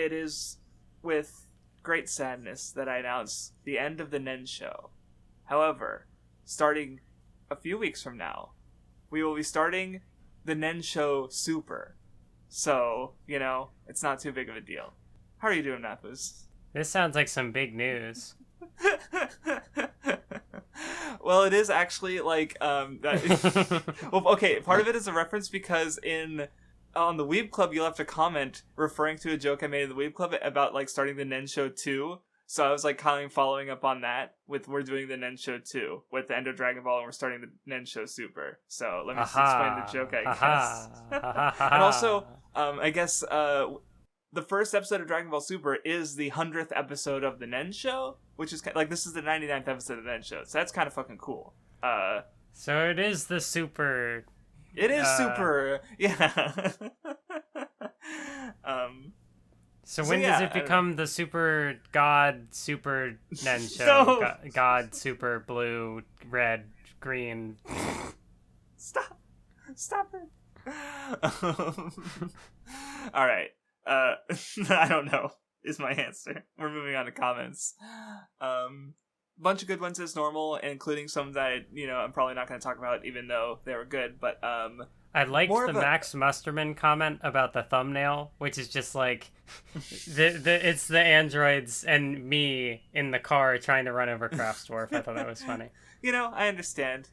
it is with great sadness that I announce the end of the Nen Show. However, starting a few weeks from now, we will be starting the Nen Show Super. So, it's not too big of a deal. How are you doing, Mathwiz? This sounds like some big news. Well, it is actually like well, okay, part of it is a reference because on the Weeb Club you left a comment referring to a joke I made in the Weeb Club about like starting the Nen Show 2. So I was like kind of following up on that with we're doing the Nen Show 2 with the end of Dragon Ball and we're starting the Nen Show Super. So let me just explain the joke, I guess. And also, I guess the first episode of Dragon Ball Super is the 100th episode of the Nen Show, which is like this is the 99th episode of the Nen Show. So that's kind of fucking cool. So it is the Super. It is Super. Yeah. So when does it become the Super God, Super Nen Show? No. God, Super Blue, Red, Green. Stop it. All right. I don't know is my answer. We're moving on to comments. Bunch of good ones as normal, including some that I'm probably not going to talk about, even though they were good. But I liked the Max Musterman comment about the thumbnail, which is just like it's the androids and me in the car trying to run over Craftsdwarf. I thought that was funny. I understand.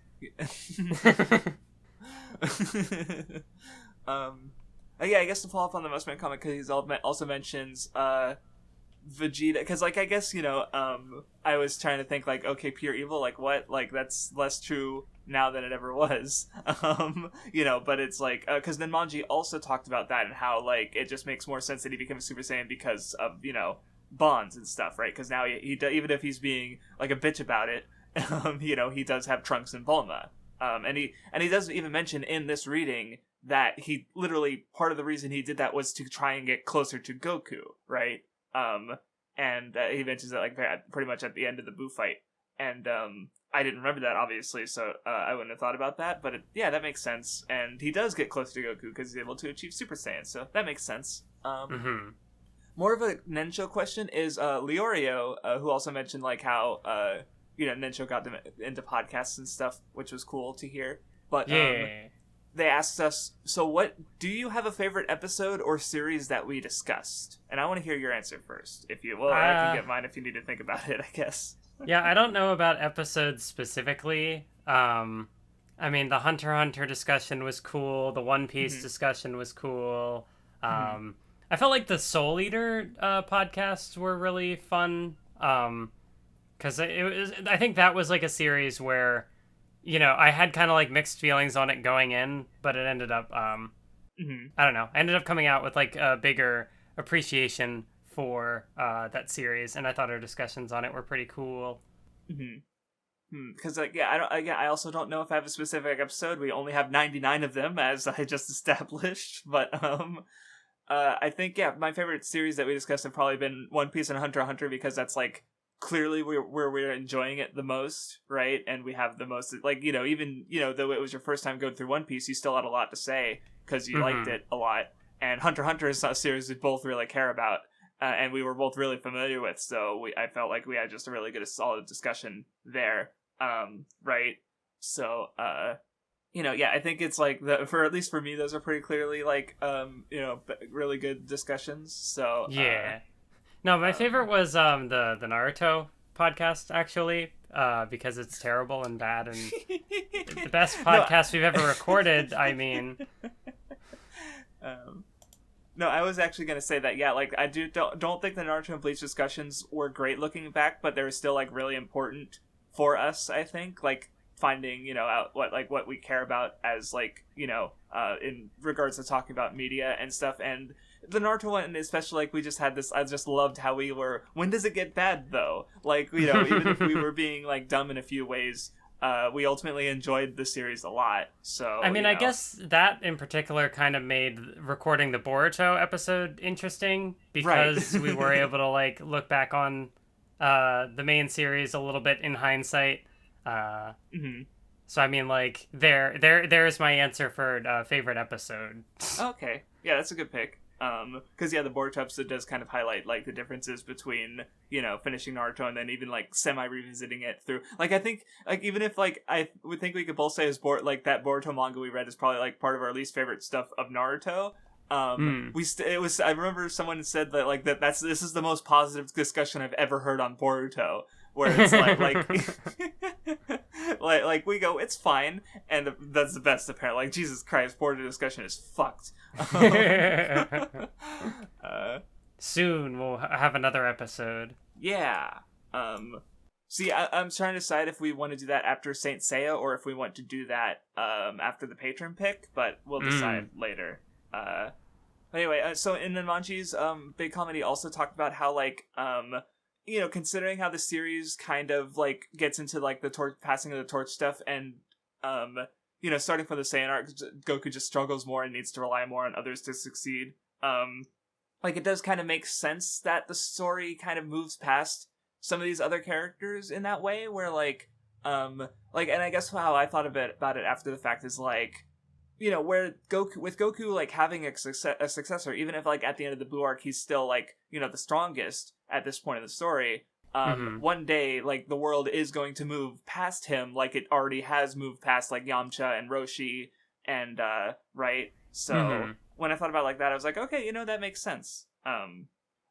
Yeah, I guess to follow up on the Musterman comment, because he also mentions Vegeta, because like I guess I was trying to think like, okay, pure evil, like what, like that's less true now than it ever was. But it's like because Nenmanji also talked about that and how like it just makes more sense that he becomes Super Saiyan because of bonds and stuff, right? Because now he even if he's being like a bitch about it, he does have Trunks and Bulma, and he does even mention in this reading that he literally part of the reason he did that was to try and get closer to Goku, right? And he mentions that like pretty much at the end of the Buu fight, and I didn't remember that obviously, so I wouldn't have thought about that. But that makes sense, and he does get closer to Goku because he's able to achieve Super Saiyan, so that makes sense. More of a Nen Show question is Leorio, who also mentioned like how Nen Show got them into podcasts and stuff, which was cool to hear. But they asked us, so what do you have a favorite episode or series that we discussed? And I want to hear your answer first. I can get mine if you need to think about it, I guess. Yeah, I don't know about episodes specifically. I mean, the Hunter x Hunter discussion was cool. The One Piece discussion was cool. I felt like the Soul Eater podcasts were really fun. Because I think that was like a series where I had kind of like mixed feelings on it going in, but it ended up, I don't know, I ended up coming out with like a bigger appreciation for that series, and I thought our discussions on it were pretty cool. Because I also don't know if I have a specific episode. We only have 99 of them, as I just established, but I think my favorite series that we discussed have probably been One Piece and Hunter x Hunter, because that's like clearly where we're enjoying it the most, right? And we have the most, like, even, though it was your first time going through One Piece, you still had a lot to say because you liked it a lot. And Hunter x Hunter is a series we both really care about, and we were both really familiar with, so I felt like we had just a really good, solid discussion there, right? So, I think it's like, for at least for me, those are pretty clearly, like, really good discussions, so... Yeah. No, my favorite was the Naruto podcast, actually, because it's terrible and bad, and the best podcast we've ever recorded, I mean. No, I was actually going to say that, like, I don't think the Naruto and Bleach discussions were great looking back, but they were still, like, really important for us, I think, like, finding, out what we care about as, like, in regards to talking about media and stuff, and the Naruto one, especially, like, we just had this, I just loved how we were, when does it get bad, though? Like, even if we were being, like, dumb in a few ways, we ultimately enjoyed the series a lot, so... I mean, I guess that, in particular, kind of made recording the Boruto episode interesting, because we were able to, like, look back on the main series a little bit in hindsight. So, I mean, like, there's my answer for favorite episode. Okay. Yeah, that's a good pick. Because the Boruto episode does kind of highlight like the differences between, finishing Naruto and then even like semi revisiting it through. Like I think like even if like I would think we could both say like that Boruto manga we read is probably like part of our least favorite stuff of Naruto. I remember someone said that like this is the most positive discussion I've ever heard on Boruto, where it's like we go, it's fine, and that's the best apparently. Like, Jesus Christ, Boruto discussion is fucked. Soon we'll have another episode. Yeah. See, I'm trying to decide if we want to do that after Saint Seiya or if we want to do that after the patron pick, but we'll decide later. Anyway, so in Nenmanji's big comedy also talked about how like considering how the series kind of like gets into like the passing of the torch stuff, and starting from the Saiyan arc, Goku just struggles more and needs to rely more on others to succeed. Like it does kind of make sense that the story kind of moves past some of these other characters in that way, where and I guess how I thought about it after the fact is like, where Goku like having a successor, even if like at the end of the Blue arc he's still like the strongest at this point in the story. One day like the world is going to move past him, like it already has moved past like Yamcha and Roshi and right. So when I thought about it like that, I was like, okay, that makes sense.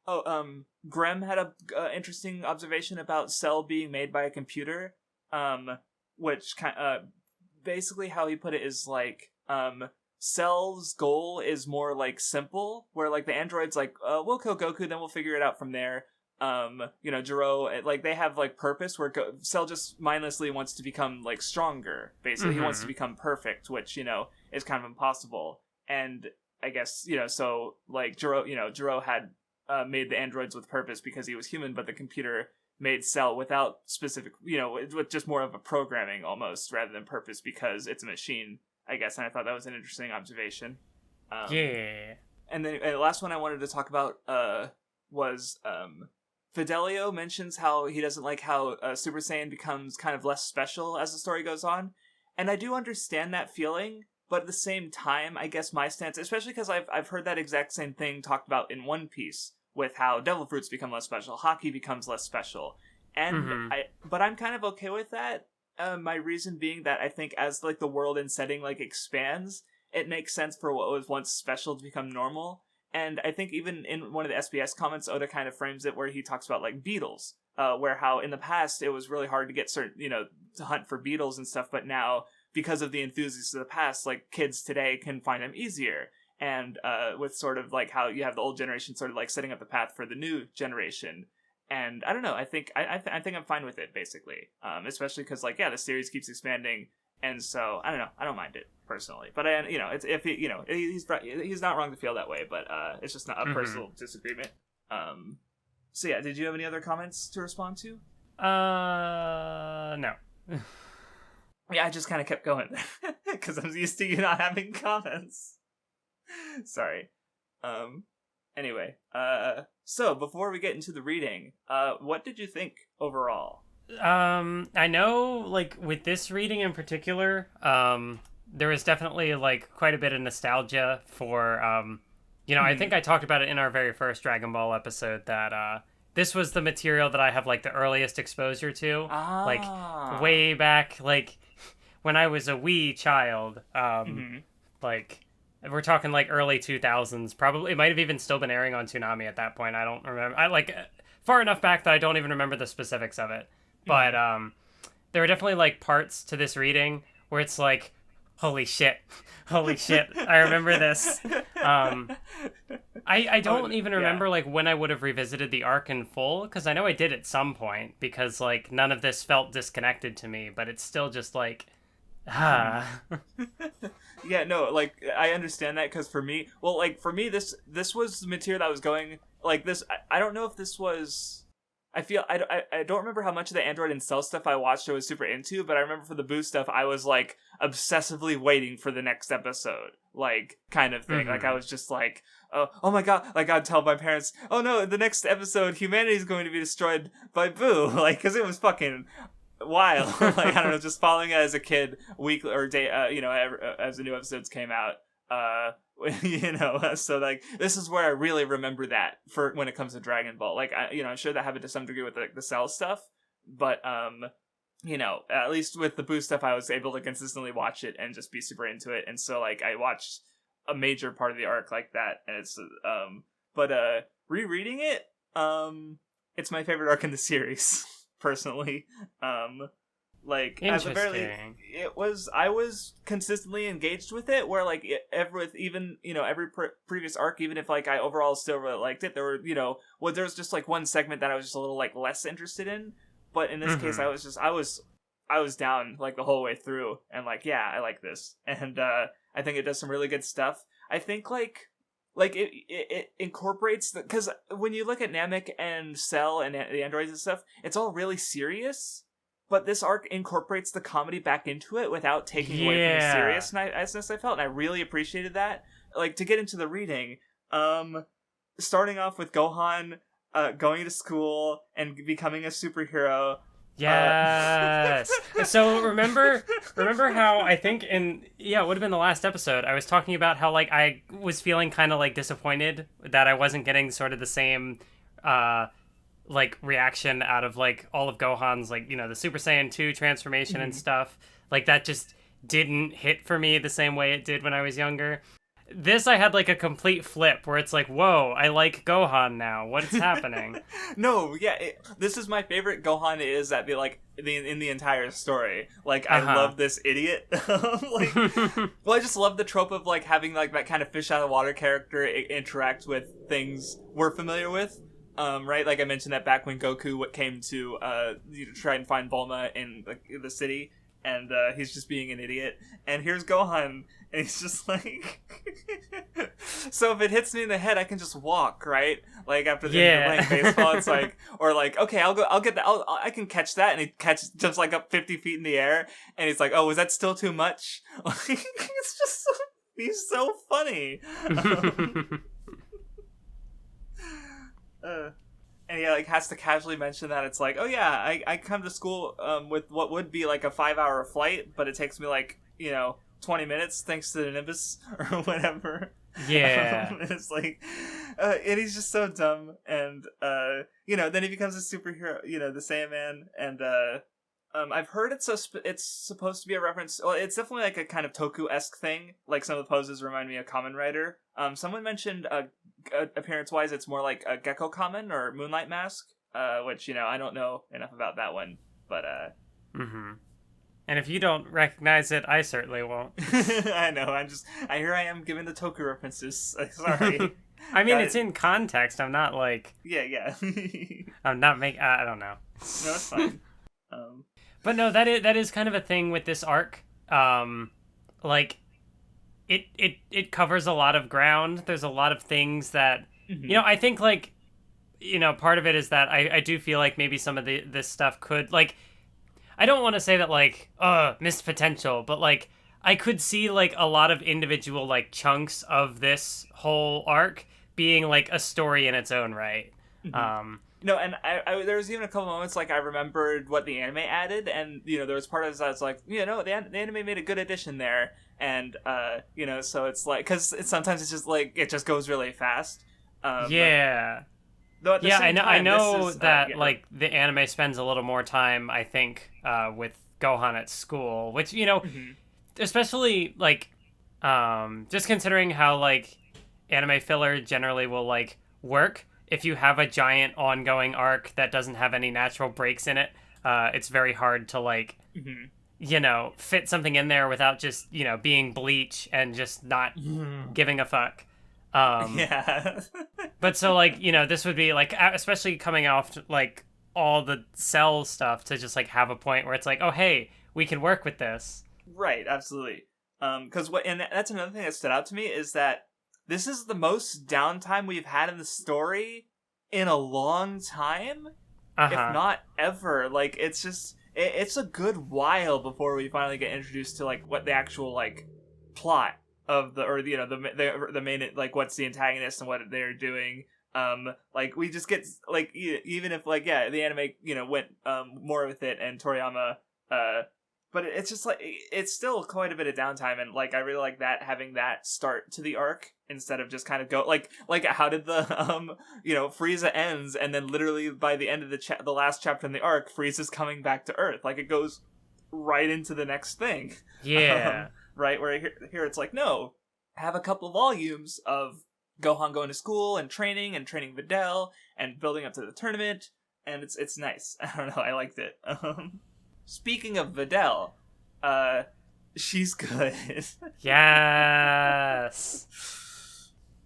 Grem had a interesting observation about Cell being made by a computer, which basically how he put it is like Cell's goal is more like simple, where like the androids like we'll kill Goku, then we'll figure it out from there. Jiro, like they have like purpose, where Cell just mindlessly wants to become like stronger. Basically, he wants to become perfect, which is kind of impossible. And I guess so like Jiro had made the androids with purpose because he was human, but the computer made Cell without specific, with just more of a programming almost rather than purpose because it's a machine, I guess. And I thought that was an interesting observation. Yeah. And then the last one I wanted to talk about was Fidelio mentions how he doesn't like how Super Saiyan becomes kind of less special as the story goes on. And I do understand that feeling, but at the same time, I guess my stance, especially because I've heard that exact same thing talked about in One Piece, with how Devil Fruits become less special, Haki becomes less special. And but I'm kind of okay with that. My reason being that I think as like the world and setting like expands, it makes sense for what was once special to become normal. And I think even in one of the SBS comments, Oda kind of frames it where he talks about like beetles, where how in the past it was really hard to get certain, to hunt for beetles and stuff, but now because of the enthusiasts of the past, like kids today can find them easier. And with sort of like how you have the old generation sort of like setting up the path for the new generation. And I don't know, I think I'm fine with it basically, especially because like the series keeps expanding, and so I don't know, I don't mind it personally. But it's if he, he's not wrong to feel that way, but it's just not a personal disagreement. So yeah, did you have any other comments to respond to? No. Yeah, I just kind of kept going because I'm used to you not having comments. Sorry. Anyway, so before we get into the reading, what did you think overall? I know, like, with this reading in particular, there was definitely, like, quite a bit of nostalgia for, I think I talked about it in our very first Dragon Ball episode that, this was the material that I have, like, the earliest exposure to. Like, way back, like, when I was a wee child, like... We're talking like early 2000s. Probably it might have even still been airing on Toonami at that point. I don't remember. I like far enough back that I don't even remember the specifics of it. But there are definitely like parts to this reading where it's like, holy shit, I remember this. I don't even remember like when I would have revisited the arc in full, because I know I did at some point, because like none of this felt disconnected to me, but it's still just like. Yeah, no, like I understand that, because for me, this was the material that was going like this. I don't know if this was. I don't remember how much of the Android and Cell stuff I watched I was super into, but I remember for the Boo stuff I was like obsessively waiting for the next episode, like kind of thing. Like I was just like, oh my god, like I'd tell my parents, oh no, the next episode humanity is going to be destroyed by Boo, like because it was fucking wild. Like I don't know, just following it as a kid weekly or day, as the new episodes came out. So like this is where I really remember that for when it comes to Dragon Ball. Like I'm sure that happened to some degree with like the Cell stuff, but at least with the Boo stuff, I was able to consistently watch it and just be super into it. And so like I watched a major part of the arc like that, and it's but rereading it, it's my favorite arc in the series personally. Like at the very least, I was consistently engaged with it. Where like every previous arc, even if like I overall still really liked it, there were there was just like one segment that I was just a little like less interested in. But in this case, I was down like the whole way through, and like I like this, and I think it does some really good stuff. I think like it incorporates because when you look at Namek and Cell and the androids and stuff, it's all really serious. But this arc incorporates the comedy back into it without taking away from the seriousness I felt, and I really appreciated that. Like, to get into the reading, starting off with Gohan going to school and becoming a superhero. Yes. So remember how I think it would have been the last episode, I was talking about how like I was feeling kind of like disappointed that I wasn't getting sort of the same like reaction out of like all of Gohan's like the Super Saiyan 2 transformation and stuff. Like that just didn't hit for me the same way it did when I was younger. This I had like a complete flip where it's like, whoa, I like Gohan now. What's happening? No, this is my favorite Gohan is in the entire story. Like I love this idiot. I just love the trope of like having like that kind of fish out of water character interact with things we're familiar with. Right, like I mentioned that back when Goku came to try and find Bulma in the city, and he's just being an idiot. And here's Gohan, and he's just like, so if it hits me in the head, I can just walk, right? Like after the playing baseball, it's like, or like, okay, I'll get that, I can catch that, and he jumps like up 50 feet in the air, and he's like, oh, was that still too much? Like, it's just, he's so funny. And he like has to casually mention that it's like, oh yeah, I come to school with what would be like a 5-hour flight, but it takes me like 20 minutes thanks to the Nimbus or whatever. Yeah. It's like and he's just so dumb, and then he becomes a superhero, the Saiyan, and I've heard it's supposed to be a reference. Well, it's definitely like a kind of Toku-esque thing. Like some of the poses remind me of Kamen Rider. Someone mentioned appearance-wise, it's more like a Gecko Kamen or Moonlight Mask, which I don't know enough about that one, but And if you don't recognize it, I certainly won't. I know. I am giving the Toku references. Sorry. I mean, it's in context. I'm not like. Yeah. I'm not making. I don't know. No, it's fine. But no, that is kind of a thing with this arc. Like, it covers a lot of ground. There's a lot of things that I think like, part of it is that I do feel like maybe some of this stuff could like. I don't want to say that like missed potential, but like I could see like a lot of individual like chunks of this whole arc being like a story in its own right. No, and I there was even a couple moments like I remembered what the anime added, and there was part of it that's like the anime made a good addition there, and so it's like because sometimes it's just like it just goes really fast. Yeah. Though at the same time, I know that like the anime spends a little more time, I think, with Gohan at school, which especially like just considering how like anime filler generally will like work. If you have a giant ongoing arc that doesn't have any natural breaks in it, it's very hard to like, fit something in there without just, being Bleach and just not giving a fuck. But so like, this would be like, especially coming off like all the Cell stuff to just like have a point where it's like, oh, hey, we can work with this. Right. Absolutely. And that's another thing that stood out to me is that this is the most downtime we've had in the story in a long time, if not ever. Like, it's just, it's a good while before we finally get introduced to, like, what the actual, like, plot of the main, like, what's the antagonist and what they're doing. Like, we just get, like, even if, like, the anime, went more with it, and Toriyama, but it's just like it's still quite a bit of downtime, and like I really like that, having that start to the arc instead of just kind of go like how did the Frieza ends, and then literally by the end of the last chapter in the arc, Frieza's coming back to Earth. Like it goes right into the next thing. Yeah. Right, where here it's like, no, have a couple volumes of Gohan going to school and training Videl and building up to the tournament, and it's nice. I don't know, I liked it. Speaking of Videl, she's good. Yes.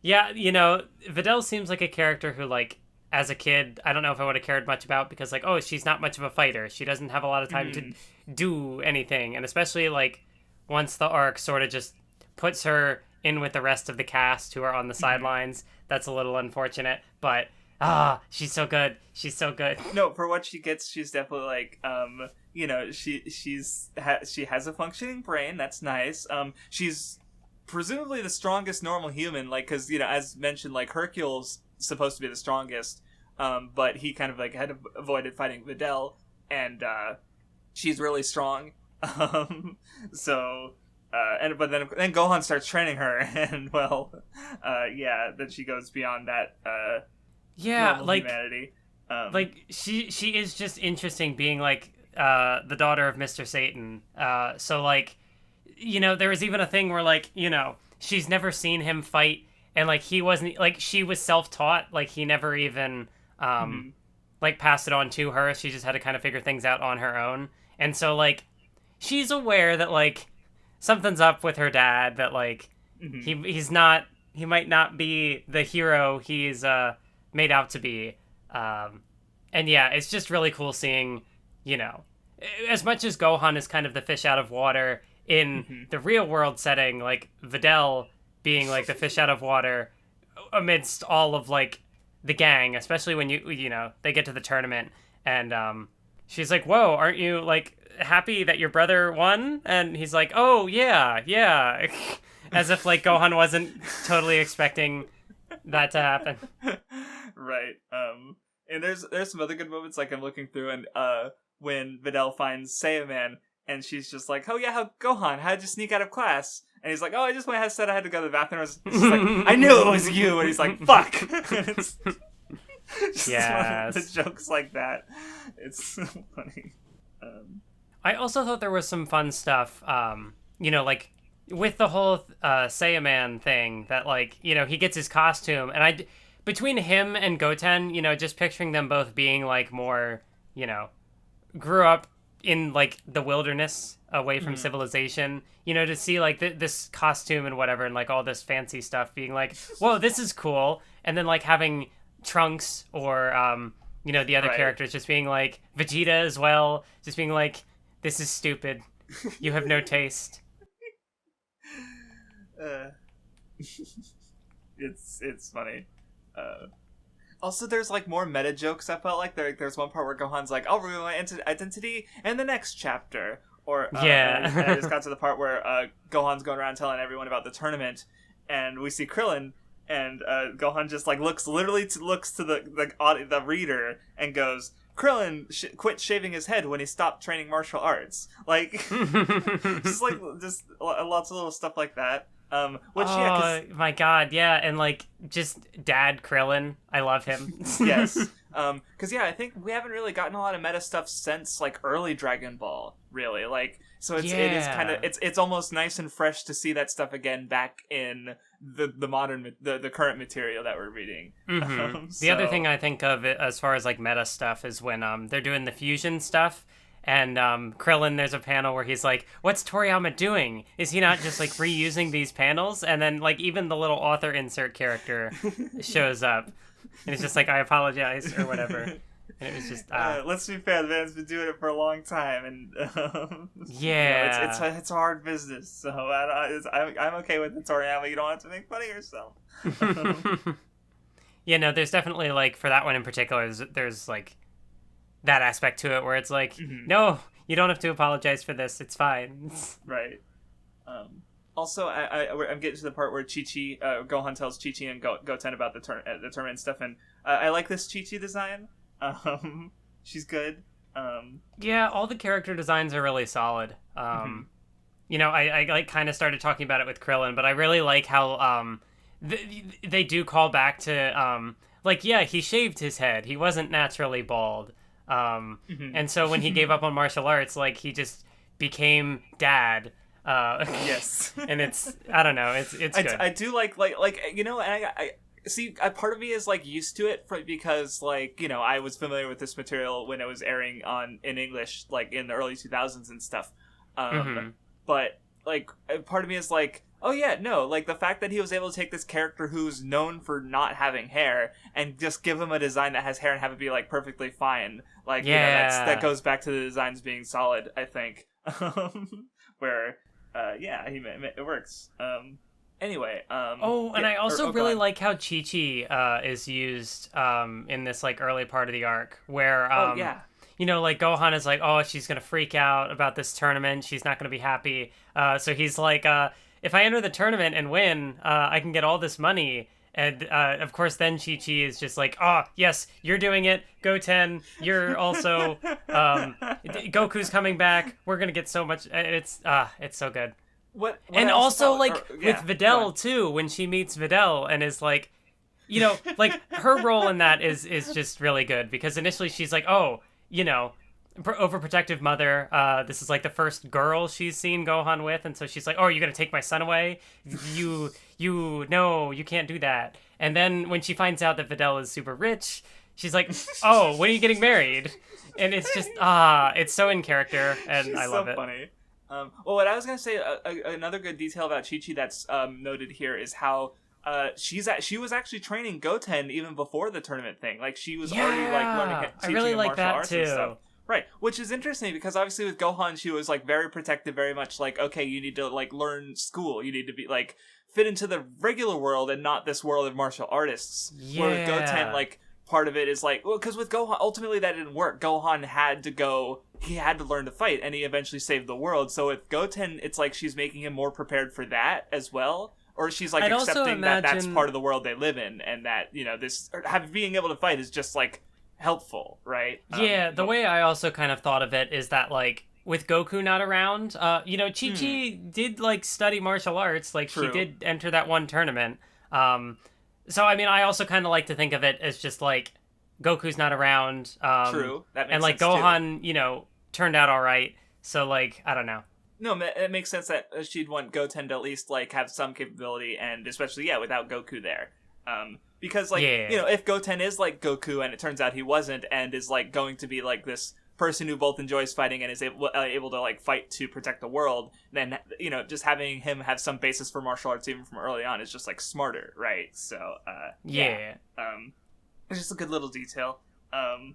Yeah, Videl seems like a character who, like, as a kid, I don't know if I would have cared much about, because, like, oh, she's not much of a fighter. She doesn't have a lot of time to do anything, and especially, like, once the arc sort of just puts her in with the rest of the cast who are on the sidelines, that's a little unfortunate, but she's so good. She's so good. No, for what she gets, she's definitely like, she has a functioning brain. That's nice. She's presumably the strongest normal human, like, because as mentioned, like Hercule's supposed to be the strongest, but he kind of like had avoided fighting Videl, and she's really strong. But then Gohan starts training her, and then she goes beyond that. Like humanity. Like she is just interesting, being like the daughter of Mr. Satan. So like, there was even a thing where like, she's never seen him fight, and like he wasn't, like, she was self-taught, like he never even like passed it on to her. She just had to kind of figure things out on her own. And so like she's aware that like something's up with her dad, that like he might not be the hero he's made out to be. And yeah, it's just really cool seeing, as much as Gohan is kind of the fish out of water in the real world setting, like Videl being like the fish out of water amidst all of like the gang, especially when they get to the tournament, and she's like, whoa, aren't you like happy that your brother won? And he's like, oh yeah as if like Gohan wasn't totally expecting that to happen. Right. And there's some other good moments, like I'm looking through, and when Videl finds Saiyaman, and she's just like, oh yeah, Gohan, how'd you sneak out of class? And he's like, oh, I just went ahead, said I had to go to the bathroom. She's like, I knew it was you. And he's like, fuck. It's just one of the jokes like that. It's so funny. I also thought there was some fun stuff, like with the whole Saiyaman thing, that like, he gets his costume, and between him and Goten, just picturing them both being like more, grew up in like the wilderness away from civilization, to see like this costume and whatever, and like all this fancy stuff, being like, whoa, this is cool. And then like having Trunks or the other characters just being like, Vegeta as well, just being like, this is stupid, you have no taste. It's funny. Also, there's like more meta jokes. I felt like there's one part where Gohan's like, "I'll reveal my identity in the next chapter," or and I just got to the part where Gohan's going around telling everyone about the tournament, and we see Krillin, and Gohan just like looks to the reader and goes, Krillin quit shaving his head when he stopped training martial arts. Like, just lots of little stuff like that. My god, yeah, and like just Dad Krillin, I love him. Yes, because I think we haven't really gotten a lot of meta stuff since like early Dragon Ball, really. Like, so it is kind of it's almost nice and fresh to see that stuff again back in the modern the current material that we're reading. The other thing I think of it, as far as like meta stuff, is when they're doing the fusion stuff. And Krillin, there's a panel where he's like, what's Toriyama doing? Is he not just like reusing these panels? And then like even the little author insert character shows up. And it's just like, I apologize, or whatever. And it was just... let's be fair, the man's been doing it for a long time. And it's a hard business. So I'm okay with it, Toriyama. You don't have to make fun of yourself. There's definitely like, for that one in particular, there's like... that aspect to it where it's like, no, you don't have to apologize for this, it's fine. Right. Also, I'm getting to the part where Chi-Chi, Gohan tells Chi-Chi and Goten about the tournament stuff, and I like this Chi-Chi design. She's good. Yeah, all the character designs are really solid. You know, I like kind of started talking about it with Krillin, but I really like how they do call back to like, yeah, he shaved his head. He wasn't naturally bald. And so when he gave up on martial arts, like, he just became dad. Yes. And it's, I don't know, it's good. I do like you know, and I see, a part of me is like used to it because, like, you know, I was familiar with this material when it was airing in English, like in the early 2000s and stuff. But like, a part of me is like, oh yeah, no, like the fact that he was able to take this character who's known for not having hair and just give him a design that has hair and have it be like perfectly fine. Like, you know, that goes back to the designs being solid, I think. Where, yeah, it works. Anyway, and I also really like how Chi-Chi is used in this like early part of the arc where you know, like, Gohan is like, oh, she's gonna freak out about this tournament, she's not gonna be happy, so he's like, if I enter the tournament and win, I can get all this money. And of course then Chi-Chi is just like, oh yes, you're doing it, Goten, you're also Goku's coming back, we're gonna get so much. It's so good. What and also with Videl too, when she meets Videl and is like, you know, like, her role in that is just really good, because initially she's like, oh, you know, overprotective mother, this is like the first girl she's seen Gohan with, and so she's like, oh, you're gonna take my son away? No, you can't do that. And then when she finds out that Videl is super rich, she's like, oh, when are you getting married? And it's just, it's so in character, and I love it. Funny. Well, what I was gonna say, another good detail about Chi-Chi that's noted here is how she was actually training Goten even before the tournament thing. Like, she was already like learning teaching really like martial that arts too. And stuff. Right, which is interesting because obviously with Gohan she was like very protective, very much like, okay, you need to like learn school, you need to be like fit into the regular world and not this world of martial artists. Yeah. Where with Goten, like, part of it is like, well, because with Gohan ultimately that didn't work. Gohan had to learn to fight, and he eventually saved the world. So with Goten, it's like she's making him more prepared for that as well. Or she's like accepting that that's part of the world they live in, and that, you know, being able to fight is just like helpful, right? Yeah, the way I also kind of thought of it is that, like, with Goku not around, you know, Chi-Chi did like study martial arts, like she did enter that one tournament. So I mean, I also kind of like to think of it as just like Goku's not around. True, that makes and like sense Gohan, too. You know, turned out all right. So like, I don't know. No, it makes sense that she'd want Goten to at least like have some capability, and especially without Goku there. Because like, you know, if Goten is like Goku and it turns out he wasn't, and is like going to be like this person who both enjoys fighting and is able to like fight to protect the world, then, you know, just having him have some basis for martial arts even from early on is just like smarter, right? So it's just a good little detail. And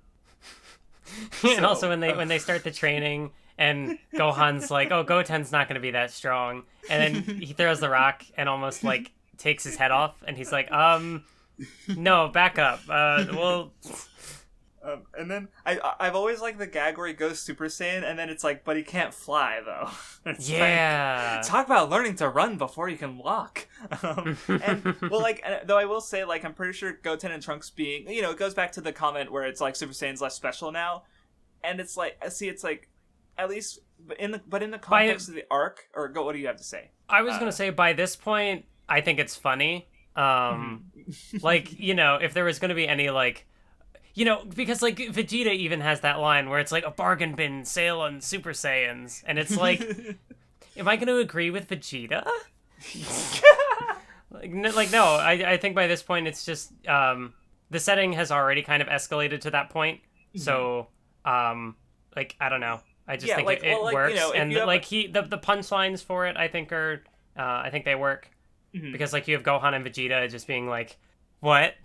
also when they start the training and Gohan's like, oh, Goten's not going to be that strong, and then he throws the rock and almost like takes his head off, and he's like, no, back up, well. And then I've always liked the gag where he goes Super Saiyan, and then it's like, but he can't fly though. It's like, talk about learning to run before you can walk. And well, like, though I will say, like, I'm pretty sure Goten and Trunks being, you know, it goes back to the comment where it's like Super Saiyan's less special now, and it's like, it's like, at least in the context of the arc, or what do you have to say? I was gonna say, by this point, I think it's funny. Like, you know, if there was gonna be any like, you know, because like Vegeta even has that line where it's like a bargain bin sale on Super Saiyans, and it's like, am I going to agree with Vegeta? No, I think by this point it's just the setting has already kind of escalated to that point, so like, I don't know, I just think it works, you know, and like the punchlines for it I think are I think they work, because like you have Gohan and Vegeta just being like, what?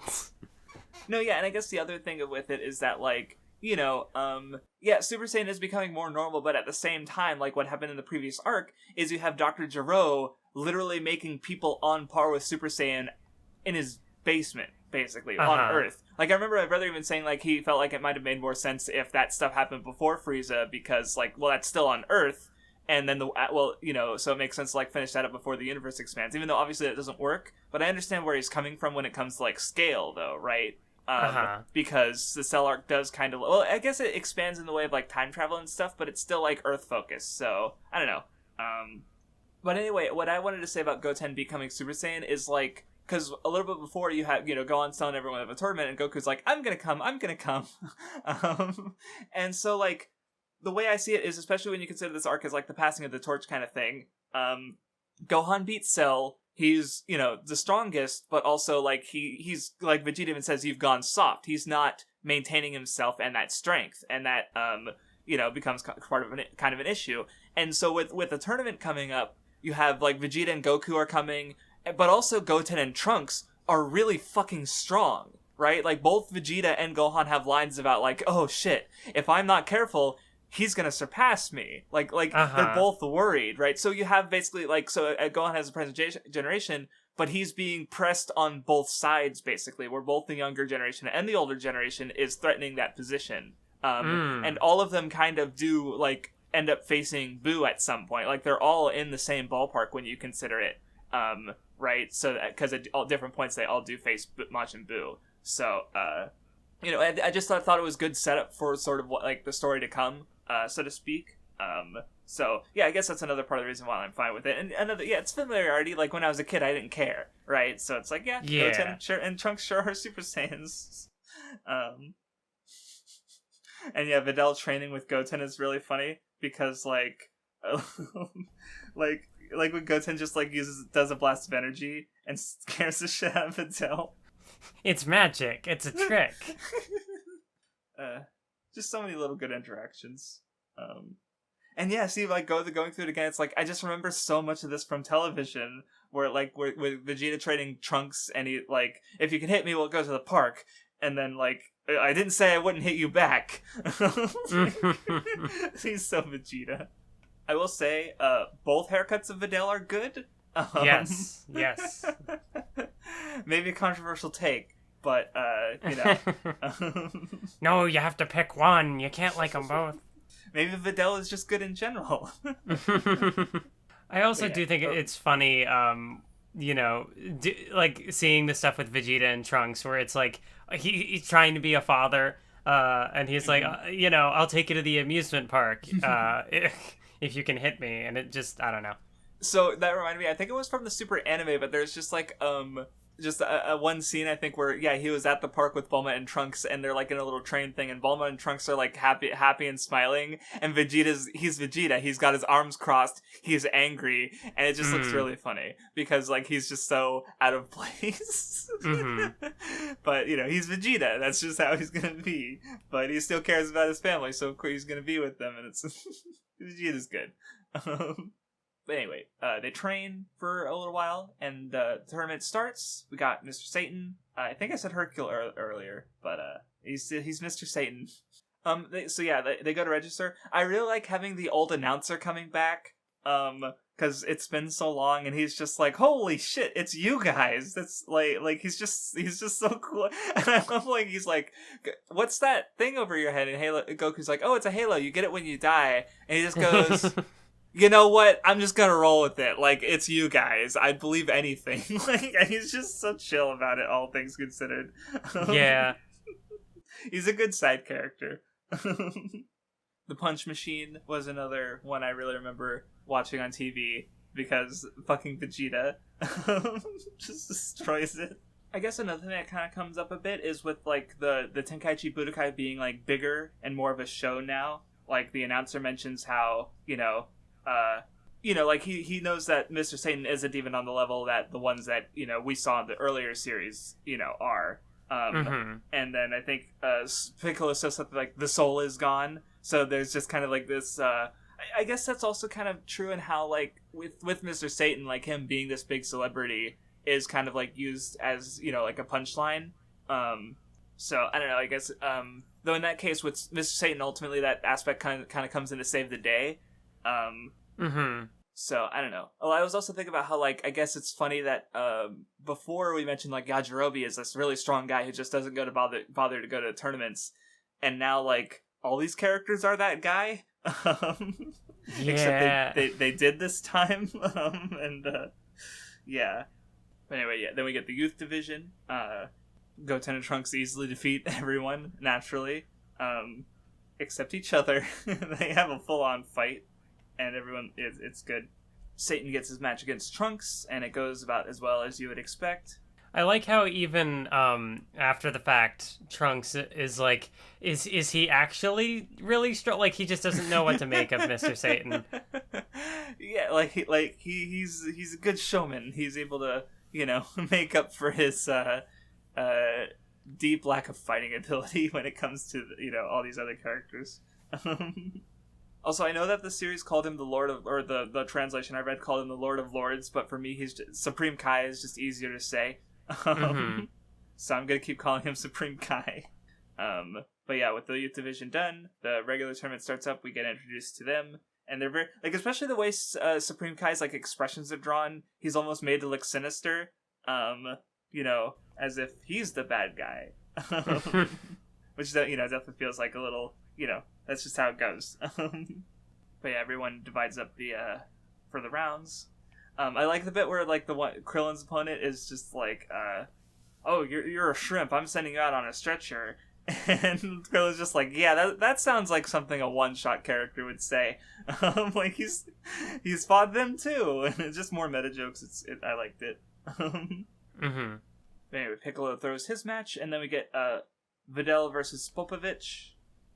No, yeah, and I guess the other thing with it is that, like, you know, Super Saiyan is becoming more normal, but at the same time, like what happened in the previous arc is you have Dr. Gero literally making people on par with Super Saiyan in his basement, basically, on Earth. Like, I remember my brother even saying, like, he felt like it might have made more sense if that stuff happened before Frieza, because, like, well, that's still on Earth, and then you know, so it makes sense to, like, finish that up before the universe expands, even though obviously that doesn't work, but I understand where he's coming from when it comes to, like, scale, though, right? because the Cell arc does kind of, well, I guess it expands in the way of like time travel and stuff, but it's still like Earth focused. So I don't know. But anyway, what I wanted to say about Goten becoming Super Saiyan is like, because a little bit before you have, Gohan's telling everyone of a tournament, and Goku's like, I'm gonna come. And so like, the way I see it is, especially when you consider this arc as like the passing of the torch kind of thing, Gohan beats Cell. He's, the strongest, but also like he's like Vegeta even says, you've gone soft. He's not maintaining himself and that strength, and that becomes part of kind of an issue. And so with the tournament coming up, you have like Vegeta and Goku are coming, but also Goten and Trunks are really fucking strong, right? Like both Vegeta and Gohan have lines about like, oh shit, if I'm not careful, he's gonna surpass me. Like they're both worried, right? So you have basically like, so Gohan has a present generation, but he's being pressed on both sides basically, where both the younger generation and the older generation is threatening that position. And all of them kind of do like end up facing Buu at some point. Like they're all in the same ballpark when you consider it, right? So because at all different points they all do face Majin Buu. So I just thought it was good setup for sort of what like the story to come, so to speak. So yeah, I guess that's another part of the reason why I'm fine with it. And another, it's familiarity. Like when I was a kid, I didn't care, right? So it's like, Goten and Trunks sure are Super Saiyans. And yeah, Videl training with Goten is really funny because like, like when Goten just like does a blast of energy and scares the shit out of Videl. It's magic. It's a trick. Just so many little good interactions. And yeah, see, like going through it again, it's like I just remember so much of this from television, where like with Vegeta training Trunks, and he like, if you can hit me, we'll go to the park, and then like, I didn't say I wouldn't hit you back. He's so Vegeta. I will say, both haircuts of Videl are good. Yes. Maybe a controversial take, but No, you have to pick one. You can't like them both. Maybe Videl is just good in general. I also do think it's funny, like seeing the stuff with Vegeta and Trunks, where it's like he's trying to be a father, and he's like, I'll take you to the amusement park if you can hit me, and it just, I don't know. So that reminded me, I think it was from the Super Anime, but there's just like just a one scene, I think, where he was at the park with Bulma and Trunks, and they're like in a little train thing, and Bulma and Trunks are like happy and smiling, and he's Vegeta, he's got his arms crossed, he's angry, and it just looks really funny because like he's just so out of place. But he's Vegeta, that's just how he's gonna be, but he still cares about his family, so of course he's gonna be with them, and it's Vegeta's good. But anyway, they train for a little while, and the tournament starts. We got Mr. Satan. I think I said Hercule earlier, but he's Mr. Satan. They go to register. I really like having the old announcer coming back, because it's been so long, and he's just like, holy shit, it's you guys. That's like he's just so cool. And I love like he's like, what's that thing over your head? And Goku's like, oh, it's a halo. You get it when you die. And he just goes. You know what? I'm just gonna roll with it. Like, it's you guys. I'd believe anything. Like, and he's just so chill about it, all things considered. Yeah. He's a good side character. The Punch Machine was another one I really remember watching on TV, because fucking Vegeta just destroys it. I guess another thing that kind of comes up a bit is with, like, the Tenkaichi Budokai being, like, bigger and more of a show now. Like, the announcer mentions how, like he knows that Mr. Satan isn't even on the level that the ones that, we saw in the earlier series, are. And then I think Piccolo says something like, the soul is gone. So there's just kind of like this, I guess that's also kind of true in how, like, with Mr. Satan, like, him being this big celebrity is kind of, like, used as, like a punchline. So, I don't know, I guess, though in that case with Mr. Satan, ultimately that aspect kind of comes in to save the day. So, I don't know. Oh, I was also thinking about how, like, I guess it's funny that, before we mentioned, like, Yajirobe is this really strong guy who just doesn't go to bother to go to tournaments, and now, like, all these characters are that guy, except they did this time, yeah. But anyway, then we get the youth division, Goten and Trunks easily defeat everyone, naturally. Except each other. They have a full-on fight, and everyone, it's good. Satan gets his match against Trunks, and it goes about as well as you would expect. I like how even after the fact, Trunks is like, is he actually really strong? Like, he just doesn't know what to make of Mr. Satan. Yeah, he's a good showman. He's able to, make up for his deep lack of fighting ability when it comes to, all these other characters. Also, I know that the series called him the Lord of, or the translation I read called him the Lord of Lords, but for me, Supreme Kai is just easier to say. So I'm going to keep calling him Supreme Kai. But yeah, with the Youth Division done, the regular tournament starts up, we get introduced to them, and they're very, especially the way Supreme Kai's, expressions are drawn, he's almost made to look sinister, as if he's the bad guy. Which, definitely feels like a little, that's just how it goes. But yeah, everyone divides up for the rounds. I like the bit where, Krillin's opponent is just oh, you're a shrimp, I'm sending you out on a stretcher. And Krillin's just yeah, that sounds like something a one-shot character would say. He's fought them too. And it's just more meta jokes. I liked it. But anyway, Piccolo throws his match, and then we get Videl versus Popovich.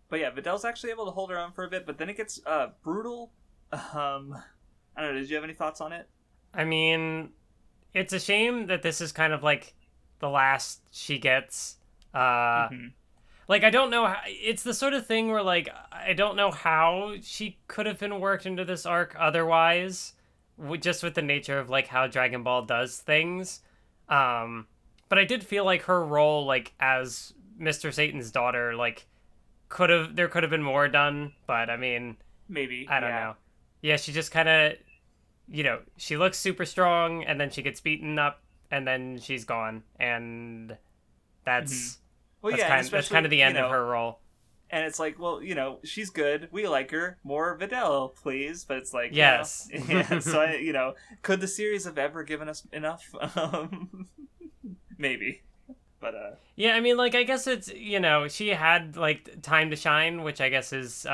But yeah, Videl's actually able to hold her own for a bit, but then it gets brutal. I don't know, did you have any thoughts on it? I mean, it's a shame that this is kind of the last she gets. I don't know how, it's the sort of thing where I don't know how she could have been worked into this arc otherwise, just with the nature of how Dragon Ball does things. But I did feel like her role as Mr. Satan's daughter there could have been more done, but I mean, maybe I don't know. Yeah, she just kind of, she looks super strong, and then she gets beaten up, and then she's gone, and that's that's kind of the end of her role. And it's she's good. We like her. More Videl, please. But it's yes. Yeah. So could the series have ever given us enough? Maybe. But yeah, I mean, I guess it's, she had time to shine, which I guess is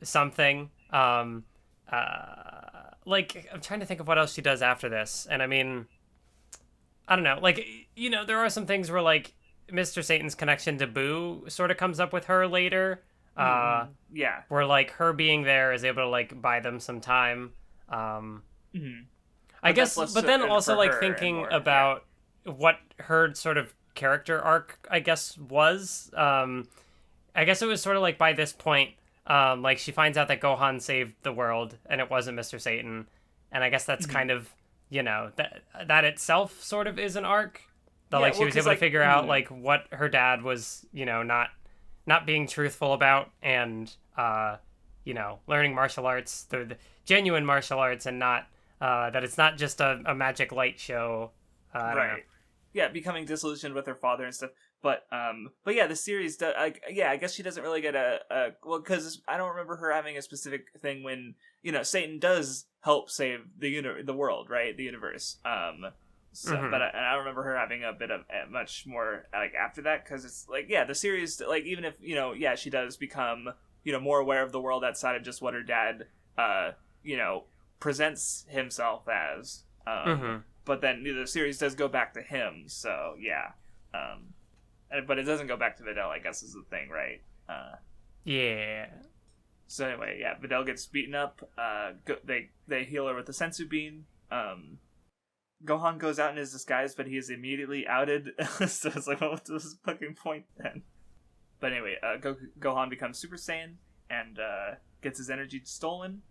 something. I'm trying to think of what else she does after this, and I mean, I don't know. There are some things where Mr. Satan's connection to Buu sort of comes up with her later. Yeah. Where her being there is able to buy them some time. I guess, but then also thinking about what her sort of character arc, I guess, was. I guess it was sort of by this point, she finds out that Gohan saved the world and it wasn't Mr. Satan, and I guess that's kind of, that itself sort of is an arc. That she was able to figure out what her dad was, not being truthful about, and learning martial arts, the genuine martial arts, and not that it's not just a magic light show. I don't know. Yeah, becoming disillusioned with her father and stuff. But yeah, the series does. I guess she doesn't really get because I don't remember her having a specific thing when Satan does help save the world, right? The universe. So, but I don't remember her having a bit of much more after that, because it's the series even if she does become more aware of the world outside of just what her dad presents himself as. But then the series does go back to him, so yeah. But it doesn't go back to Videl, I guess, is the thing, right? Yeah. So anyway, yeah, Videl gets beaten up. They heal her with the sensu bean. Gohan goes out in his disguise, but he is immediately outed. So it's what's the fucking point then? But anyway, Gohan becomes Super Saiyan and gets his energy stolen,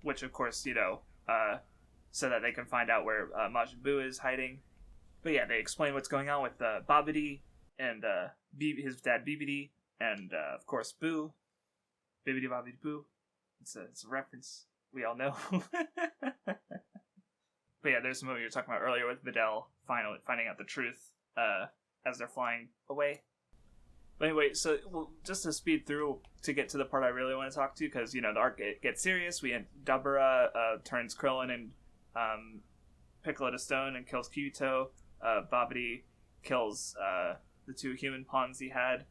which of course, so that they can find out where Majin Buu is hiding. But yeah, they explain what's going on with Babidi and his dad Babidi, and of course Buu. Babidi Babidi Buu. It's a reference we all know. But yeah, there's some movie you were talking about earlier with Videl finally finding out the truth as they're flying away. But anyway, so just to speed through to get to the part I really want to talk to, because the arc gets serious. Dabura turns Krillin and Piccolo to stone and kills Kyuto. Babidi kills the two human pawns he had.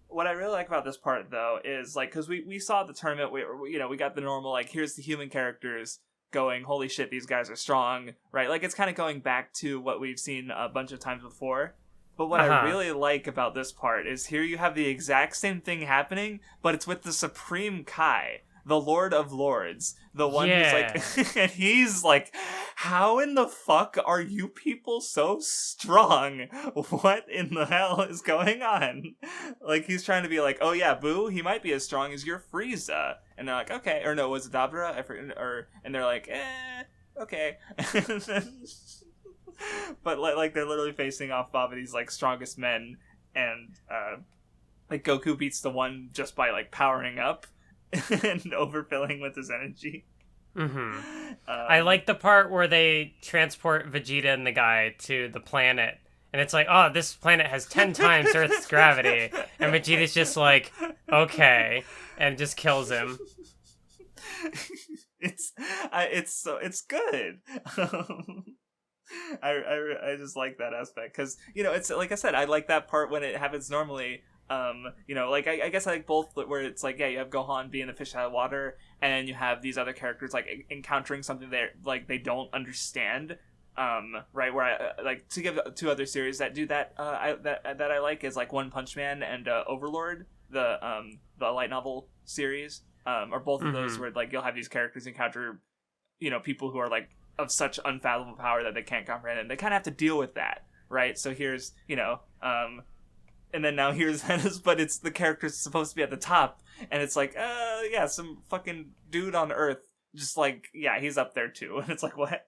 What I really like about this part, though, is, like, because we saw the tournament, we got the normal, like, here's the human characters going, holy shit, these guys are strong, right? Like, it's kind of going back to what we've seen a bunch of times before. But what I really like about this part is here you have the exact same thing happening, but it's with the Supreme Kai, the Lord of Lords, the one who's like, and he's like, how in the fuck are you people so strong? What in the hell is going on? Like, he's trying to be like, oh yeah, Boo, he might be as strong as your Frieza. And they're like, okay. Or no, was it Dabra? I forget. And they're like, okay. But like they're literally facing off Babidi's like strongest men, and like Goku beats the one just by like powering up and overfilling with his energy. I like the part where they transport Vegeta and the guy to the planet, and it's like, oh, this planet has 10 times Earth's gravity, and Vegeta's just like, okay, and just kills him. It's good. I just like that aspect because, you know, it's like I said, I like that part when it happens normally. You know, like I guess I like both where it's like, yeah, you have Gohan being a fish out of water, and you have these other characters like encountering something that like they don't understand. Right, where I like to give two other series that do that. That I like is like One Punch Man and Overlord, the light novel series. Or both of those where like you'll have these characters encounter, you know, people who are like of such unfathomable power that they can't comprehend, and they kind of have to deal with that, right? So here's, you know, and then now here's Venice, but it's the character's supposed to be at the top, and it's like, yeah, some fucking dude on Earth, just like, yeah, he's up there too, and it's like, what?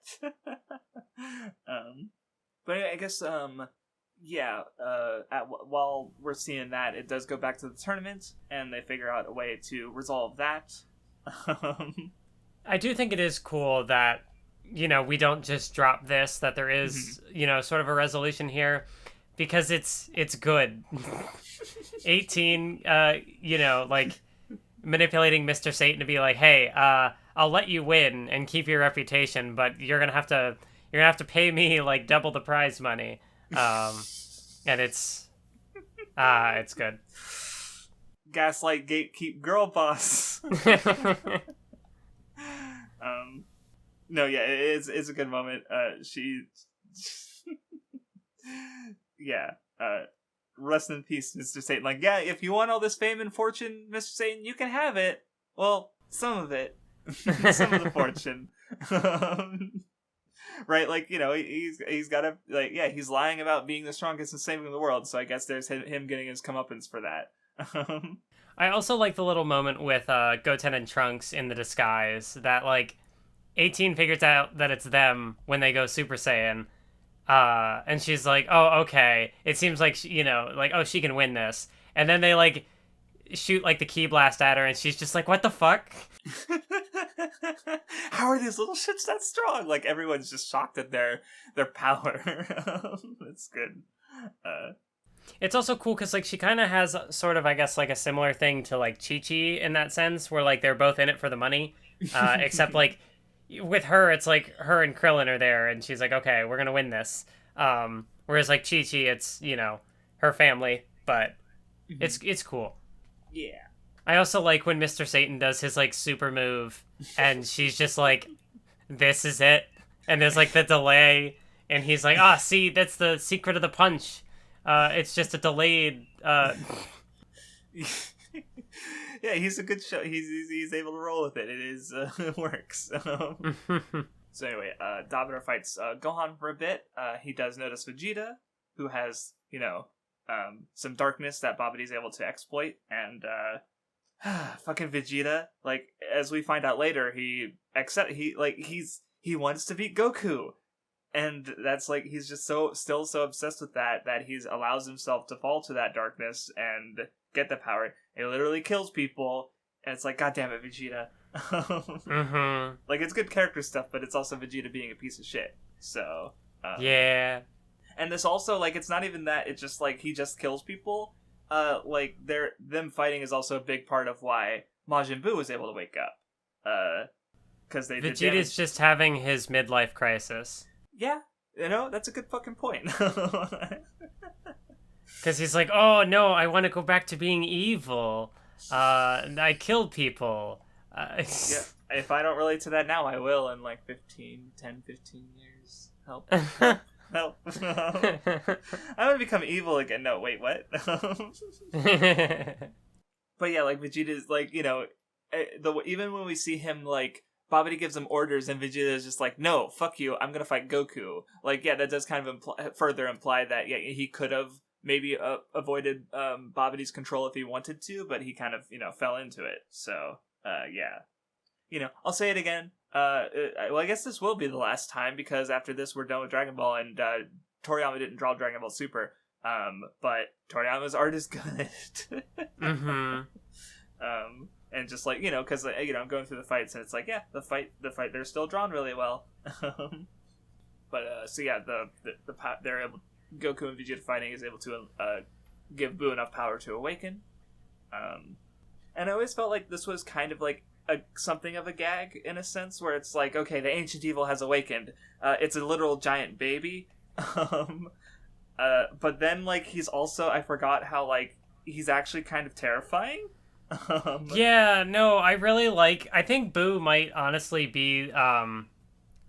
But I guess, yeah, while we're seeing that, it does go back to the tournament, and they figure out a way to resolve that. I do think it is cool that, you know, we don't just drop this, that there is, you know, sort of a resolution here, because it's good. 18, you know, like, manipulating Mr. Satan to be like, hey, I'll let you win and keep your reputation, but you're gonna have to pay me, like, double the prize money. And it's good. Gaslight, gatekeep, girl boss. No, yeah, it's a good moment. Yeah, rest in peace, Mr. Satan. Like, yeah, if you want all this fame and fortune, Mr. Satan, you can have it. Well, some of it. Some of the fortune. Right, like, you know, he's got to, like, yeah, he's lying about being the strongest and saving the world, so I guess there's him getting his comeuppance for that. I also like the little moment with Goten and Trunks in the disguise, that, like, 18 figures out that it's them when they go Super Saiyan, and she's like, oh, okay, it seems like, she, you know, like, oh, she can win this, and then they, like, shoot, like, the ki blast at her, and she's just like, what the fuck? How are these little shits that strong? Like, everyone's just shocked at their power. It's good. It's also cool because, like, she kind of has sort of, I guess, like, a similar thing to, like, Chi-Chi in that sense, where, like, they're both in it for the money, except, like, with her, it's, like, her and Krillin are there, and she's like, okay, we're gonna win this. Whereas, like, Chi-Chi, it's, you know, her family, but it's cool. Yeah. I also like when Mr. Satan does his, like, super move, and she's just like, this is it. And there's, like, the delay, and he's like, see, that's the secret of the punch. It's just a delayed, Yeah, he's a good show. He's able to roll with it. It is, it works. So anyway, Dabra fights Gohan for a bit. He does notice Vegeta, who has, you know, some darkness that Babidi's able to exploit, and, fucking Vegeta, like, as we find out later, he wants to beat Goku, and that's like, he's just still so obsessed with that he's allows himself to fall to that darkness and get the power. It literally kills people, and it's like, god damn it, Vegeta. Like, it's good character stuff, but it's also Vegeta being a piece of shit. So yeah. And this also, like, it's not even that, it's just like he just kills people. Like, them fighting is also a big part of why Majin Buu was able to wake up. Because they did damage. Vegeta's just having his midlife crisis. Yeah, you know, that's a good fucking point. Because he's like, oh no, I want to go back to being evil. I killed people. Yeah, if I don't relate to that now, I will in like 15 years. Help. Help. I'm gonna become evil again. No, wait, what? But yeah, like Vegeta's like, even when we see him, like, Babidi gives him orders and Vegeta is just like, no, fuck you, I'm gonna fight Goku. Like, yeah, that does kind of further imply that, yeah, he could have maybe avoided Babidi's control if he wanted to, but he kind of, fell into it. So, yeah. I'll say it again. Well, I guess this will be the last time, because after this we're done with Dragon Ball, and Toriyama didn't draw Dragon Ball Super. But Toriyama's art is good. Mm-hmm. And just like, because I'm going through the fights, and it's like, yeah, the fight, they're still drawn really well. But so yeah, they're able, Goku and Vegeta fighting is able to give Buu enough power to awaken. And I always felt like this was kind of like something of a gag in a sense, where it's like, okay, the ancient evil has awakened. It's a literal giant baby. But then, like, he's also, I forgot how, like, he's actually kind of terrifying. Yeah, no, I think Buu might honestly be, I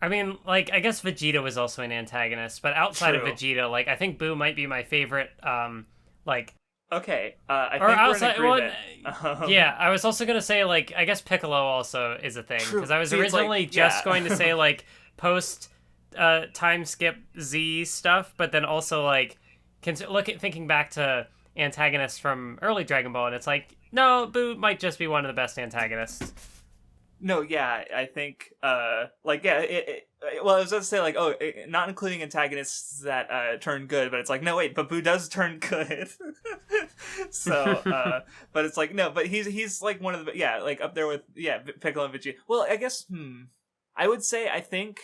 mean, like, I guess Vegeta was also an antagonist, but outside of Vegeta, like, I think Buu might be my favorite, like... Okay, I think we're in agreement. Yeah, I was also gonna say, like, I guess Piccolo also is a thing, because I was originally going to say, like, post... time skip Z stuff, but then also like thinking back to antagonists from early Dragon Ball, and it's like, no, Buu might just be one of the best antagonists. No, yeah, I think well, I was going to say, like, not including antagonists that turn good, but it's like, no, wait, but Buu does turn good. So but it's like, no, but he's like one of the, yeah, like up there with, yeah, Piccolo and Vegeta. Well, I guess I would say I think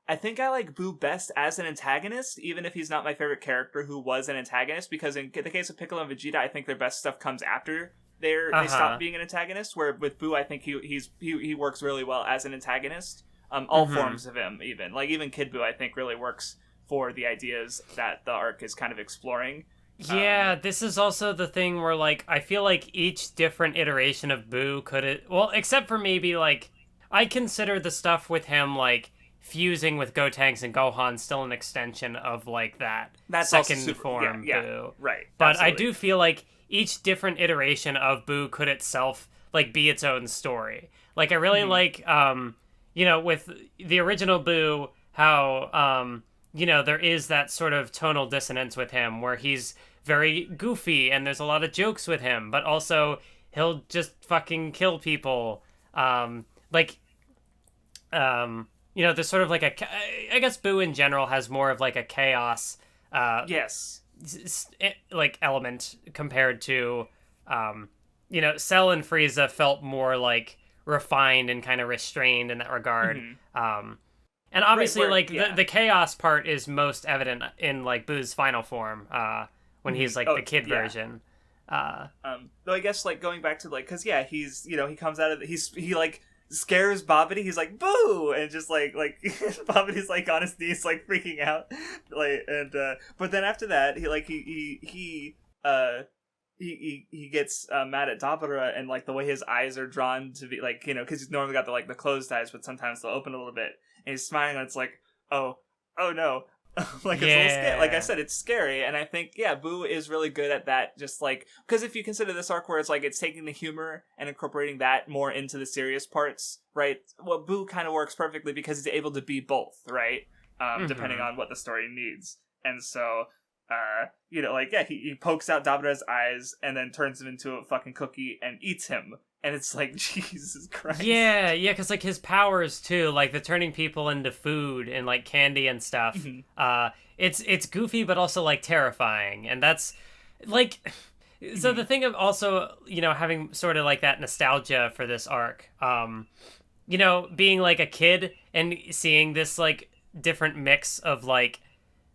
I like Buu best as an antagonist, even if he's not my favorite character who was an antagonist, because in the case of Piccolo and Vegeta, I think their best stuff comes after they stop being an antagonist, where with Buu, I think he works really well as an antagonist. All forms of him, even Kid Buu, I think really works for the ideas that the arc is kind of exploring. Yeah, this is also the thing where, like, I feel like each different iteration of Buu well, except for maybe, like, I consider the stuff with him, like, fusing with Gotenks and Gohan still an extension of, like, that's second form Buu. Right. But absolutely. I do feel like each different iteration of Buu could itself, like, be its own story. Like, I really like, with the original Buu, how, there is that sort of tonal dissonance with him, where he's very goofy, and there's a lot of jokes with him, but also he'll just fucking kill people. There's sort of like I guess Buu in general has more of like a chaos, like element compared to, Cell and Frieza felt more like refined and kind of restrained in that regard. And obviously, the chaos part is most evident in like Buu's final form, when he's like the kid version. Though I guess like going back to like, because he's he comes out of he like scares Babidi. He's like, boo, and just like Babidi's like on his knees like freaking out, like, and but then after that he gets mad at Dabura, and like the way his eyes are drawn to be like, because he's normally got the closed eyes, but sometimes they'll open a little bit, and he's smiling, and it's like, oh no. Like, it's a little scary. Like I said, it's scary, and I think Buu is really good at that. Just like, because if you consider this arc where it's like it's taking the humor and incorporating that more into the serious parts, right? Well, Buu kind of works perfectly because he's able to be both, right? Depending on what the story needs, and so he pokes out Dabura's eyes and then turns him into a fucking cookie and eats him. And it's like, Jesus Christ. Yeah, because, like, his powers, too, like, the turning people into food and, like, candy and stuff, it's goofy, but also, like, terrifying. And that's, like, so the thing of also, having sort of, like, that nostalgia for this arc, being, like, a kid and seeing this, like, different mix of, like,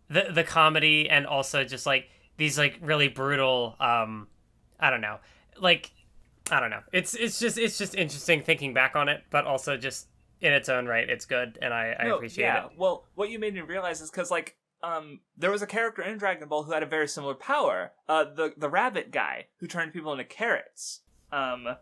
the comedy and also just, like, these, like, really brutal, I don't know. It's just interesting thinking back on it, but also just in its own right, it's good, and I appreciate it. Well, what you made me realize is because, like, there was a character in Dragon Ball who had a very similar power. The rabbit guy who turned people into carrots. Right?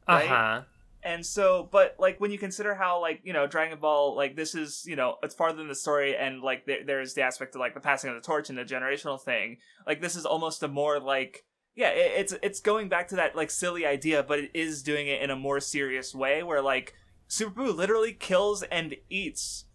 Uh-huh. And so, but, like, when you consider how, like, you know, Dragon Ball, like, this is, you know, it's farther in the story, and, like, there's the aspect of, like, the passing of the torch and the generational thing. Like, this is almost a more, like, yeah, it's going back to that, like, silly idea, but it is doing it in a more serious way, where, like, Super Buu literally kills and eats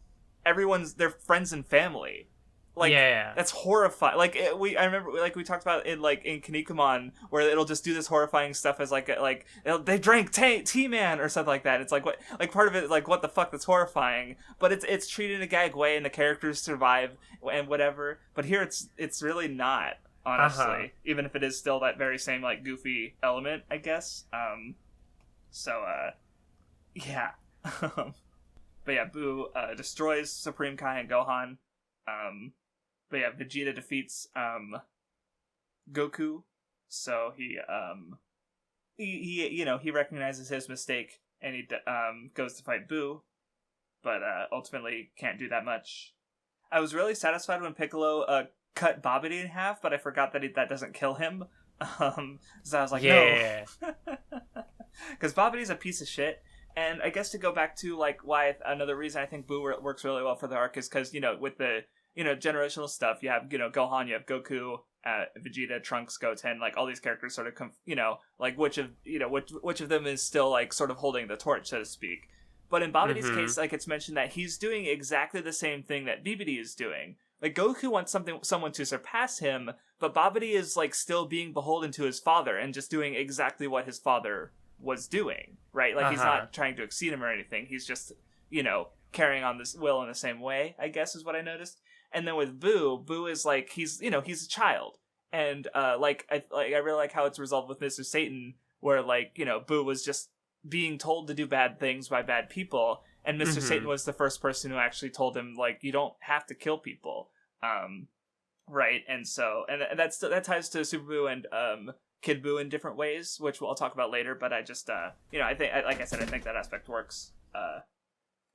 their friends and family. Like, yeah. That's horrifying. Like, I remember, like, we talked about in Kinnikuman, where it'll just do this horrifying stuff as, they drank T-Man or something like that. It's like, what, like, part of it is, like, what the fuck, that's horrifying. But it's treated in a gag way, and the characters survive, and whatever. But here, it's really not, honestly. Even if it is still that very same, like, goofy element, I guess. Yeah. But yeah, Buu, destroys Supreme Kai and Gohan. But yeah, Vegeta defeats Goku, so he you know, he recognizes his mistake, and he goes to fight Buu, but ultimately can't do that much. I was really satisfied when Piccolo cut Babidi in half, but I forgot that that doesn't kill him. So I was like, no, because Babidi's a piece of shit. And I guess to go back to, like, why another reason I think Buu works really well for the arc is because, you know, with the, you know, generational stuff, you have, you know, Gohan, you have Goku, Vegeta, Trunks, Goten, like, all these characters sort of you know, like, which of them is still, like, sort of holding the torch, so to speak. But in Babidi's case, like, it's mentioned that he's doing exactly the same thing that Babidi is doing. Like, Goku wants someone to surpass him, but Babidi is, like, still being beholden to his father and just doing exactly what his father was doing, right? Like, he's not trying to exceed him or anything. He's just, you know, carrying on this will in the same way, I guess, is what I noticed. And then with Buu is like, he's a child. And, I really like how it's resolved with Mr. Satan, where, like, you know, Buu was just being told to do bad things by bad people, and Mr. Satan was the first person who actually told him, like, you don't have to kill people. Right? And so, and that ties to Super Buu and, Kid Buu in different ways, which I'll talk about later, but I just, you know, I think, like I said, I think that aspect works.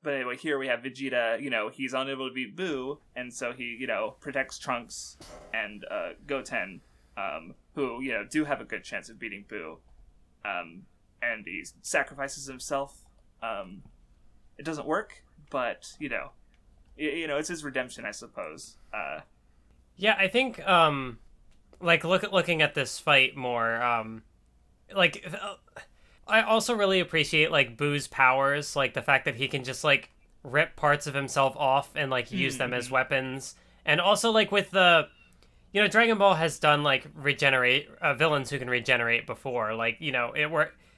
But anyway, here we have Vegeta, you know, he's unable to beat Buu, and so he, you know, protects Trunks and, Goten, who, you know, do have a good chance of beating Buu. And he sacrifices himself. It doesn't work, but, you know, it's his redemption, I suppose. Yeah, I think, like, looking at this fight more, I also really appreciate, like, Boo's powers, like, the fact that he can just, like, rip parts of himself off and, like, use them as weapons. And also, like, with the, you know, Dragon Ball has done, like, regenerate, villains who can regenerate before. Like, you know,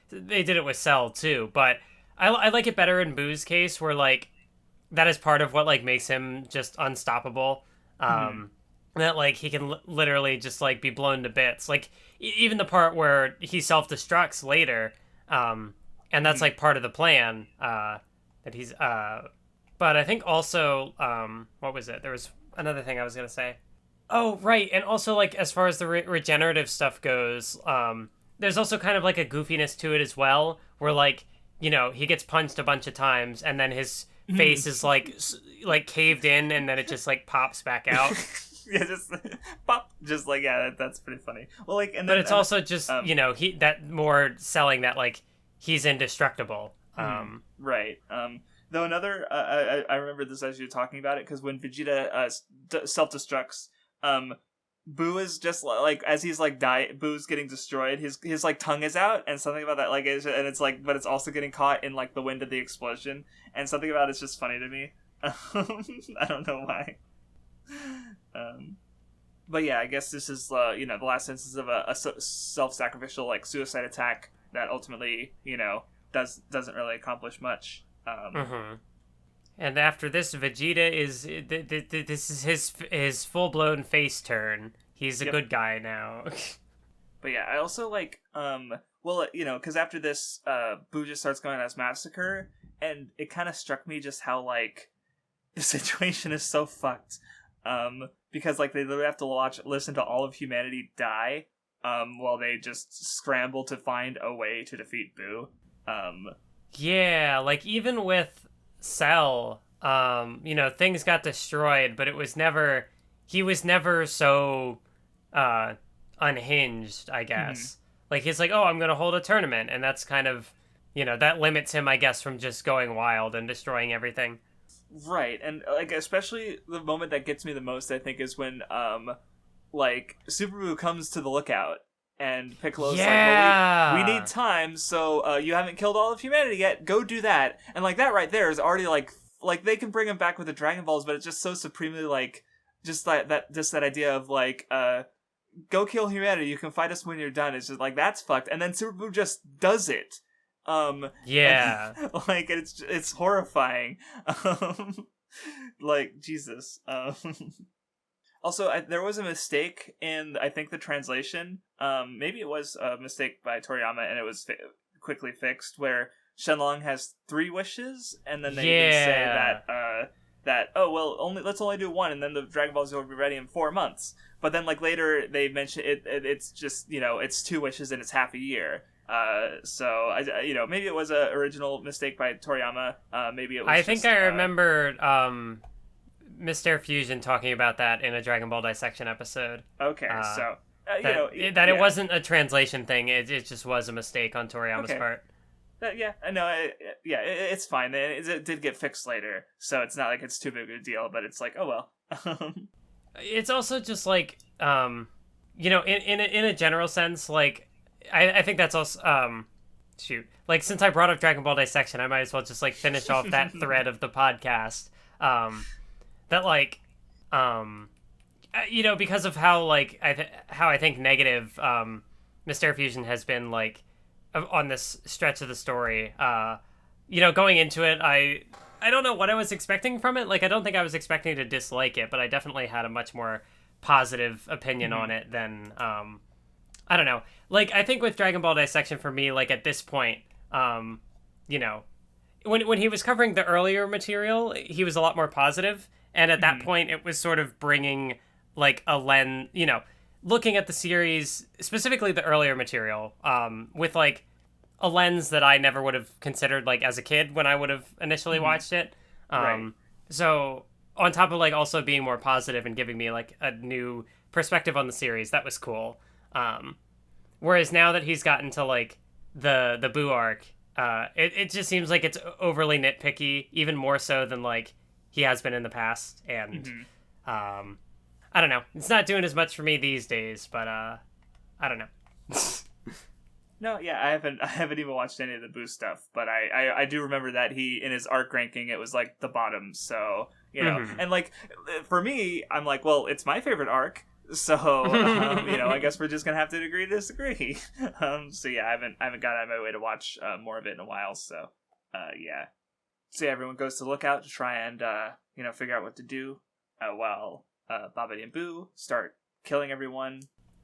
they did it with Cell, too. But I like it better in Boo's case, where, like, that is part of what, like, makes him just unstoppable. That, like, he can literally just, like, be blown to bits. Like, even the part where he self-destructs later, and that's, like, part of the plan, that he's, but I think also, what was it? There was another thing I was gonna say. Oh, right, and also, like, as far as the regenerative stuff goes, there's also kind of, like, a goofiness to it as well, where, like, you know, he gets punched a bunch of times, and then his face is, like, caved in, and then it just, like, pops back out. Yeah, just pop, just like, yeah, that's pretty funny. Well, like, and then, but it's also just you know, that more selling that, like, he's indestructible. Right. Though another, I remember this as you were talking about it, because when Vegeta self-destructs, Buu is just like, as he's like Buu's getting destroyed, his like tongue is out, and something about that, like, and it's like, but it's also getting caught in like the wind of the explosion, and something about it's just funny to me. I don't know why. But yeah, I guess this is, you know, the last instance of a self-sacrificial, like, suicide attack that ultimately, you know, doesn't really accomplish much. And after this, Vegeta is this is his full-blown face turn. He's a good guy now. But yeah, I also like, well, you know, because after this, Buu just starts going as Massacre, and it kind of struck me just how, like, the situation is so fucked. Because, like, they literally have to listen to all of humanity die, while they just scramble to find a way to defeat Buu. Yeah, like, even with Cell, you know, things got destroyed, but it was never he was never so unhinged, I guess. Like, he's like, oh, I'm going to hold a tournament. And that's kind of, that limits him, I guess, from just going wild and destroying everything. Right. And, like, especially the moment that gets me the most, I think, is when, like, Super Buu comes to the lookout. And Piccolo's like, well, we need time, so you haven't killed all of humanity yet. Go do that. And, like, that right there is already, like, they can bring him back with the Dragon Balls, but it's just so supremely, like, just that idea of, like, go kill humanity, you can fight us when you're done. It's just, like, that's fucked. And then Super Buu just does it. Yeah. And, like, it's horrifying. Like, Jesus. Also, there was a mistake in, I think, the translation. Maybe it was a mistake by Toriyama, and it was quickly fixed, where Shenlong has 3 wishes, and then they even say that let's only do 1, and then the Dragon Balls will be ready in 4 months. But then, like, later they mention it's just, it's 2 wishes and it's half a year. So maybe it was a original mistake by Toriyama. Maybe it was. I think I remember Mr. Fusion talking about that in a Dragon Ball Dissection episode. Okay, so it wasn't a translation thing. It just was a mistake on Toriyama's part. I know. It's fine. It did get fixed later, so it's not like it's too big of a deal. But it's like, oh well. It's also just like, in a general sense, like, I think that's also like, since I brought up Dragon Ball Dissection, I might as well just like finish off that thread of the podcast. That, like, because of how, like, how I think negative Mr. Fusion has been, like, on this stretch of the story. Going into it, I don't know what I was expecting from it. Like, I don't think I was expecting to dislike it, but I definitely had a much more positive opinion on it than, I don't know. Like, I think with Dragon Ball Dissection, for me, like, at this point, when he was covering the earlier material, he was a lot more positive. And at that point, it was sort of bringing, like, a lens, looking at the series, specifically the earlier material, with, like, a lens that I never would have considered, like, as a kid when I would have initially watched it. Right. So, on top of, like, also being more positive and giving me, like, a new perspective on the series, that was cool. Whereas now that he's gotten to, like, the Buu arc, it just seems like it's overly nitpicky, even more so than, like, he has been in the past, and I don't know. It's not doing as much for me these days, but I don't know. No, yeah, I haven't even watched any of the Boo stuff, but I do remember that he, in his arc ranking, it was like the bottom. So and like for me, I'm like, well, it's my favorite arc, so I guess we're just gonna have to agree to disagree. So yeah, I haven't got out of my way to watch more of it in a while. So yeah. So yeah, everyone goes to Lookout to try and, figure out what to do while Babidi and Boo start killing everyone.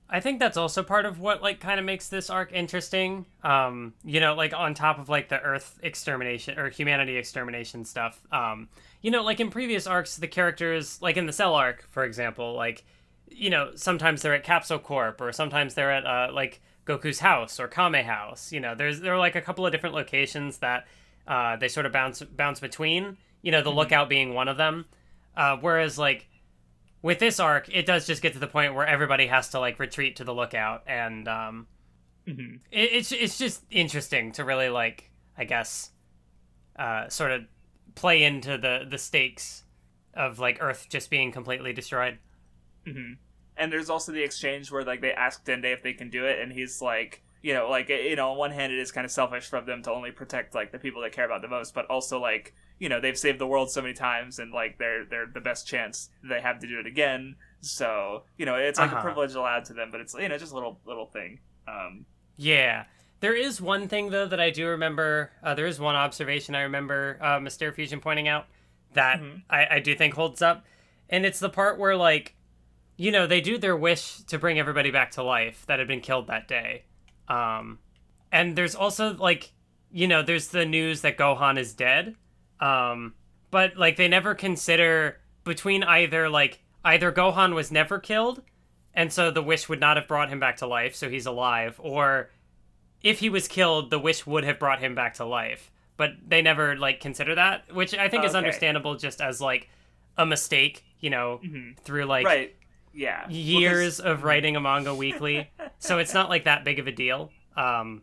I think that's also part of what, like, kind of makes this arc interesting. Like, on top of, like, the Earth extermination or humanity extermination stuff. Like, in previous arcs, the characters, like in the Cell arc, for example, like, sometimes they're at Capsule Corp, or sometimes they're at, like, Goku's house or Kame house. There are, like, a couple of different locations that they sort of bounce between, the Lookout being one of them. Whereas, like, with this arc, it does just get to the point where everybody has to, like, retreat to the Lookout. And it's just interesting to really, like, I guess, sort of play into the stakes of, like, Earth just being completely destroyed. And there's also the exchange where, like, they ask Dende if they can do it, and he's like, on one hand, it is kind of selfish for them to only protect, like, the people they care about the most, but also, like, they've saved the world so many times, and, like, they're the best chance they have to do it again. So, it's like a privilege allowed to them, but it's, just a little thing. Yeah. There is one thing, though, that I do remember. There is one observation I remember Mr. Fusion pointing out that I do think holds up. And it's the part where, like, they do their wish to bring everybody back to life that had been killed that day. And there's also, like, there's the news that Gohan is dead. But, like, they never consider between either Gohan was never killed, and so the wish would not have brought him back to life, so he's alive, or if he was killed, the wish would have brought him back to life. But they never, like, consider that, which I think is understandable just as, like, a mistake through like right. Yeah. years of writing a manga weekly. So it's not like that big of a deal. No,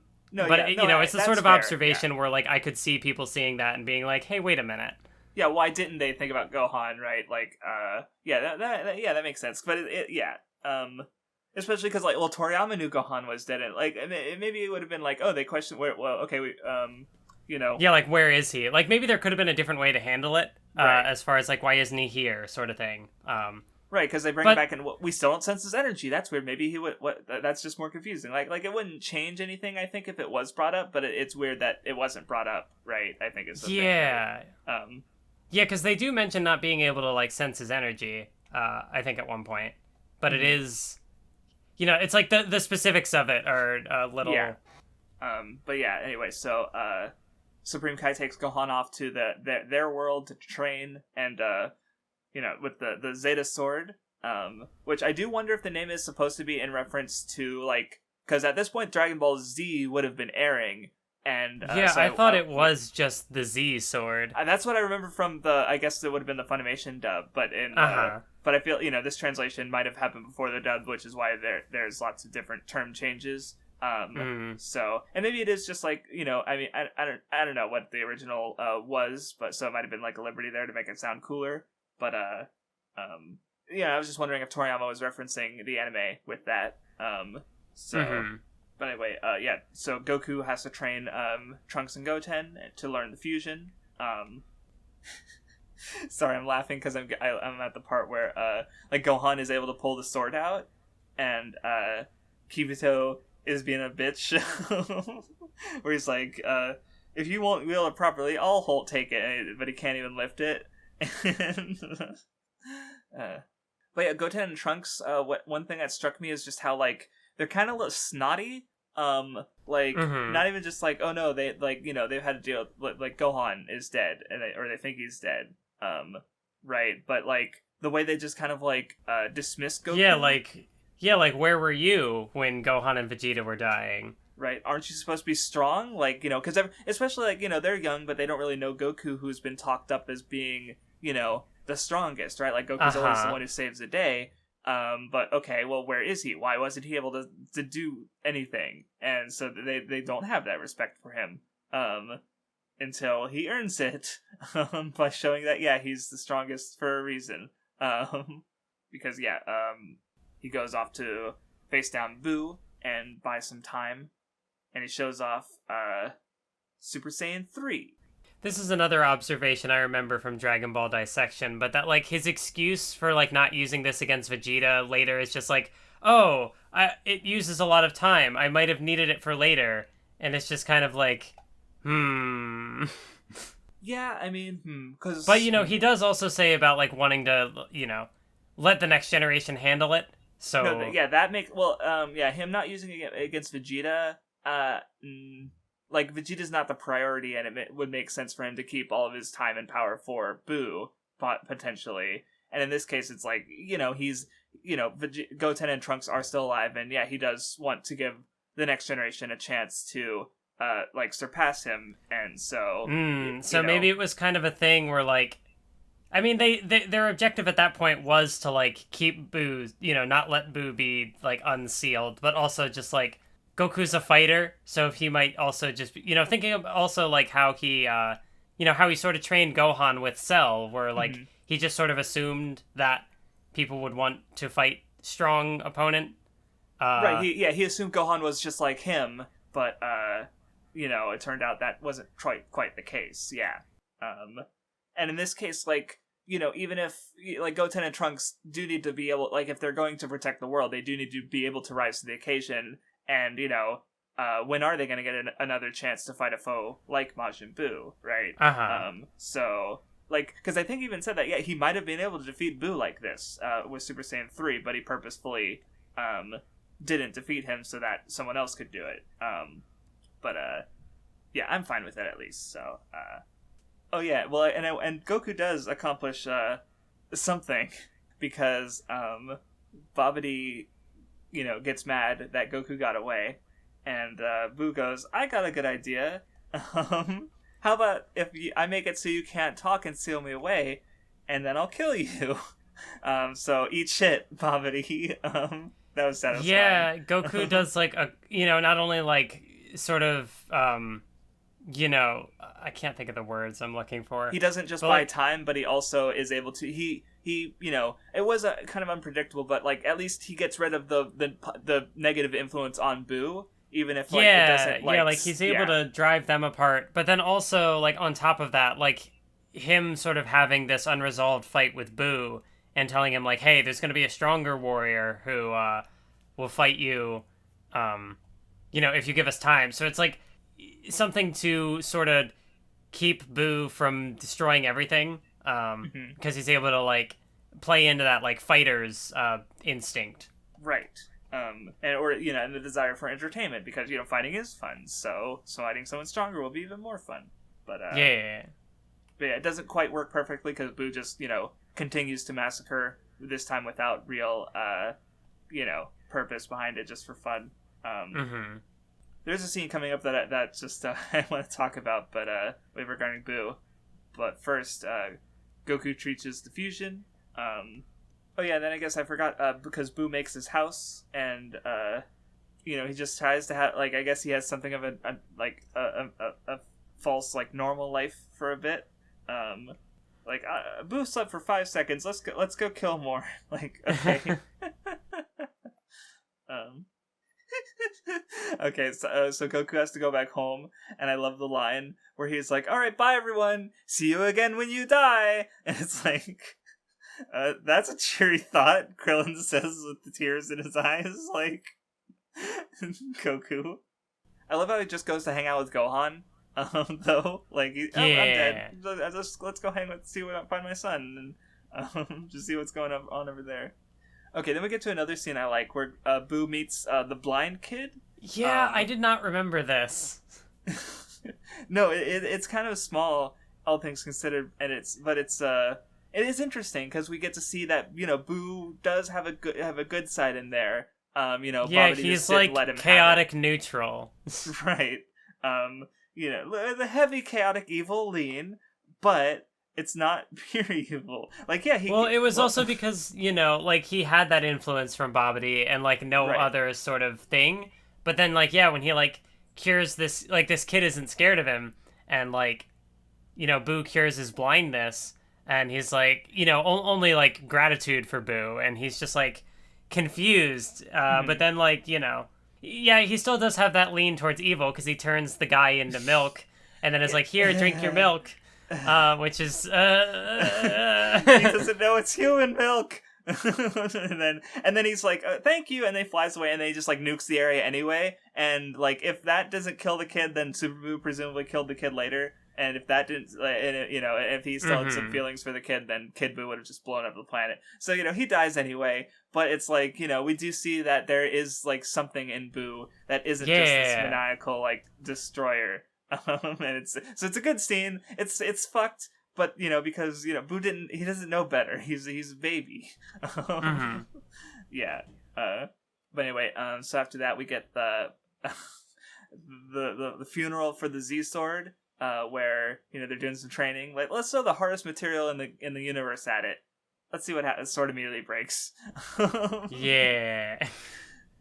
but yeah, it's the sort of fair, observation where like I could see people seeing that and being like, hey, wait a minute. Yeah, why didn't they think about Gohan, right? Like, that makes sense. But especially because like, well, Toriyama knew Gohan was dead, and like, maybe it would have been like, oh, they questioned where. Well, okay, Yeah, like where is he? Like maybe there could have been a different way to handle it, right. as far as like why isn't he here, sort of thing. Right, because they bring him back and we still don't sense his energy. That's weird. Maybe he would. That's just more confusing. Like it wouldn't change anything. I think if it was brought up, but it's weird that it wasn't brought up. Right, I think is the thing. Right? Yeah, because they do mention not being able to like sense his energy. I think at one point, but it is, it's like the specifics of it are a little. Yeah. But yeah. Anyway, so Supreme Kai takes Gohan off to their world to train and with the Zeta sword, which I do wonder if the name is supposed to be in reference to, like, because at this point Dragon Ball Z would have been airing, and so I thought it was just the Z sword. That's what I remember from I guess it would have been the Funimation dub, but but I feel this translation might have happened before the dub, which is why there's lots of different term changes. So, and maybe it is just like, I mean, I don't know what the original was, but so it might have been like a liberty there to make it sound cooler. But I was just wondering if Toriyama was referencing the anime with that. But anyway, so Goku has to train Trunks and Goten to learn the fusion. Sorry, I'm laughing because I'm at the part where like Gohan is able to pull the sword out, and Kibito is being a bitch, where he's like, if you won't wield it properly, I'll take it, but he can't even lift it. But yeah, Goten and Trunks, one thing that struck me is just how like they're kind of a little snotty. Not even just like, oh no, they like they've had to deal with, like, Gohan is dead, or they think he's dead. Right, but like the way they just kind of like dismiss Goku. Yeah, like where were you when Gohan and Vegeta were dying? Right, aren't you supposed to be strong? Like, because especially like, they're young, but they don't really know Goku, who's been talked up as being, the strongest, right? Like, Goku's always the one who saves the day. But okay, well, where is he? Why wasn't he able to do anything? And so they don't have that respect for him, until he earns it, by showing that, yeah, he's the strongest for a reason. Because, he goes off to face down Buu and buy some time. And he shows off Super Saiyan 3. This is another observation I remember from Dragon Ball Dissection, but that, like, his excuse for, like, not using this against Vegeta later is just like, it uses a lot of time. I might have needed it for later. And it's just kind of like, Yeah, I mean, because... But, he does also say about, like, wanting to, let the next generation handle it. So... No, that makes... Well, him not using it against Vegeta... like, Vegeta's not the priority, and it would make sense for him to keep all of his time and power for Buu, potentially. And in this case, it's like, he's, Goten and Trunks are still alive, and he does want to give the next generation a chance to, surpass him, and so... maybe it was kind of a thing where, like... I mean, their objective at that point was to, like, keep Buu, not let Buu be, like, unsealed, but also just, like, Goku's a fighter, so he might also just, thinking of also, like, how he, how he sort of trained Gohan with Cell, where, like, he just sort of assumed that people would want to fight strong opponent. Right, he assumed Gohan was just like him, but, it turned out that wasn't quite the case, and in this case, like, even if, like, Goten and Trunks do need to be able, like, if they're going to protect the world, they do need to be able to rise to the occasion. And, when are they going to get another chance to fight a foe like Majin Buu, right? So, like, because I think he even said that, he might have been able to defeat Buu like this with Super Saiyan 3, but he purposefully didn't defeat him so that someone else could do it. But I'm fine with it at least, so... and Goku does accomplish something, because Babidi... gets mad that Goku got away, and Buu goes, I got a good idea. How about if I make it so you can't talk and seal me away, and then I'll kill you? So eat shit, Babidi. That was satisfying. Yeah, Goku does like not only like sort of I can't think of the words I'm looking for. He doesn't just buy time, but he also is able to he it was a kind of unpredictable, but like at least he gets rid of the negative influence on Buu, even if like it doesn't like like he's able to drive them apart. But then also like on top of that, like him sort of having this unresolved fight with Buu and telling him like, hey, there's going to be a stronger warrior who will fight you if you give us time. So it's like something to sort of keep Buu from destroying everything, because he's able to like play into that like fighter's instinct, right? And the desire for entertainment, because fighting is fun, so fighting someone stronger will be even more fun. But but it doesn't quite work perfectly because Buu just continues to massacre, this time without real purpose behind it, just for fun. There's a scene coming up that just I want to talk about, but regarding Buu. But first, Goku reaches the fusion. Then I guess I forgot, because Buu makes his house, and he just tries to have, like, I guess he has something of a false like normal life for a bit. Buu slept for 5 seconds. Let's go kill more. Like, okay. Okay, so Goku has to go back home, and I love the line where he's like, "All right, bye everyone. See you again when you die." And it's like, that's a cheery thought, Krillin says with the tears in his eyes, like, Goku. I love how he just goes to hang out with Gohan, though. Like, I'm dead. Let's go find my son, and just see what's going on over there. Okay, then we get to another scene I like, where Buu meets the blind kid. Yeah, I did not remember this. No, it's kind of small, all things considered, and it is interesting because we get to see that Buu does have a good side in there. He's like chaotic neutral, right? The heavy chaotic evil lean, but it's not pure evil. Like, yeah, it was also because, he had that influence from Babidi and, like, no other sort of thing. But then, like, when he, like, cures this, like, this kid isn't scared of him, and, like, Buu cures his blindness, and he's, like, only, like, gratitude for Buu, and he's just, like, confused. But then, like, he still does have that lean towards evil, because he turns the guy into milk, and then is like, here, drink your milk. Which is he doesn't know it's human milk. and then he's like, thank you, and then he flies away, and then he just like nukes the area anyway. And like, if that doesn't kill the kid, then Super Buu presumably killed the kid later. And if that didn't, if he still had some feelings for the kid, then Kid Buu would have just blown up the planet. So he dies anyway. But it's like, we do see that there is like something in Buu that isn't just this maniacal like destroyer. And it's a good scene. It's fucked, but because Buu doesn't know better. He's a baby. Yeah. But anyway, so after that we get the the funeral for the Z Sword, where they're doing some training. Like, let's throw the hardest material in the universe at it. Let's see what happens. Sword immediately breaks. Yeah.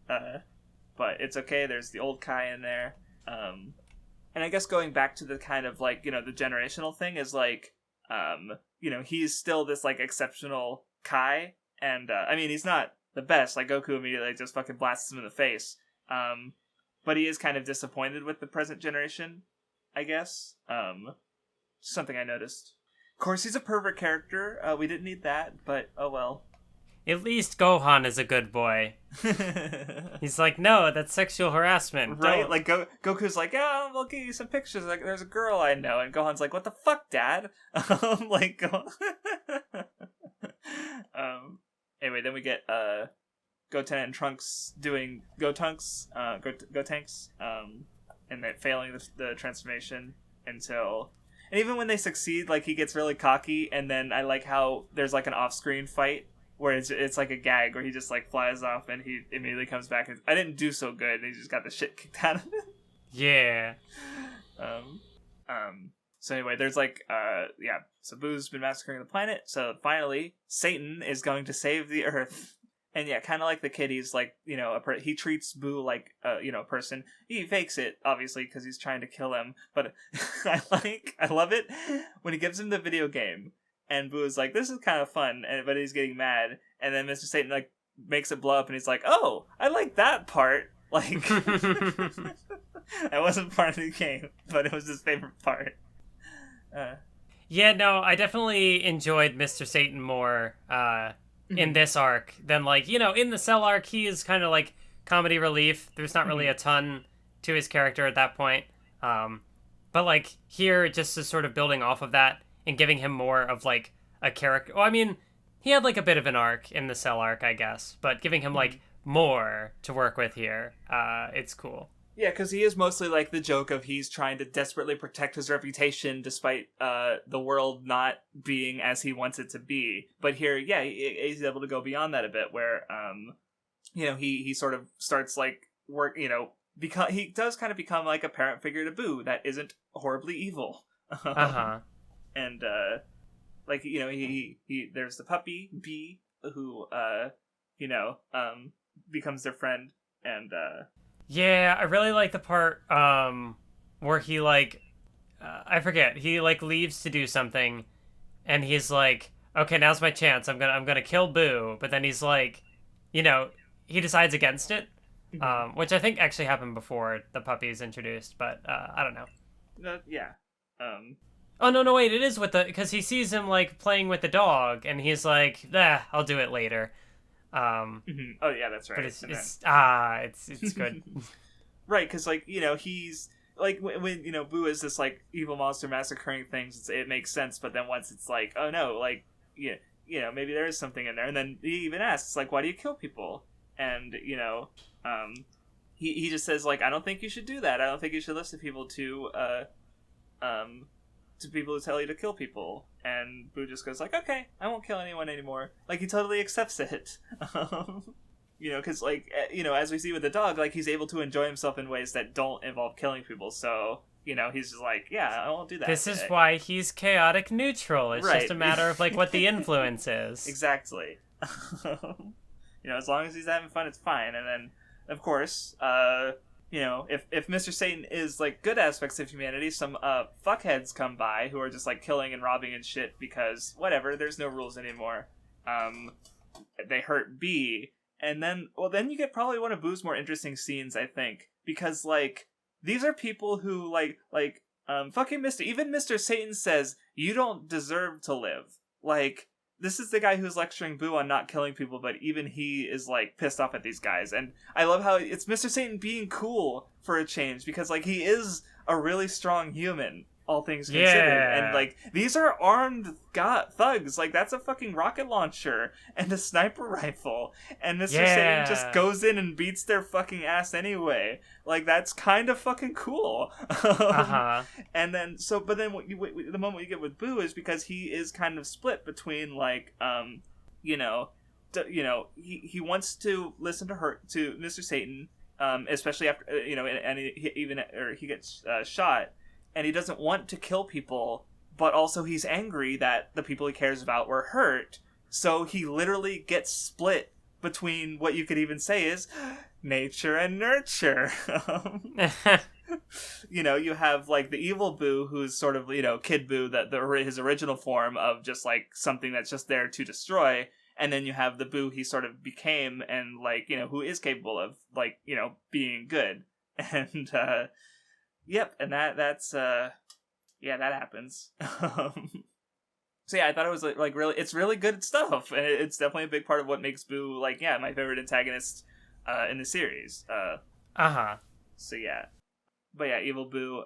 But it's okay. There's the old Kai in there. And I guess going back to the kind of like, the generational thing is like, he's still this like exceptional Kai. And, he's not the best. Like, Goku immediately just fucking blasts him in the face. But he is kind of disappointed with the present generation, I guess. Something I noticed. Of course, he's a pervert character. We didn't need that, but oh well. At least Gohan is a good boy. He's like, no, that's sexual harassment. Right? Don't. Like, Goku's like, yeah, I'll give you some pictures. Like, there's a girl I know. And Gohan's like, what the fuck, Dad? Anyway, then we get Goten and Trunks doing Gotenks, and then failing the transformation until... And even when they succeed, like, he gets really cocky, and then I like how there's, like, an off-screen fight where it's like a gag where he just like flies off and he immediately comes back and I didn't do so good and he just got the shit kicked out of him. Yeah. So anyway, there's so Boo's been massacring the planet, so finally, Satan is going to save the Earth. And yeah, kind of like the kid, he's like, he treats Boo like, a person. He fakes it, obviously, because he's trying to kill him. But I love it when he gives him the video game, and Boo is like, this is kind of fun, but he's getting mad. And then Mr. Satan, like, makes it blow up, and he's like, oh, I like that part. Like, that wasn't part of the game, but it was his favorite part. Yeah, no, I definitely enjoyed Mr. Satan more, in this arc than, like, in the Cell arc, he is kind of like comedy relief. There's not really a ton to his character at that point. But like here, just is sort of building off of that and giving him more of like a character. Well, I mean, he had like a bit of an arc in the Cell arc, I guess, but giving him like more to work with here, it's cool. Yeah, because he is mostly like the joke of he's trying to desperately protect his reputation despite the world not being as he wants it to be. But here, yeah, he's able to go beyond that a bit where, he sort of starts like he does kind of become like a parent figure to Boo that isn't horribly evil. And, there's the puppy, B, who, becomes their friend and, Yeah, I really like the part where he like I forget, he like leaves to do something and he's like, okay, now's my chance. I'm gonna kill Boo, but then he's like, he decides against it. Which I think actually happened before the puppy is introduced, but I don't know. Oh no, wait, it is because he sees him like playing with the dog and he's like, I'll do it later. Oh yeah, that's right. But it's good. Right, because he's like when Boo is this like evil monster massacring things, it makes sense. But then once it's like, oh no, like maybe there is something in there, and then he even asks like, why do you kill people? And he just says like, I don't think you should do that. I don't think you should listen to people to people who tell you to kill people. And Boo just goes like, okay, I won't kill anyone anymore. Like, he totally accepts it. Because like, as we see with the dog, like, he's able to enjoy himself in ways that don't involve killing people. So, he's just like, yeah, I won't do that. This is why he's chaotic neutral. It's just a matter of like what the influence is. Exactly. As long as he's having fun, it's fine. And then, of course, if Mr. Satan is like good aspects of humanity, some fuckheads come by who are just like killing and robbing and shit because whatever, there's no rules anymore. They hurt B, and then you get probably one of Boo's more interesting scenes, I think, because like these are people who fucking Mr. Satan says you don't deserve to live. Like, this is the guy who's lecturing Boo on not killing people, but even he is, like, pissed off at these guys. And I love how it's Mr. Satan being cool for a change, because, like, he is a really strong human, all things considered. And, like, these are armed thugs. Like, that's a fucking rocket launcher and a sniper rifle. And Mr. Satan just goes in and beats their fucking ass anyway. Like, that's kind of fucking cool. And then, the moment you get with Boo is because he is kind of split between, like, he wants to listen to Mr. Satan, especially after, he gets shot. And he doesn't want to kill people, but also he's angry that the people he cares about were hurt. So he literally gets split between what you could even say is nature and nurture. You have like the evil Boo, who's sort of, Kid Boo, his original form of just like something that's just there to destroy. And then you have the Boo he sort of became and like, who is capable of like, being good. And, yep, and that's that happens. So yeah, I thought it was like really, it's really good stuff, and it's definitely a big part of what makes Boo like my favorite antagonist in the series. So yeah, but yeah, evil Boo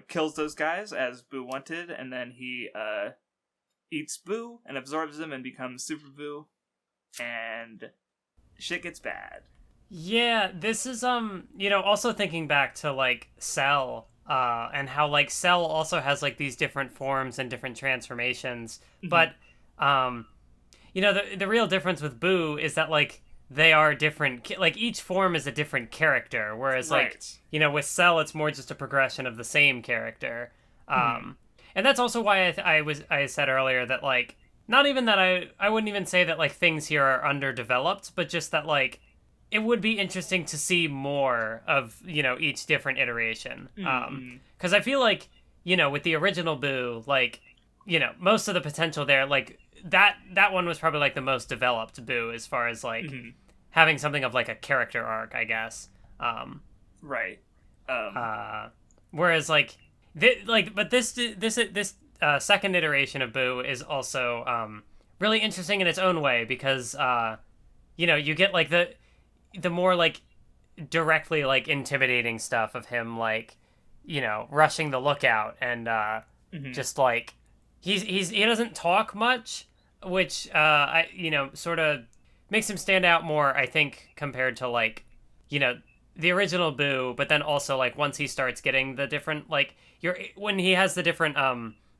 kills those guys as Boo wanted, and then he eats Boo and absorbs him and becomes Super Boo, and shit gets bad. Yeah, this is, also thinking back to, like, Cell, and how, like, Cell also has, like, these different forms and different transformations, but, the real difference with Boo is that, like, they are different, like, each form is a different character, whereas, like, with Cell, it's more just a progression of the same character, And that's also why I said earlier that, like, not even that I wouldn't even say that, like, things here are underdeveloped, but just that, like, it would be interesting to see more of, you know, each different iteration. Because I feel like, you know, with the original Buu, like, you know, most of the potential there, like, that one was probably, like, the most developed Buu as far as, like, having something of, like, a character arc, I guess. Right. Whereas, like, but this second iteration of Buu is also really interesting in its own way because, you know, you get, like, the more, like, directly, like, intimidating stuff of him, like, you know, rushing the lookout and just, like, he doesn't talk much, which you know, sort of makes him stand out more, I think, compared to, like, you know, the original Buu. But then also, like, once he starts getting the different, like, when he has the different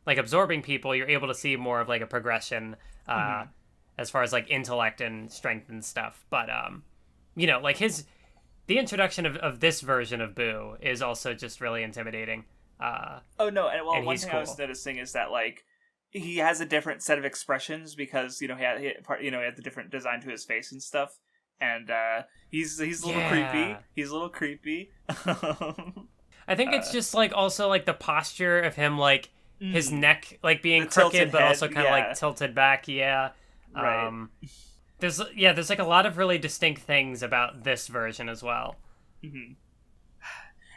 like, absorbing people, you're able to see more of, like, a progression as far as, like, intellect and strength and stuff. But you know, like, the introduction of this version of Buu is also just really intimidating. Oh no, and well, and one thing cool. I was noticing is that, like, he has a different set of expressions because, you know, he had the different design to his face and stuff, and he's a little creepy. He's a little creepy. I think it's just, like, also, like, the posture of him, like, his neck, like, being crooked but also kind of like tilted back. Right. There's like a lot of really distinct things about this version as well. And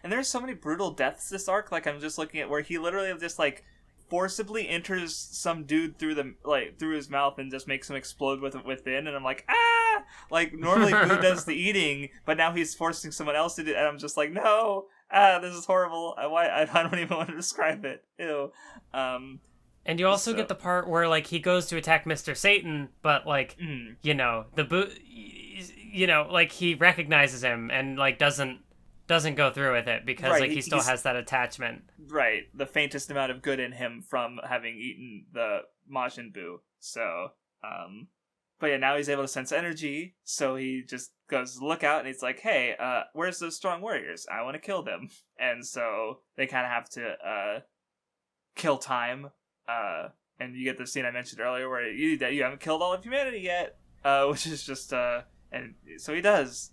there's so many brutal deaths this arc. Like, I'm just looking at where he literally just, like, forcibly enters some dude through his mouth and just makes him explode within, and I'm like, ah! Like, normally Buu does the eating, but now he's forcing someone else to do it, and I'm just like, no! This is horrible. I don't even want to describe it. Ew. And you also get the part where, like, he goes to attack Mr. Satan, but, like, you know, the Buu, you know, like, he recognizes him and, like, doesn't go through with it because, like, he still has that attachment. Right. The faintest amount of good in him from having eaten the Majin Buu. So, but yeah, now he's able to sense energy, so he just goes look out and he's like, hey, where's those strong warriors? I want to kill them. And so they kind of have to kill time. And you get the scene I mentioned earlier where you haven't killed all of humanity yet, which is just and so he does.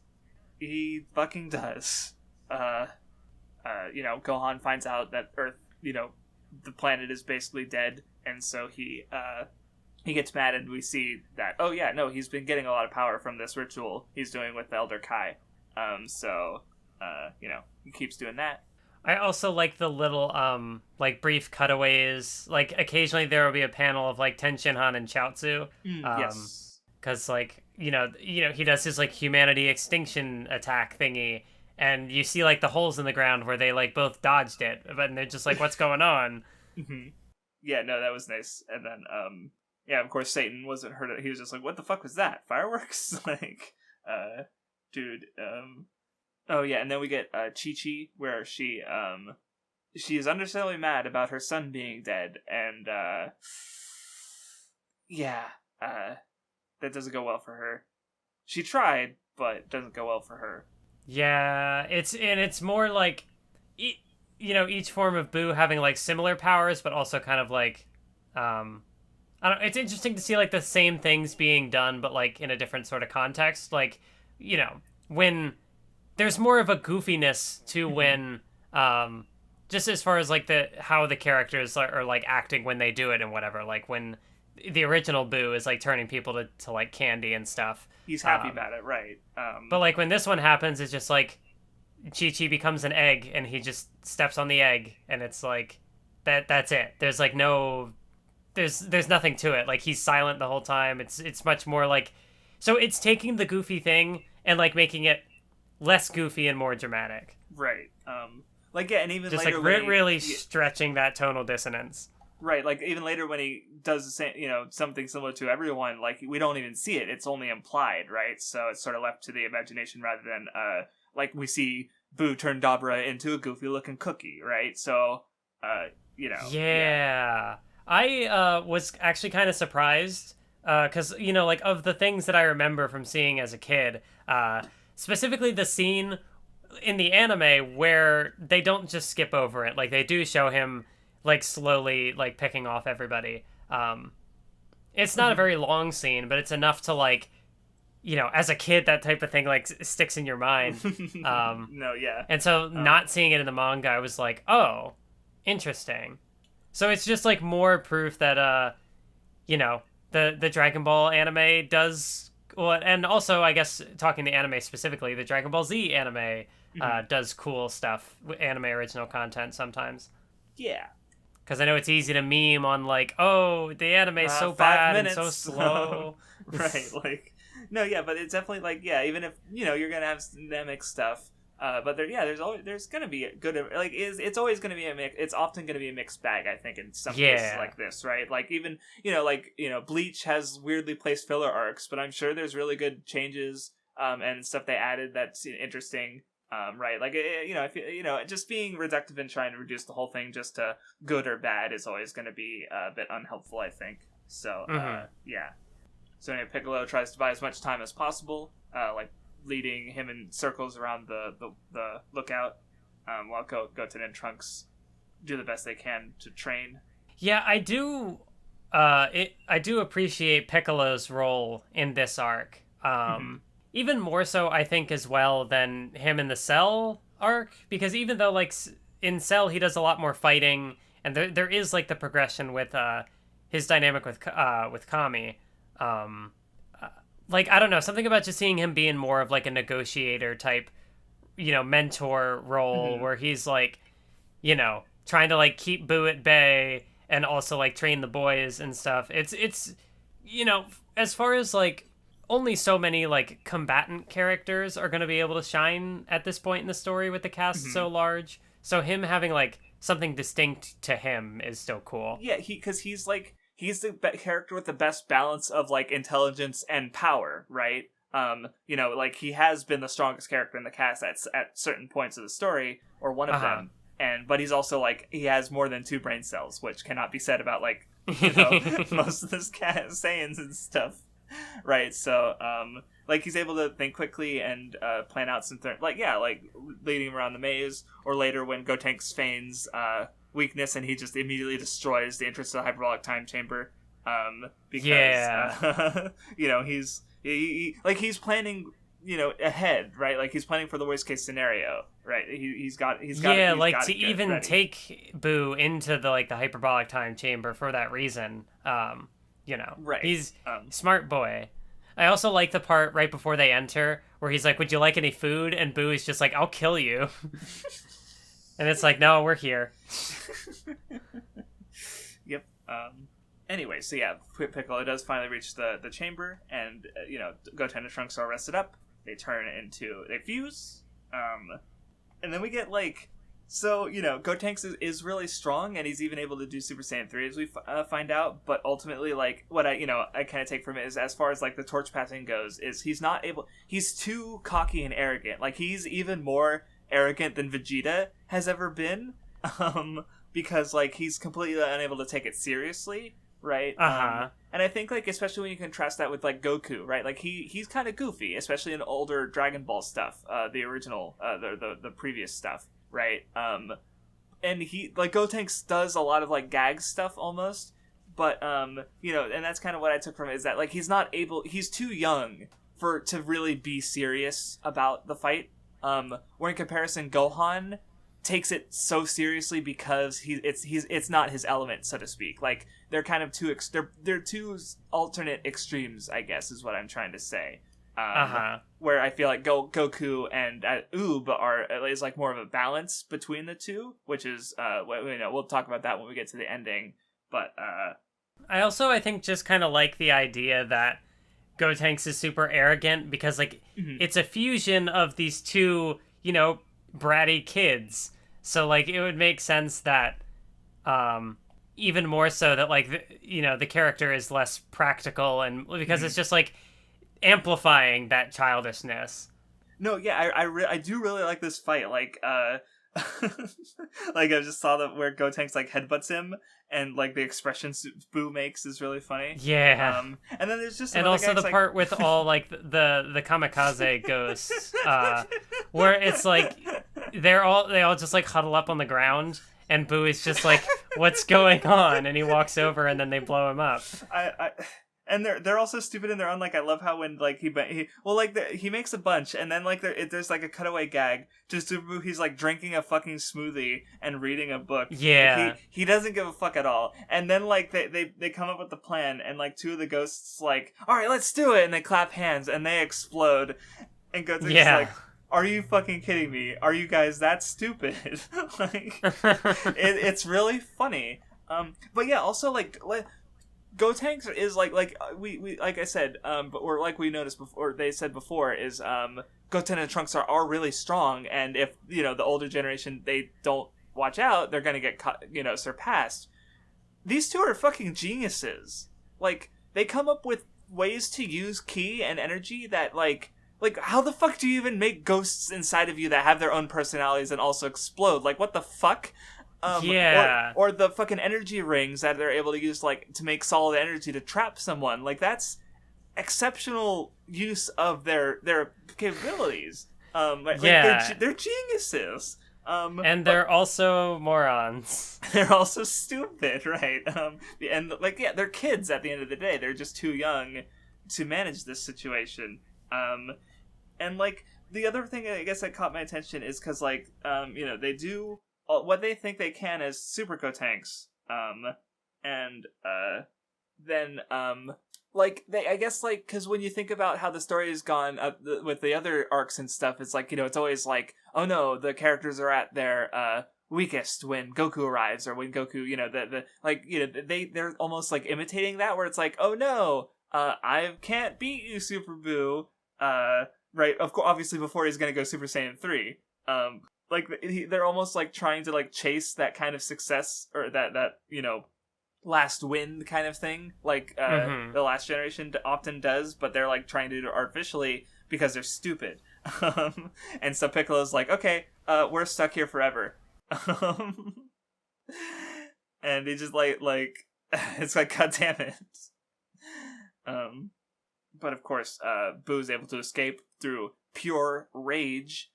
He fucking does. You know, Gohan finds out that Earth, you know, the planet is basically dead, and so he gets mad, and we see that, oh yeah, no, he's been getting a lot of power from this ritual he's doing with the Elder Kai. So you know, he keeps doing that. I also like the little, like, brief cutaways. Like, occasionally there will be a panel of, like, Ten Shinhan and Chaozu. Yes. Because, like, you know, he does his, like, humanity extinction attack thingy, and you see, like, the holes in the ground where they, like, both dodged it, but they're just like, what's going on? Yeah, no, that was nice. And then, yeah, of course, Satan wasn't hurt. He was just like, what the fuck was that? Fireworks? Like, dude, oh yeah, and then we get Chi-Chi, where she is understandably mad about her son being dead, and yeah, that doesn't go well for her. She tried, but it doesn't go well for her. Yeah, it's more like, you know, each form of Buu having, like, similar powers, but also kind of like, I don't know, it's interesting to see, like, the same things being done, but, like, in a different sort of context. Like, you know, when there's more of a goofiness to when, just as far as, like, how the characters are like, acting when they do it and whatever. Like, when the original Buu is, like, turning people to like, candy and stuff. He's happy about it, right. But, like, when this one happens, it's just, like, Chi-Chi becomes an egg, and he just steps on the egg, and it's, like, that's it. There's, like, no... There's nothing to it. Like, he's silent the whole time. It's much more, like... So it's taking the goofy thing and, like, making it less goofy and more dramatic. Right. Like, yeah, and even just, later... like, really stretching that tonal dissonance. Right, like, even later when he does the same, you know, something similar to everyone, like, we don't even see it. It's only implied, right? So it's sort of left to the imagination rather than, like, we see Buu turn Dabra into a goofy-looking cookie, right? So, you know. Yeah. I was actually kind of surprised, because, you know, like, of the things that I remember from seeing as a kid, specifically the scene in the anime where they don't just skip over it. Like, they do show him, like slowly like picking off everybody. It's not a very long scene, but it's enough to like, as a kid, that type of thing like sticks in your mind. No, yeah. And so not seeing it in the manga, I was like, oh, interesting. So it's just like more proof that the Dragon Ball anime does well, and also I guess talking the anime specifically, the Dragon Ball Z anime does cool stuff with anime original content sometimes. Yeah. Because I know it's easy to meme on like, oh, the anime is so bad and so slow. Right, like, no, yeah, but it's definitely like, yeah, even if, you're going to have dynamic stuff, but there's going to be a good, like, it's always going to be it's often going to be a mixed bag, I think, in some cases like this, right? Like, even, Bleach has weirdly placed filler arcs, but I'm sure there's really good changes and stuff they added that's interesting. Right, like, just being reductive and trying to reduce the whole thing just to good or bad is always going to be a bit unhelpful, I think. So, yeah. So anyway, Piccolo tries to buy as much time as possible, like leading him in circles around the lookout, while Goten and Trunks do the best they can to train. Yeah, I do appreciate Piccolo's role in this arc. Even more so, I think, as well, than him in the Cell arc. Because even though, like, in Cell, he does a lot more fighting, and there is, like, the progression with his dynamic with Kami. Like, I don't know, something about just seeing him being more of, like, a negotiator type, mentor role, where he's, like, trying to, like, keep Buu at bay, and also, like, train the boys and stuff. It's as far as, like, only so many like combatant characters are going to be able to shine at this point in the story with the cast so large. So him having like something distinct to him is still cool. Yeah, because he's the character with the best balance of like intelligence and power, right? Like he has been the strongest character in the cast at certain points of the story, or one of them. But he's also like he has more than 2 brain cells, which cannot be said about like most of this Saiyans and stuff. Right, so like he's able to think quickly and plan out some like leading him around the maze, or later when Gotenks feigns weakness and he just immediately destroys the entrance to the hyperbolic time chamber, because he's planning ahead, right? Like he's planning for the worst case scenario, right? He's got to even ready. Take Buu into the like the hyperbolic time chamber for that reason. Right. He's smart boy. I also like the part right before they enter where he's like, would you like any food? And Buu is just like, I'll kill you. And it's like, no, we're here. Yep. Anyway, so yeah, Piccolo does finally reach the chamber, and, Goten and Trunks are arrested up. They fuse. And then we get, like... So, Gotenks is really strong, and he's even able to do Super Saiyan 3, as we find out, but ultimately, like, what I kind of take from it is, as far as, like, the torch passing goes, is he's too cocky and arrogant. Like, he's even more arrogant than Vegeta has ever been, because, like, he's completely unable to take it seriously, right? And I think, like, especially when you contrast that with, like, Goku, right? Like, he's kind of goofy, especially in older Dragon Ball stuff, the original, the previous stuff. Right, and he, like, Gotenks does a lot of, like, gag stuff, almost, but, and that's kind of what I took from it, is that, like, he's too young to really be serious about the fight, where in comparison, Gohan takes it so seriously because it's not his element, so to speak. Like, they're kind of they're two alternate extremes, I guess, is what I'm trying to say. Where I feel like Goku and Oob is like more of a balance between the two, which is we'll talk about that when we get to the ending. But I think just kind of like the idea that Gotenks is super arrogant because like it's a fusion of these two bratty kids. So like it would make sense that even more so that like the character is less practical, and because it's just like amplifying that childishness. No, yeah, I do really like this fight. Like, like I just saw that where Gotenks like headbutts him, and like the expressions Buu makes is really funny. Yeah. And then there's just and also the part with all like the kamikaze ghosts, where it's like they all just like huddle up on the ground, and Buu is just like what's going on? And he walks over, and then they blow him up. And they're also stupid in their own. Like, I love how when like he makes a bunch, and then like there's like a cutaway gag to Super Buu. He's like drinking a fucking smoothie and reading a book. Yeah, like, he doesn't give a fuck at all. And then like they come up with the plan, and like two of the ghosts like, all right, let's do it, and they clap hands and they explode, and Goten's like, are you fucking kidding me? Are you guys that stupid? Like, it's really funny. But yeah, also like Gotenks is like we like I said, or like we noticed before, they said before, is Goten and Trunks are really strong, and if the older generation, they don't watch out, they're gonna get surpassed. These two are fucking geniuses. Like, they come up with ways to use ki and energy that like how the fuck do you even make ghosts inside of you that have their own personalities and also explode? Like, what the fuck? Or the fucking energy rings that they're able to use, like, to make solid energy to trap someone. Like, that's exceptional use of their capabilities. They're geniuses. And they're also morons. They're also stupid, right? And they're kids at the end of the day. They're just too young to manage this situation. And like the other thing I guess that caught my attention is because like they do what they think they can as super Gotenks, and then like they, I guess, like, because when you think about how the story has gone with the other arcs and stuff, it's like it's always like, oh no, the characters are at their weakest when Goku arrives, or when Goku they're almost like imitating that, where it's like, oh no, I can't beat you, Super Buu, right? Of course, obviously before he's gonna go Super Saiyan 3. They're almost like trying to like chase that kind of success, or that last win kind of thing, like the last generation often does, but they're like trying to do it artificially because they're stupid. And so Piccolo's like, okay, we're stuck here forever. And he just like it's like, god damn it. But of course, Boo's able to escape through pure rage.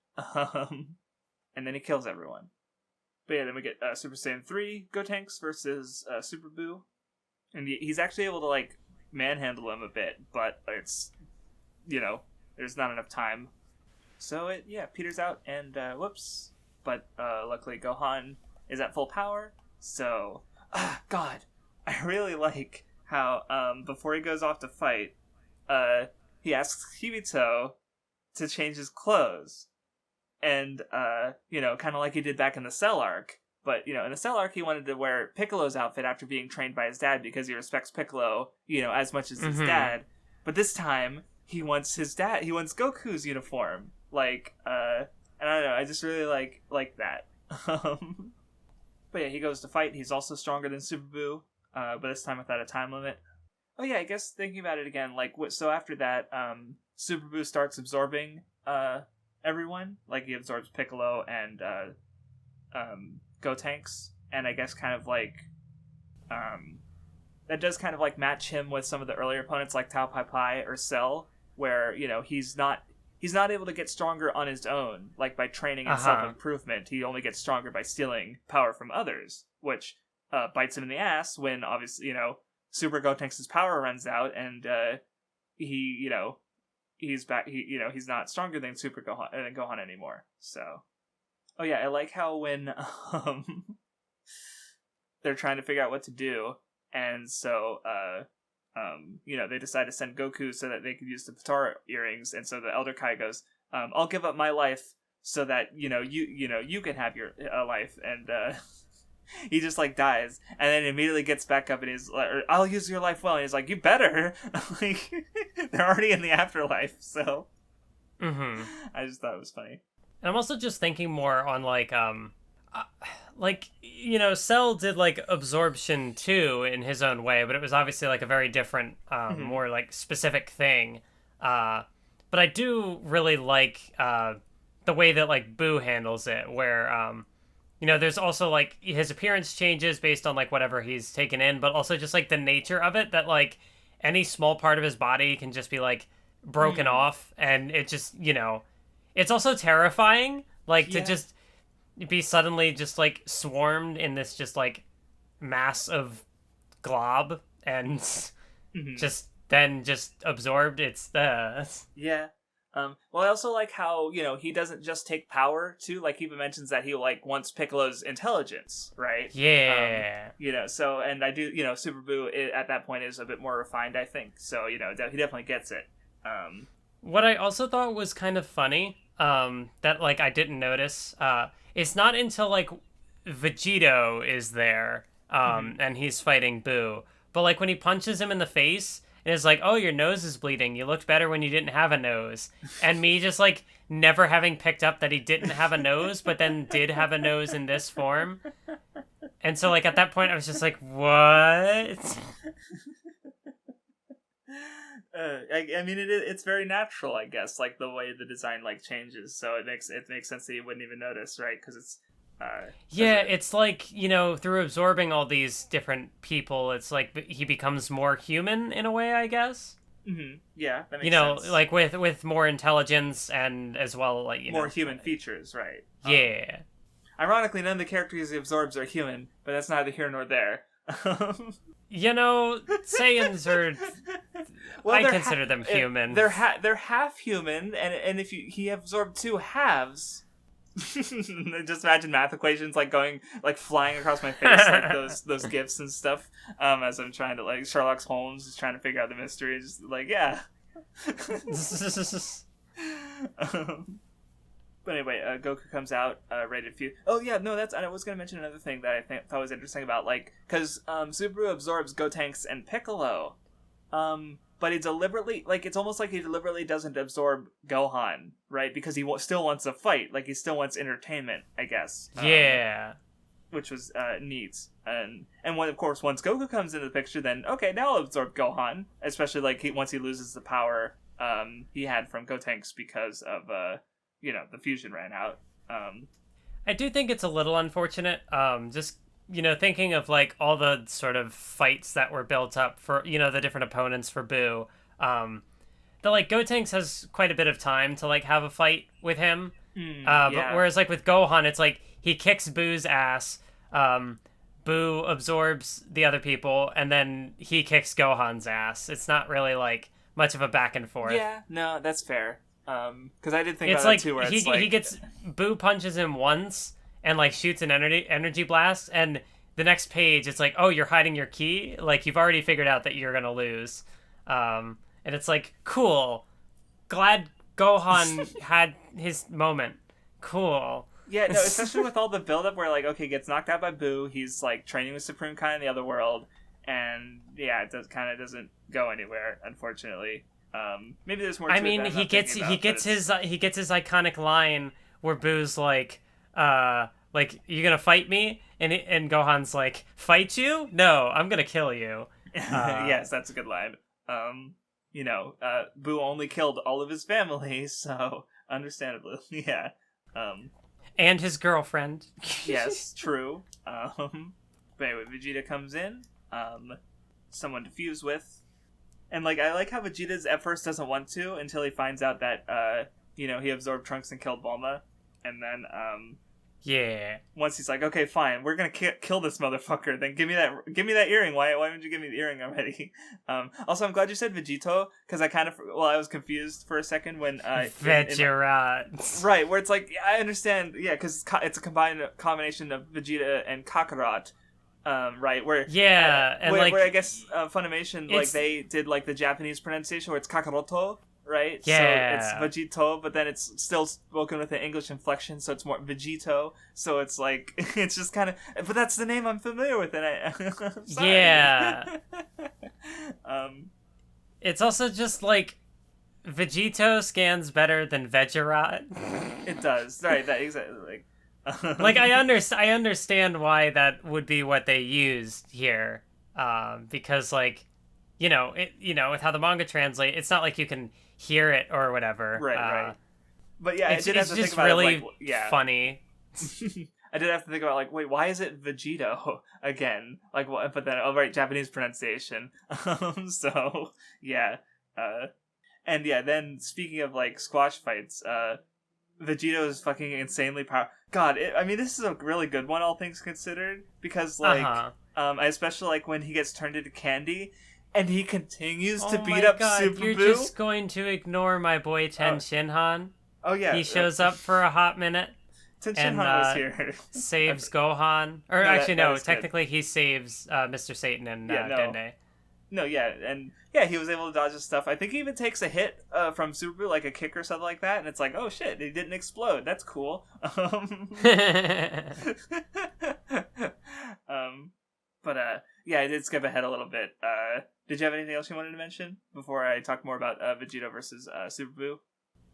And then he kills everyone. But yeah, then we get Super Saiyan 3 Gotenks versus Super Buu. And he's actually able to, like, manhandle him a bit, but it's, there's not enough time. So it, peters out, and whoops. But luckily Gohan is at full power, so... God, I really like how, before he goes off to fight, he asks Hibito to change his clothes. And, kind of like he did back in the Cell arc. But, in the Cell arc, he wanted to wear Piccolo's outfit after being trained by his dad because he respects Piccolo, as much as his dad. But this time, he wants Goku's uniform. Like, and I don't know, I just really like that. But yeah, he goes to fight. He's also stronger than Super Buu, but this time without a time limit. Oh yeah, I guess thinking about it again, like, so after that, Super Buu starts absorbing, everyone. Like, he absorbs Piccolo and Gotenks, and I guess kind of like that does kind of like match him with some of the earlier opponents like Tao Pai Pai or Cell, where he's not able to get stronger on his own, like by training and self-improvement. He only gets stronger by stealing power from others, which bites him in the ass when obviously Super Gotenks' power runs out, and he's back. He's not stronger than Super Gohan anymore. So, oh yeah, I like how when they're trying to figure out what to do, and so they decide to send Goku so that they could use the Potara earrings, and so the Elder Kai goes, "I'll give up my life so that you can have your life," and he just like dies, and then immediately gets back up and he's like, "I'll use your life well," and he's like, "You better!" Like, they're already in the afterlife, so I just thought it was funny. And I'm also just thinking more on Cell did like Absorption too in his own way, but it was obviously like a very different, more like specific thing. But I do really like the way that like Buu handles it, where there's also like his appearance changes based on like whatever he's taken in, but also just like the nature of it, that like any small part of his body can just be like broken off, and it just it's also terrifying, like to just be suddenly just like swarmed in this just like mass of glob and Mhm. just absorbed. It's the Yeah. Well, I also like how, he doesn't just take power, too. Like, he even mentions that he, like, wants Piccolo's intelligence, right? yeah. So, and I do, Super Buu at that point is a bit more refined, I think. So, he definitely gets it. What I also thought was kind of funny, that, like, I didn't notice, it's not until, like, Vegito is there, and he's fighting Buu. But, like, when he punches him in the face, and it's like, oh, your nose is bleeding. You looked better when you didn't have a nose. And me just, like, never having picked up that he didn't have a nose, but then did have a nose in this form. And so, like, at that point, I was just like, what? I mean, it's very natural, I guess, like, the way the design, like, changes. So it makes sense that you wouldn't even notice, right? Because it's... yeah, it's like, through absorbing all these different people, it's like he becomes more human in a way, I guess. Mm-hmm. Yeah, that makes sense. Like with more intelligence and as well, like, more human features, right? Yeah. Ironically, none of the characters he absorbs are human, but that's neither here nor there. Saiyans are... well, I consider them human. They're half human, and if he absorbed 2 halves... just imagine math equations flying across my face like those gifs and stuff as I'm trying to, like, Sherlock Holmes is trying to figure out the mystery, just like, yeah. But anyway, Goku comes out ready to fuse. Oh yeah, no, I was gonna mention another thing that I thought was interesting about, like, because Subaru absorbs Gotenks and Piccolo, but he deliberately, like, it's almost like he deliberately doesn't absorb Gohan, right? Because he still wants a fight, like, he still wants entertainment, I guess. Yeah. Which was neat. And of course, once Goku comes into the picture, then, okay, now I'll absorb Gohan. Especially, like, once he loses the power he had from Gotenks because of, the fusion ran out. I do think it's a little unfortunate, just... thinking of, like, all the sort of fights that were built up for, the different opponents for Buu, that, like, Gotenks has quite a bit of time to, like, have a fight with him. Yeah. But whereas, like, with Gohan, it's like he kicks Buu's ass, Buu absorbs the other people, and then he kicks Gohan's ass. It's not really, like, much of a back and forth. Yeah, no, that's fair. Because I did think it's about like, that too, where he gets... Buu punches him once, and, like, shoots an energy blast, and the next page, it's like, oh, you're hiding your key? Like, you've already figured out that you're gonna lose. And it's like, cool. Glad Gohan had his moment. Cool. Yeah, no, especially with all the build-up where, like, okay, he gets knocked out by Buu, he's, like, training with Supreme Kai in the other world, and, yeah, it doesn't go anywhere, unfortunately. Maybe there's more to I mean, it he gets his iconic line where Buu's like, you gonna fight me? And Gohan's like, fight you? No, I'm gonna kill you. Yes, that's a good line. Buu only killed all of his family, so understandably, yeah. And his girlfriend. Yes, true. But anyway, Vegeta comes in, someone to fuse with, and, like, I like how Vegeta at first doesn't want to until he finds out that he absorbed Trunks and killed Bulma, and then yeah. Once he's like, okay, fine, we're gonna kill this motherfucker. Then give me that earring. Why didn't you give me the earring already? Also, I'm glad you said Vegito, because I was confused for a second when Vegeta. Right, where it's like, I understand, yeah, because it's a combination of Vegeta and Kakarot. Right, where where I guess Funimation, like, they did, like, the Japanese pronunciation where it's Kakaroto. Right? Yeah. So it's Vegito, but then it's still spoken with an English inflection, so it's more Vegito. So it's like, it's just kind of... But that's the name I'm familiar with, and I'm sorry. Yeah. It's also just, like, Vegito scans better than Vegerat. It does. Right, that exactly. Like, I understand why that would be what they used here. Because, like, with how the manga translate, it's not like you can hear it or whatever. Right. But yeah, it's just really funny. I did have to think about, like, wait, why is it Vegito again? Like, what? But then, right, Japanese pronunciation. So yeah, and yeah. Then speaking of, like, squash fights, Vegito is fucking insanely powerful. God, I mean, this is a really good one, all things considered, because, like, I especially like when he gets turned into candy, and he continues to beat my up God, Super you're Buu. just going to ignore my boy Ten Shinhan. Oh yeah, He shows up for a hot minute. Ten And Shinhan was here. saves Gohan. Or No, actually, that no, is technically he saves Mr. Satan and Dende. No, yeah, and yeah, he was able to dodge his stuff. I think he even takes a hit from Super Buu, like a kick or something like that, and it's like, oh shit, he didn't explode. That's cool. But yeah, I did skip ahead a little bit. Did you have anything else you wanted to mention before I talk more about Vegeta versus Super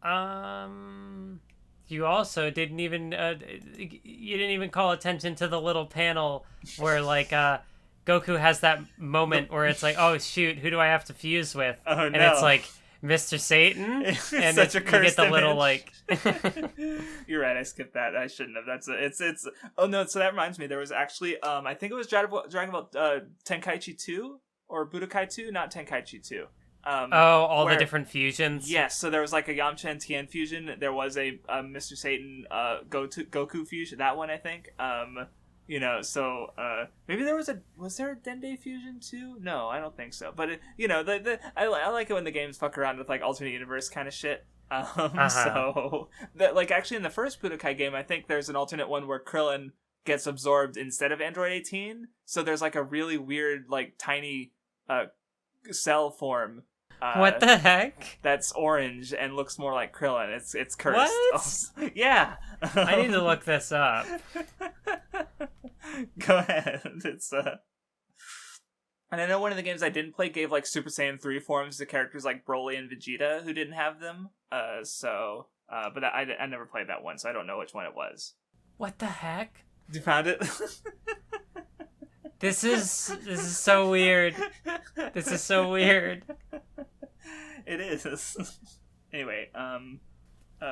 Buu? You also didn't even you didn't even call attention to the little panel where like Goku has that moment where it's like, oh shoot, who do I have to fuse with? Oh, and no. It's like Mr. Satan, and such a you get the cursed little image. like. You're right. I skipped that. I shouldn't have. It's. Oh no. So that reminds me. There was actually I think it was Dragon Ball Tenkaichi 2 or Budokai 2, not Tenkaichi 2. All the different fusions. Yes. So there was like a Yamcha and Tien fusion. There was a Mr. Satan Goku fusion. That one I think. You know, so maybe there was there a Dende fusion too? No, I don't think so. But you know, I like it when the games fuck around with like alternate universe kind of shit. So that like actually in the first Budokai game, I think there's an alternate one where Krillin gets absorbed instead of Android 18. So there's like a really weird like tiny cell form. What the heck? That's orange and looks more like Krillin. It's cursed. What? Yeah. I need to look this up. Go ahead. It's and I know one of the games I didn't play gave like Super Saiyan 3 forms to characters like Broly and Vegeta who didn't have them. But I never played that one, so I don't know which one it was. What the heck? You found it? This is so weird. This is so weird. It is. Anyway,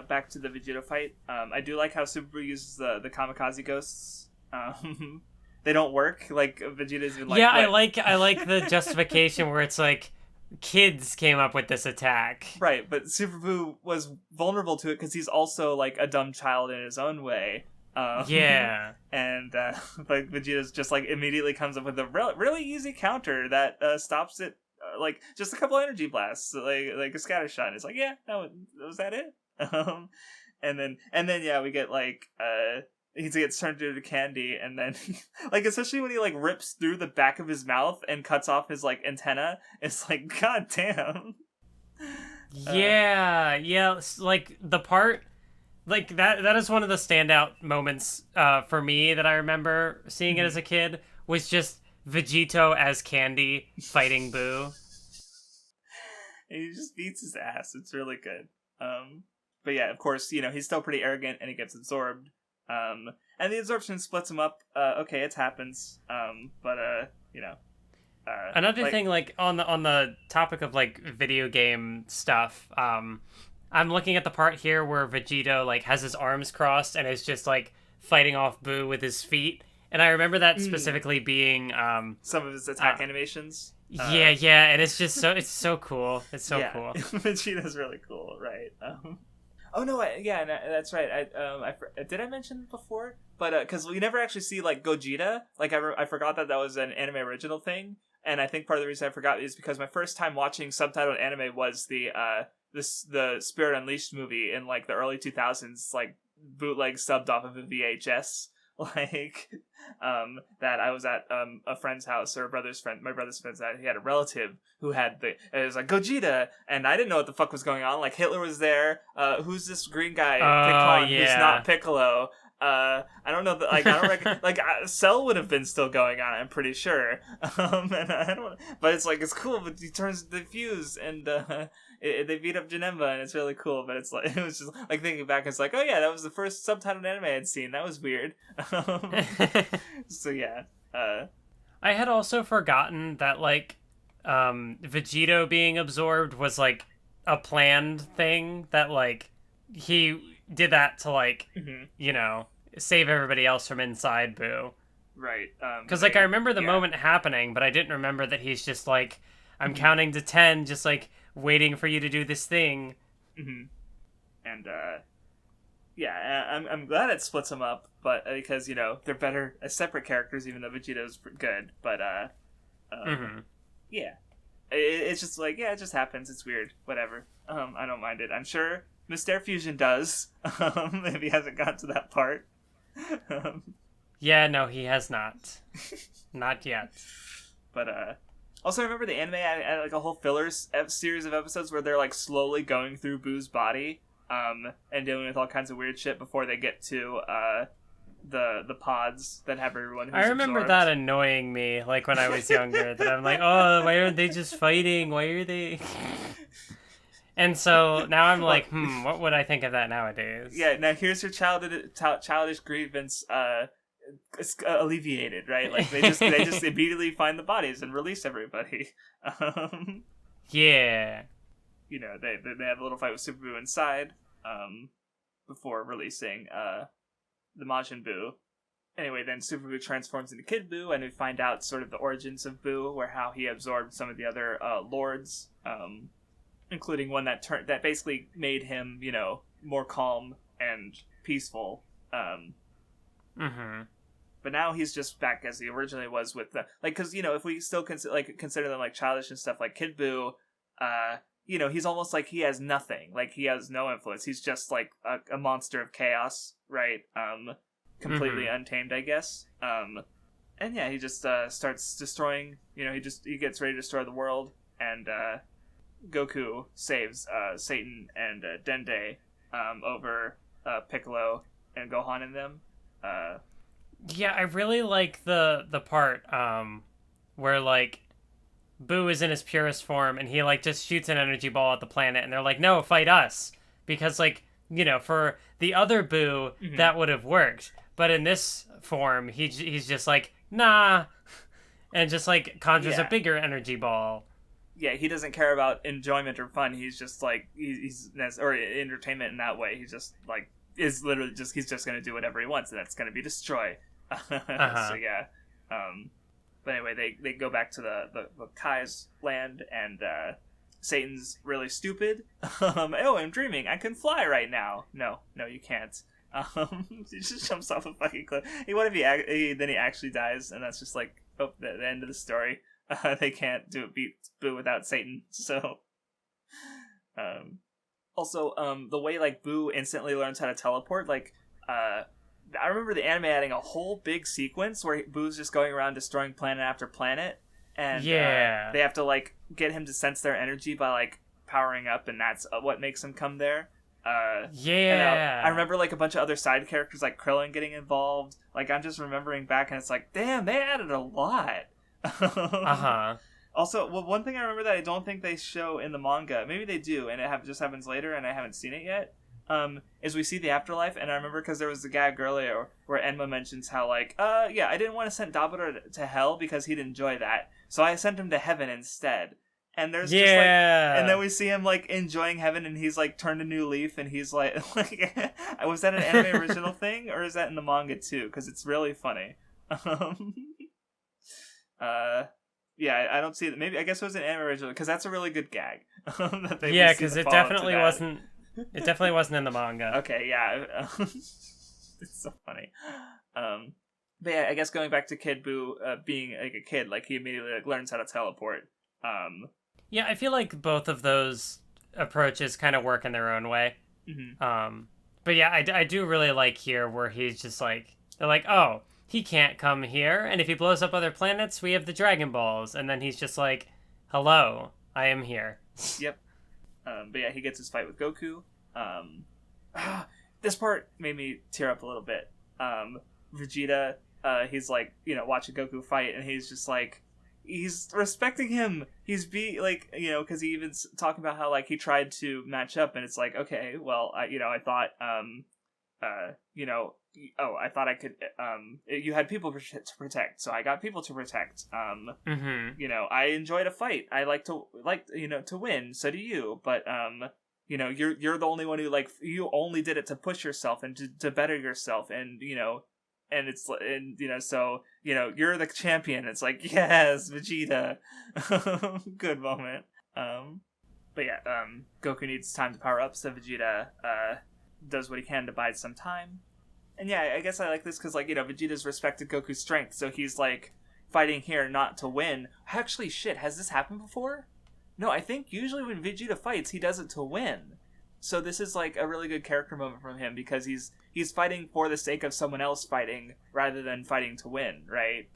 back to the Vegeta fight. I do like how Super Buu uses the kamikaze ghosts. They don't work. Like Vegeta's even like. Yeah, I like the justification where it's like kids came up with this attack. Right, but Super Buu was vulnerable to it because he's also like a dumb child in his own way. Yeah. And like Vegeta's just like immediately comes up with a really easy counter that stops it. Like just a couple energy blasts, like a scatter shot. It's like, yeah, was that it? And then yeah, we get like he gets turned into candy, and then like especially when he like rips through the back of his mouth and cuts off his like antenna. It's like, god damn. Yeah, like the part. Like, that is one of the standout moments for me that I remember seeing it as a kid, was just Vegito as Candy fighting Buu. And he just beats his ass. It's really good. But yeah, of course, you know, he's still pretty arrogant and he gets absorbed. And the absorption splits him up. Okay, it happens. But you know. Another thing, like, on the topic of, like, video game stuff, I'm looking at the part here where Vegito like has his arms crossed and is just like fighting off Buu with his feet, and I remember that specifically being some of his attack animations. Yeah, and it's just so cool. It's so cool. Vegeta's really cool, right? Oh no, that's right. Did I mention it before? But because we never actually see like Gogeta, like I forgot that was an anime original thing, and I think part of the reason I forgot is because my first time watching subtitled anime was the Spirit Unleashed movie in like the early 2000s, like bootleg subbed off of a VHS, like that I was at a friend's house, or my brother's friend's house. He had a relative who had it was like Gogeta, and I didn't know what the fuck was going on. Like Hitler was there. Who's this green guy? Who's not Piccolo? I don't know that. Like I don't reckon. Like Cell would have been still going on. I'm pretty sure. And I don't. But it's like it's cool. But he turns the fuse, and they beat up Janemba, and it's really cool. But it's like it was just like thinking back. It's like, oh yeah, that was the first subtitled anime I'd seen. That was weird. So yeah. I had also forgotten that like Vegito being absorbed was like a planned thing, that like he did that to like you know, save everybody else from inside Buu. Right. Because like I remember the moment happening, but I didn't remember that he's just like, I'm counting to 10, just like waiting for you to do this thing. And yeah, I'm glad it splits them up, but because they're better as separate characters, even though Vegeta's good. But yeah, it's just like it just happens. It's weird. Whatever. I don't mind it. I'm sure Mr. Fusion does. If he hasn't gotten to that part. Yeah, no, he has not. Not yet. But also remember the anime had like a whole series of episodes where they're like slowly going through Boo's body, and dealing with all kinds of weird shit before they get to the pods that have everyone who's I remember absorbed. that annoying me, like when I was younger, that I'm like, oh, why aren't they just fighting? Why are they... And so now I'm like, what would I think of that nowadays? Yeah, now here's your childish grievance alleviated, right? Like they just immediately find the bodies and release everybody. Yeah. They have a little fight with Super Buu inside, before releasing the Majin Buu. Anyway, then Super Buu transforms into Kid Buu, and we find out sort of the origins of Buu, how he absorbed some of the other lords, including one that basically made him, more calm and peaceful. But now he's just back as he originally was with the because if we still consider them like childish and stuff, like Kid Buu, he's almost like he has nothing, like he has no influence. He's just like a monster of chaos, right? Completely untamed, I guess. And yeah, he just starts destroying. He gets ready to destroy the world, and Goku saves Satan and Dende over Piccolo and Gohan and them. Yeah, I really like the part where like Buu is in his purest form and he like just shoots an energy ball at the planet and they're like, no, fight us, because like for the other Buu that would have worked, but in this form he's just like nah, and just like conjures a bigger energy ball. Yeah, he doesn't care about enjoyment or fun. He's just like or entertainment in that way. He's just like he's just gonna do whatever he wants, and that's gonna be destroy. So yeah, but anyway, they go back to the Kai's land, and Satan's really stupid. Oh, I'm dreaming. I can fly right now. No, you can't. He just jumps off a fucking cliff. What if then he actually dies, and that's just like the end of the story. They can't beat Buu without Satan. So, also, the way like Buu instantly learns how to teleport, like I remember the anime adding a whole big sequence where Boo's just going around destroying planet after planet, and they have to like get him to sense their energy by like powering up, and that's what makes him come there. I remember like a bunch of other side characters like Krillin getting involved. Like I'm just remembering back, and it's like, damn, they added a lot. Also, one thing I remember that I don't think they show in the manga, maybe they do, and it just happens later, and I haven't seen it yet. Is we see the afterlife, and I remember because there was the gag earlier where Enma mentions how like, I didn't want to send Dabura to hell because he'd enjoy that, so I sent him to heaven instead. And there's just like, and then we see him like enjoying heaven, and he's like turned a new leaf, and he's like was that an anime original thing, or is that in the manga too? Because it's really funny. Yeah, I don't see it. Maybe I guess it was an anime original because that's a really good gag. Because it definitely wasn't. It definitely wasn't in the manga. Okay, yeah. It's so funny. But yeah, I guess going back to Kid Buu being like a kid, like he immediately like, learns how to teleport. Yeah, I feel like both of those approaches kind of work in their own way. But yeah, I do really like here where he's just like, they're like, oh, he can't come here, and if he blows up other planets, we have the Dragon Balls, and then he's just like, hello, I am here. Yep. But yeah, he gets his fight with Goku. This part made me tear up a little bit. Vegeta, he's like, watching Goku fight, and he's just like, he's respecting him. He's because he even's talking about how like he tried to match up, and it's like, okay, well, I thought, I thought I could, you had people to protect, so I got people to protect. I enjoyed a fight. I like to win. So do you. But, you're the only one who, like, you only did it to push yourself and to better yourself. And, so, you're the champion. It's like, yes, Vegeta. Good moment. But yeah, Goku needs time to power up, so Vegeta, does what he can to bide some time. And yeah, I guess I like this because, like, Vegeta's respected Goku's strength, so he's, like, fighting here not to win. Actually, shit, has this happened before? No, I think usually when Vegeta fights, he does it to win. So this is, like, a really good character moment from him, because he's fighting for the sake of someone else fighting, rather than fighting to win, right?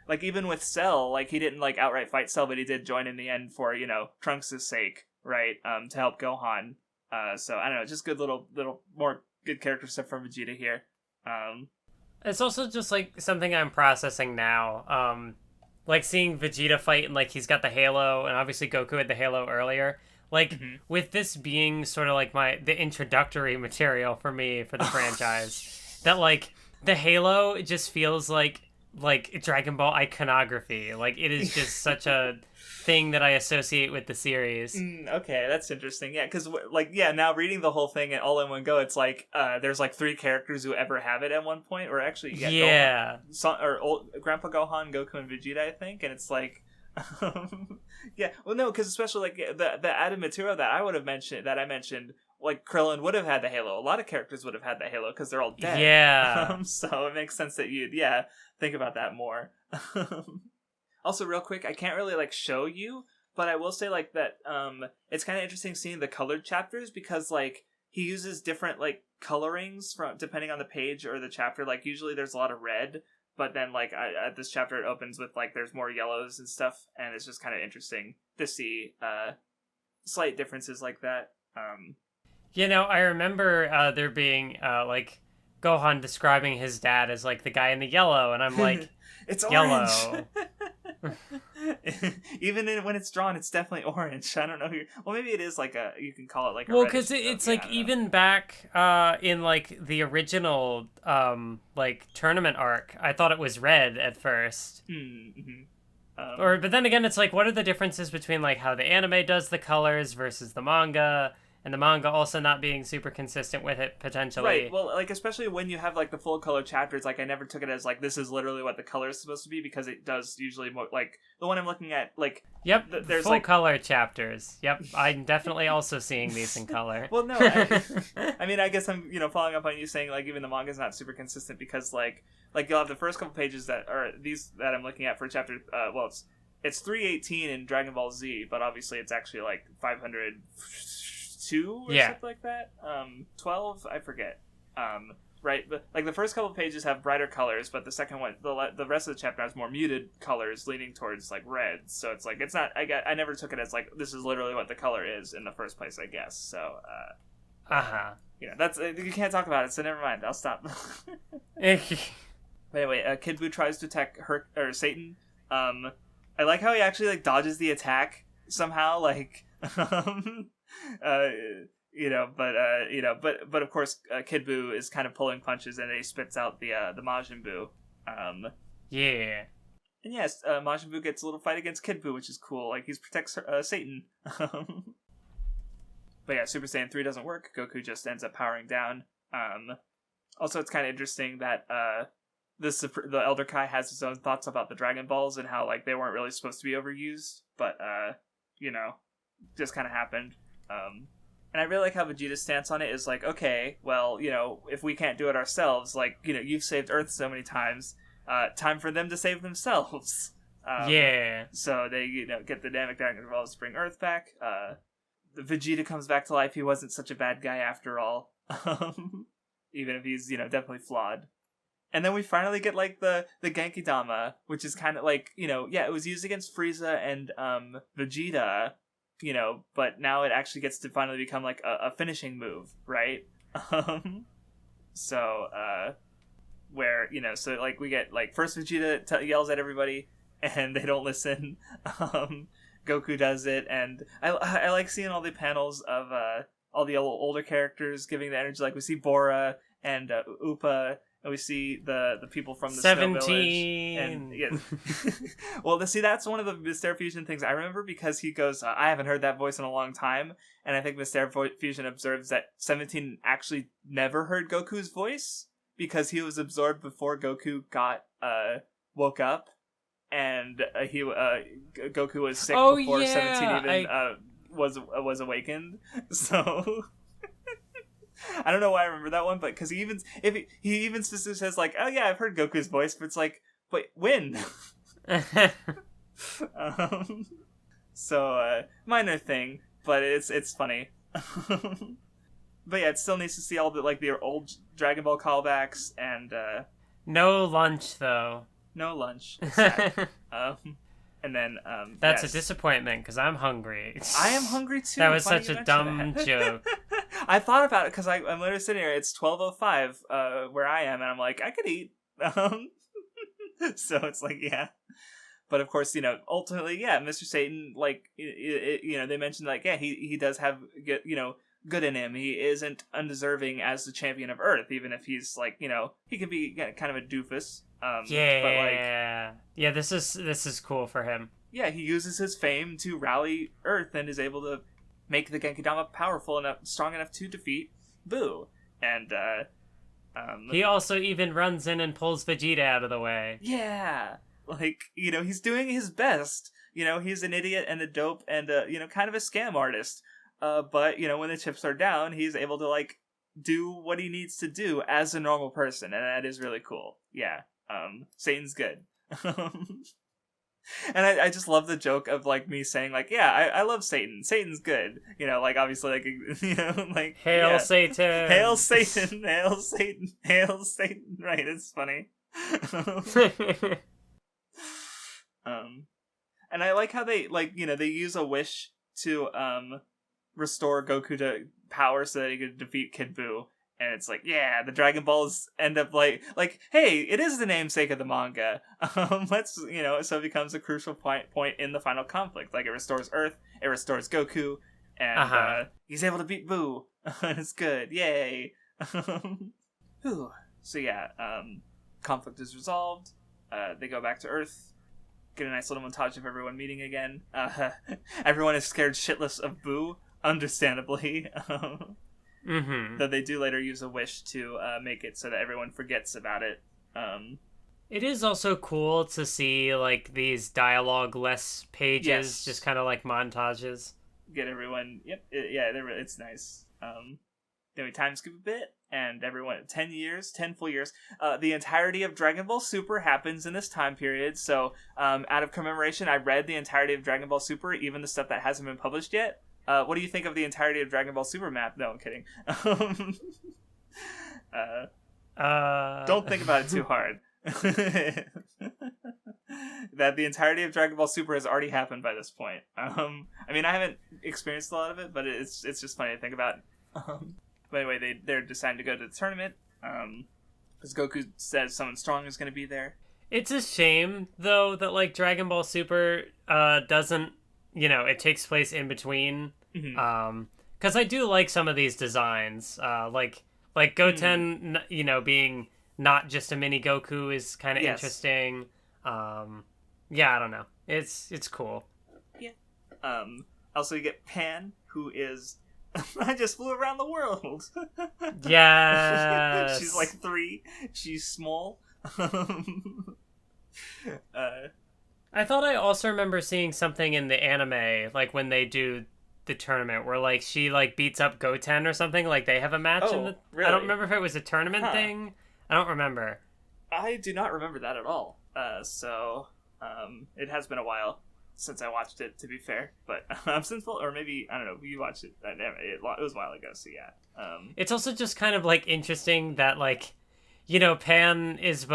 Like, even with Cell, like, he didn't, like, outright fight Cell, but he did join in the end for, Trunks' sake, right? To help Gohan. So, I don't know, just good little more good character stuff from Vegeta here. It's also just, like, something I'm processing now. Like, seeing Vegeta fight and, like, he's got the halo, and obviously Goku had the halo earlier. Like, with this being sort of, like, the introductory material for me for the franchise, that, like, the halo just feels like Dragon Ball iconography. Like, it is just such a thing that I associate with the series. Okay, that's interesting. Yeah, because, like, now reading the whole thing and all in one go, it's like, there's, like, 3 characters who ever have it at one point, or actually, Gohan, Grandpa Gohan, Goku, and Vegeta, I think, and it's like, yeah, well, no, because especially, like, the added material that I mentioned, like, Krillin would have had the halo. A lot of characters would have had the halo, because they're all dead. Yeah. So it makes sense that you'd, think about that more. Also, real quick, I can't really, like, show you, but I will say, like, that it's kind of interesting seeing the colored chapters, because, like, he uses different, like, colorings from depending on the page or the chapter. Like, usually there's a lot of red, but then, like, at this chapter it opens with, like, there's more yellows and stuff, and it's just kind of interesting to see slight differences like that. I remember there being, like, Gohan describing his dad as, like, the guy in the yellow, and I'm like, it's yellow. Even when it's drawn, it's definitely orange. I don't know well, maybe it is like you can call it like a well, because it's like, even back in, like, the original like, tournament arc, I thought it was red at first. But then again, it's like, what are the differences between, like, how the anime does the colors versus the manga? And the manga also not being super consistent with it, potentially. Right, well, like, especially when you have, like, the full color chapters, like, I never took it as, like, this is literally what the color is supposed to be, because it does usually, like, the one I'm looking at, like... Yep, there's full, like, color chapters. Yep, I'm definitely also seeing these in color. Well, no, I mean, I guess I'm, following up on you saying, like, even the manga's not super consistent, because, like, you'll have the first couple pages that are these that I'm looking at for chapter, it's 318 in Dragon Ball Z, but obviously it's actually, like, 502 or something like that. 12, I forget. Right, but, like, the first couple pages have brighter colors, but the second one, the rest of the chapter has more muted colors leaning towards, like, red. So it's like, it's not, I never took it as, like, this is literally what the color is in the first place, I guess. So that's, you can't talk about it, so never mind, I'll stop. But anyway, Kid Buu tries to attack Satan. I like how he actually, like, dodges the attack somehow, like, but of course, Kid Buu is kind of pulling punches, and he spits out the Majin Buu. Yeah. And yes, Majin Buu gets a little fight against Kid Buu, which is cool. Like, he protects Satan. But yeah, Super Saiyan 3 doesn't work. Goku just ends up powering down. Also, it's kind of interesting that the Elder Kai has his own thoughts about the Dragon Balls and how, like, they weren't really supposed to be overused, but just kind of happened. And I really like how Vegeta's stance on it is like, okay, well, if we can't do it ourselves, like, you've saved Earth so many times, time for them to save themselves. So they, get the dynamic Dragon Balls to bring Earth back. Vegeta comes back to life. He wasn't such a bad guy after all. Even if he's, definitely flawed. And then we finally get, like, the Genki Dama, which is kind of like, it was used against Frieza and Vegeta, but now it actually gets to finally become, like, a finishing move, right? Where, so, like, we get, like, first Vegeta yells at everybody, and they don't listen. Goku does it, and I like seeing all the panels of all the older characters giving the energy. Like, we see Bora and Upa, and we see the people from the 17. Snow Village. And, yeah. Well, see, that's one of the Mysterio Fusion things I remember, because he goes, I haven't heard that voice in a long time, and I think Mysterio Fusion observes that 17 actually never heard Goku's voice, because he was absorbed before Goku woke up, and Goku was sick before 17 even was awakened. So I don't know why I remember that one, but because he even specifically says like, "Oh yeah, I've heard Goku's voice," but it's like, "Wait, when?" um, minor thing, but it's funny. But yeah, it still needs to see all the old Dragon Ball callbacks and no lunch though. No lunch. Sad. And then that's a disappointment because I'm hungry. I am hungry too. That was such a dumb joke. I thought about it because I'm literally sitting here. It's 12:05 where I am, and I'm like, I could eat. So it's like, yeah. But of course, ultimately, yeah, Mr. Satan, like, they mentioned like, yeah, he does have good in him. He isn't undeserving as the champion of Earth, even if he's like, he can be kind of a doofus. Yeah, this is cool for him. Yeah, he uses his fame to rally Earth and is able to make the Genkidama powerful enough, strong enough to defeat Buu. And he also even runs in and pulls Vegeta out of the way. Yeah, like he's doing his best. He's an idiot and a dope and kind of a scam artist. But when the chips are down, he's able to like do what he needs to do as a normal person, and that is really cool. Yeah. Satan's good. And I just love the joke of like me saying like, yeah, I love Satan. Satan's good. Like obviously like like Hail yeah. Satan. Hail Satan. Hail Satan. Hail Satan. Right, it's funny. And I like how they they use a wish to restore Goku to power so that he could defeat Kid Buu. And it's like, yeah, the Dragon Balls end up like, hey, it is the namesake of the manga. Let's, so it becomes a crucial point in the final conflict. Like, it restores Earth, it restores Goku, and he's able to beat Buu. It's good, yay. So yeah, conflict is resolved. They go back to Earth. Get a nice little montage of everyone meeting again. Everyone is scared shitless of Buu, understandably. Though they do later use a wish to make it so that everyone forgets about it. It is also cool to see like these dialogue-less pages, just kind of like montages. Get everyone. Yep. It's nice. Then we time skip a bit, and everyone 10 full years. The entirety of Dragon Ball Super happens in this time period. So, out of commemoration, I read the entirety of Dragon Ball Super, even the stuff that hasn't been published yet. What do you think of the entirety of Dragon Ball Super map? No, I'm kidding. Don't think about it too hard. That the entirety of Dragon Ball Super has already happened by this point. I mean, I haven't experienced a lot of it, but it's just funny to think about. But anyway, they're deciding to go to the tournament. Because Goku says someone strong is going to be there. It's a shame, though, that like Dragon Ball Super doesn't. It takes place in between. Because I do like some of these designs. Like Goten, being not just a mini Goku is kind of interesting. Yeah, I don't know. It's cool. Yeah. Also, you get Pan, who is... I just flew around the world. Yes. She's like 3. She's small. I thought I also remember seeing something in the anime, like when they do the tournament, where like she like beats up Goten or something. Like they have a match in the. Really? I don't remember if it was a tournament thing. I don't remember. I do not remember that at all. So it has been a while since I watched it, to be fair. But or maybe I don't know. You watched it. It was a while ago. So yeah. It's also just kind of like interesting that like, Pan is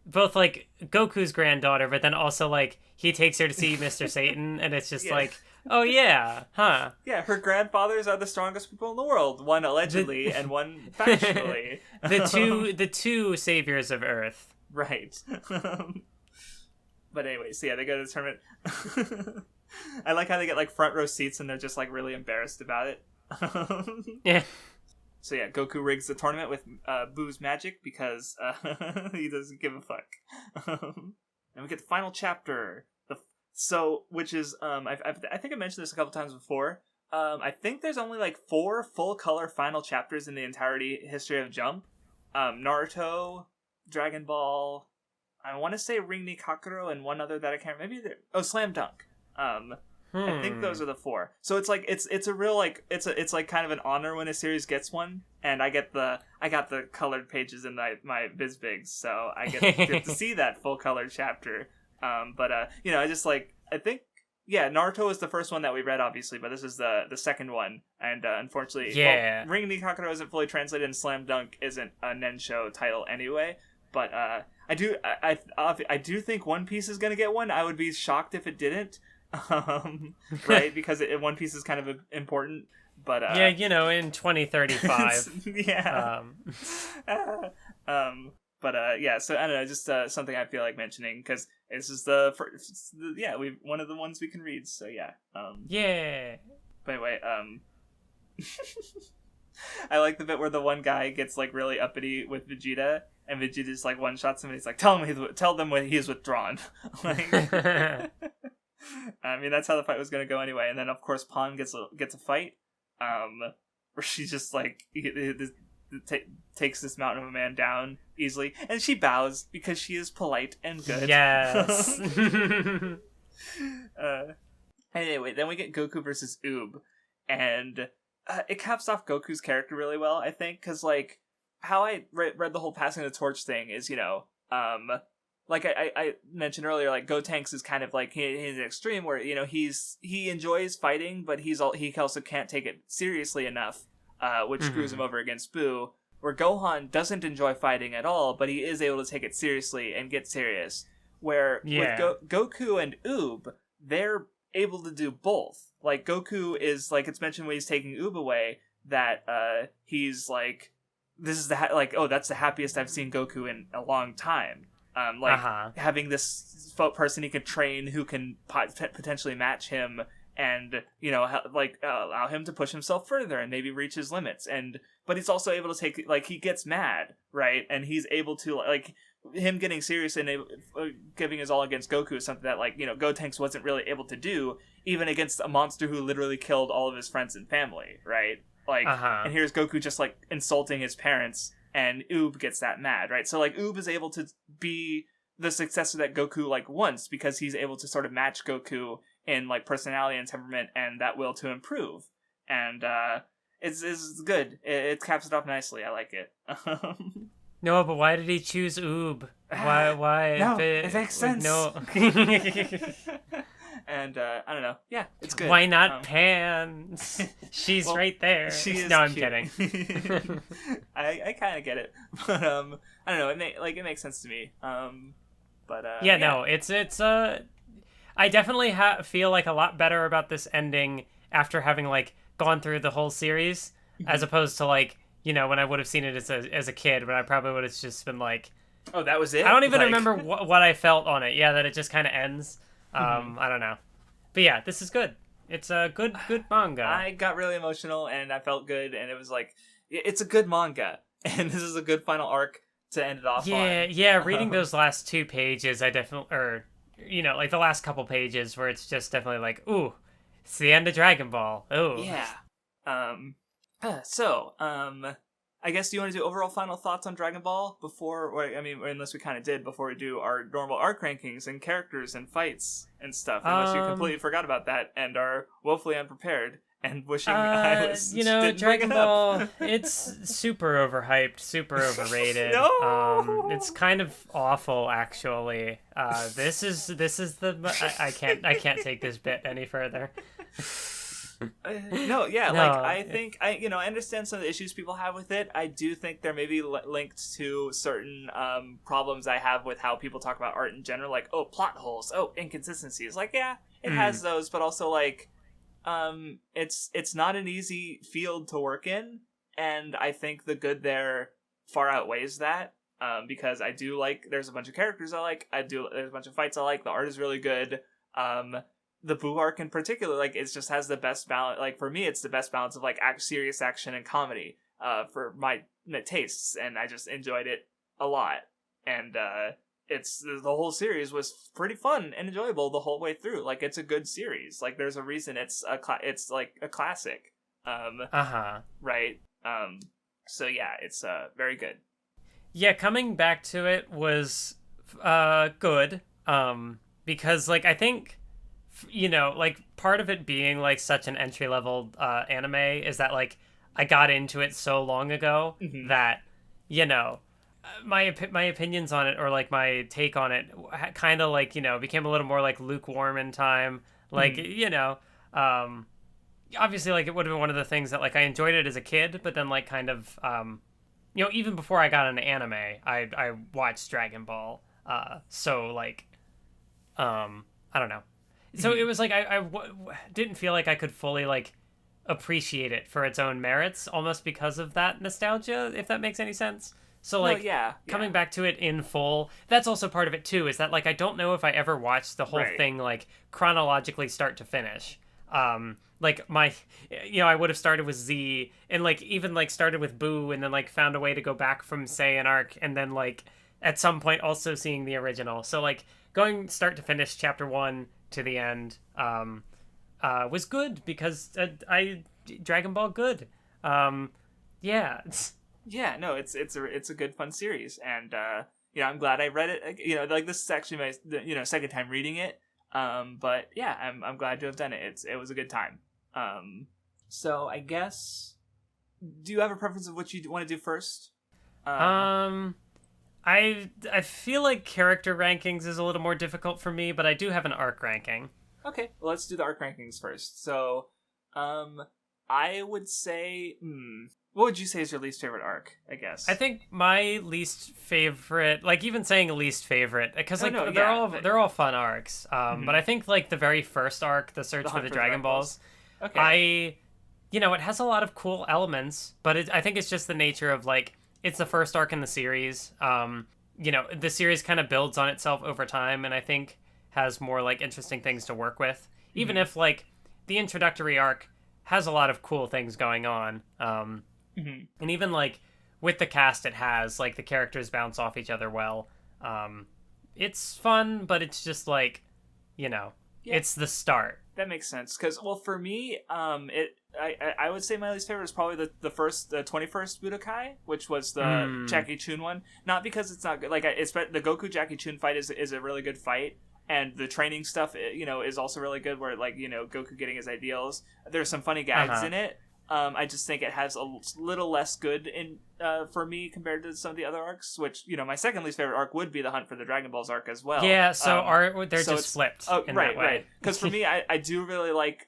both like Goku's granddaughter, but then also like he takes her to see Mr. Satan, and it's just like, oh yeah, huh? Yeah, her grandfathers are the strongest people in the world. One allegedly, and one factually. the two saviors of Earth. Right. But anyway, so yeah, they go to the tournament. I like how they get like front row seats, and they're just like really embarrassed about it. Yeah. So yeah, Goku rigs the tournament with Buu's magic because he doesn't give a fuck. And we get the final chapter. Which is I think I mentioned this a couple times before. I think there's only like 4 full color final chapters in the entirety history of Jump. Naruto, Dragon Ball, I want to say Ring ni Kakuro, and one other that I can't remember. Slam Dunk. I think those are the 4. So it's like it's a real like it's like kind of an honor when a series gets one, and I got the colored pages in my BizBigs, so I get to see that full colored chapter. I just like I think Naruto is the first one that we read, obviously, but this is the second one, and unfortunately, Ring Nikakuro isn't fully translated, and Slam Dunk isn't a Nen Show title anyway. But I do think One Piece is gonna get one. I would be shocked if it didn't. Right, because One Piece is kind of important, but in 2035. So I don't know, just something I feel like mentioning because this is the first, we one of the ones we can read, so but anyway, I like the bit where the one guy gets like really uppity with Vegeta, and Vegeta just like one shots him, and he's like, tell them when he's withdrawn. Like, I mean, that's how the fight was going to go anyway. And then, of course, Pawn gets a fight, where she just, like, takes this mountain of a man down easily. And she bows because she is polite and good. Yes. Anyway, then we get Goku versus Oob. And it caps off Goku's character really well, I think. Because, like, how I read the whole passing the torch thing is, like I mentioned earlier, like Gotenks is kind of like he's an extreme where he enjoys fighting, but he also can't take it seriously enough, which screws him over against Buu. Where Gohan doesn't enjoy fighting at all, but he is able to take it seriously and get serious. Where with Goku and Oob, they're able to do both. Like Goku is like it's mentioned when he's taking Oob away that he's like this is that's the happiest I've seen Goku in a long time. Having this person he can train who can potentially match him and, allow him to push himself further and maybe reach his limits. But he's also able to take, like, he gets mad, right? And he's able to, like, him getting serious and giving his all against Goku is something that, like, Gotenks wasn't really able to do, even against a monster who literally killed all of his friends and family, right? Like, and here's Goku just, like, insulting his parents, and Oob gets that mad, right? So, like, Oob is able to be the successor that Goku, like, wants, because he's able to sort of match Goku in, like, personality and temperament and that will to improve. And, it's good. It caps it off nicely. I like it. No, but why did he choose Oob? Why? No, it makes sense. No. And, I don't know. Yeah, it's good. Why not Pan? She's right there. She is no, I'm cute. kidding. I kind of get it. But, I don't know. It makes sense to me. No, it's I definitely feel like a lot better about this ending after having, like, gone through the whole series, as opposed to, like, when I would have seen it as a kid, when I probably would have just been like, oh, that was it? I don't even remember what I felt on it. Yeah, that it just kind of ends. I don't know. But yeah, this is good. It's a good manga. I got really emotional, and I felt good, and it was like, it's a good manga, and this is a good final arc to end it off on. Yeah, reading those last 2 pages, I definitely, like the last couple pages where it's just definitely like, ooh, it's the end of Dragon Ball. Ooh. Yeah. I guess, do you want to do overall final thoughts on Dragon Ball unless we kind of did before we do our normal arc rankings and characters and fights and stuff, unless you completely forgot about that and are woefully unprepared and wishing I was didn't Dragon bring it Ball, up. it's super overhyped, super overrated. No! It's kind of awful, actually. This is the I can't take this bit any further. I think I understand some of the issues people have with it. I do think they're maybe linked to certain problems I have with how people talk about art in general, like plot holes, inconsistencies. Like it has those, but also like it's not an easy field to work in, and I think the good there far outweighs that. Because I do like, there's a bunch of characters I like. There's a bunch of fights I like. The art is really good. The Buu arc in particular, like, it just has the best balance. Like, for me, it's the best balance of, like, serious action and comedy, for my tastes, and I just enjoyed it a lot. And, the whole series was pretty fun and enjoyable the whole way through. Like, it's a good series. Like, there's a reason it's like a classic. Right? So yeah, it's, very good. Yeah, coming back to it was, good. Because, like, I think you know, like part of it being like such an entry level anime is that like I got into it so long ago that, you know, my opinions on it, or like my take on it, kind of like, you know, became a little more like lukewarm in time. Like, you know, obviously like it would have been one of the things that like I enjoyed it as a kid, but then like kind of, you know, even before I got into anime, I watched Dragon Ball. So like, I don't know. So it was like I didn't feel like I could fully like appreciate it for its own merits, almost because of that nostalgia, if that makes any sense. So like, coming back to it in full, that's also part of it too, is that like I don't know if I ever watched the whole thing like chronologically start to finish. Like my, you know, I would have started with Z and like even like started with Boo and then like found a way to go back from Saiyan arc and then like at some point also seeing the original. So like going start to finish chapter 1 to the end was good because I Dragon Ball good. Yeah. Yeah, no, it's a good fun series, and you know, I'm glad I read it. You know, like this is actually my second time reading it. But yeah, I'm glad to have done it. It was a good time. So I guess, do you have a preference of what you want to do first? I feel like character rankings is a little more difficult for me, but I do have an arc ranking. Okay, well, let's do the arc rankings first. So, I would say, what would you say is your least favorite arc, I guess? I think my least favorite, like even saying least favorite, because like they're all fun arcs. But I think like the very first arc, the search for the Dragon Balls, okay. You know, it has a lot of cool elements, but I think it's just the nature of like, it's the first arc in the series. You know, the series kind of builds on itself over time, and I think has more like interesting things to work with. Even if like the introductory arc has a lot of cool things going on. And even like with the cast it has, like the characters bounce off each other well. It's fun, but it's just like, you know, it's the start. That makes sense. Because, well, for me, I would say my least favorite is probably the 21st Budokai, which was the Jackie Chun one. Not because it's not good. Like, the Goku Jackie Chun fight is a really good fight. And the training stuff, you know, is also really good, where, like, you know, Goku getting his ideals. There's some funny gags in it. I just think it has a little less good in for me compared to some of the other arcs, which, you know, my second least favorite arc would be the Hunt for the Dragon Balls arc as well. Yeah, so they're just flipped in that way. Right. Because for me, I do really like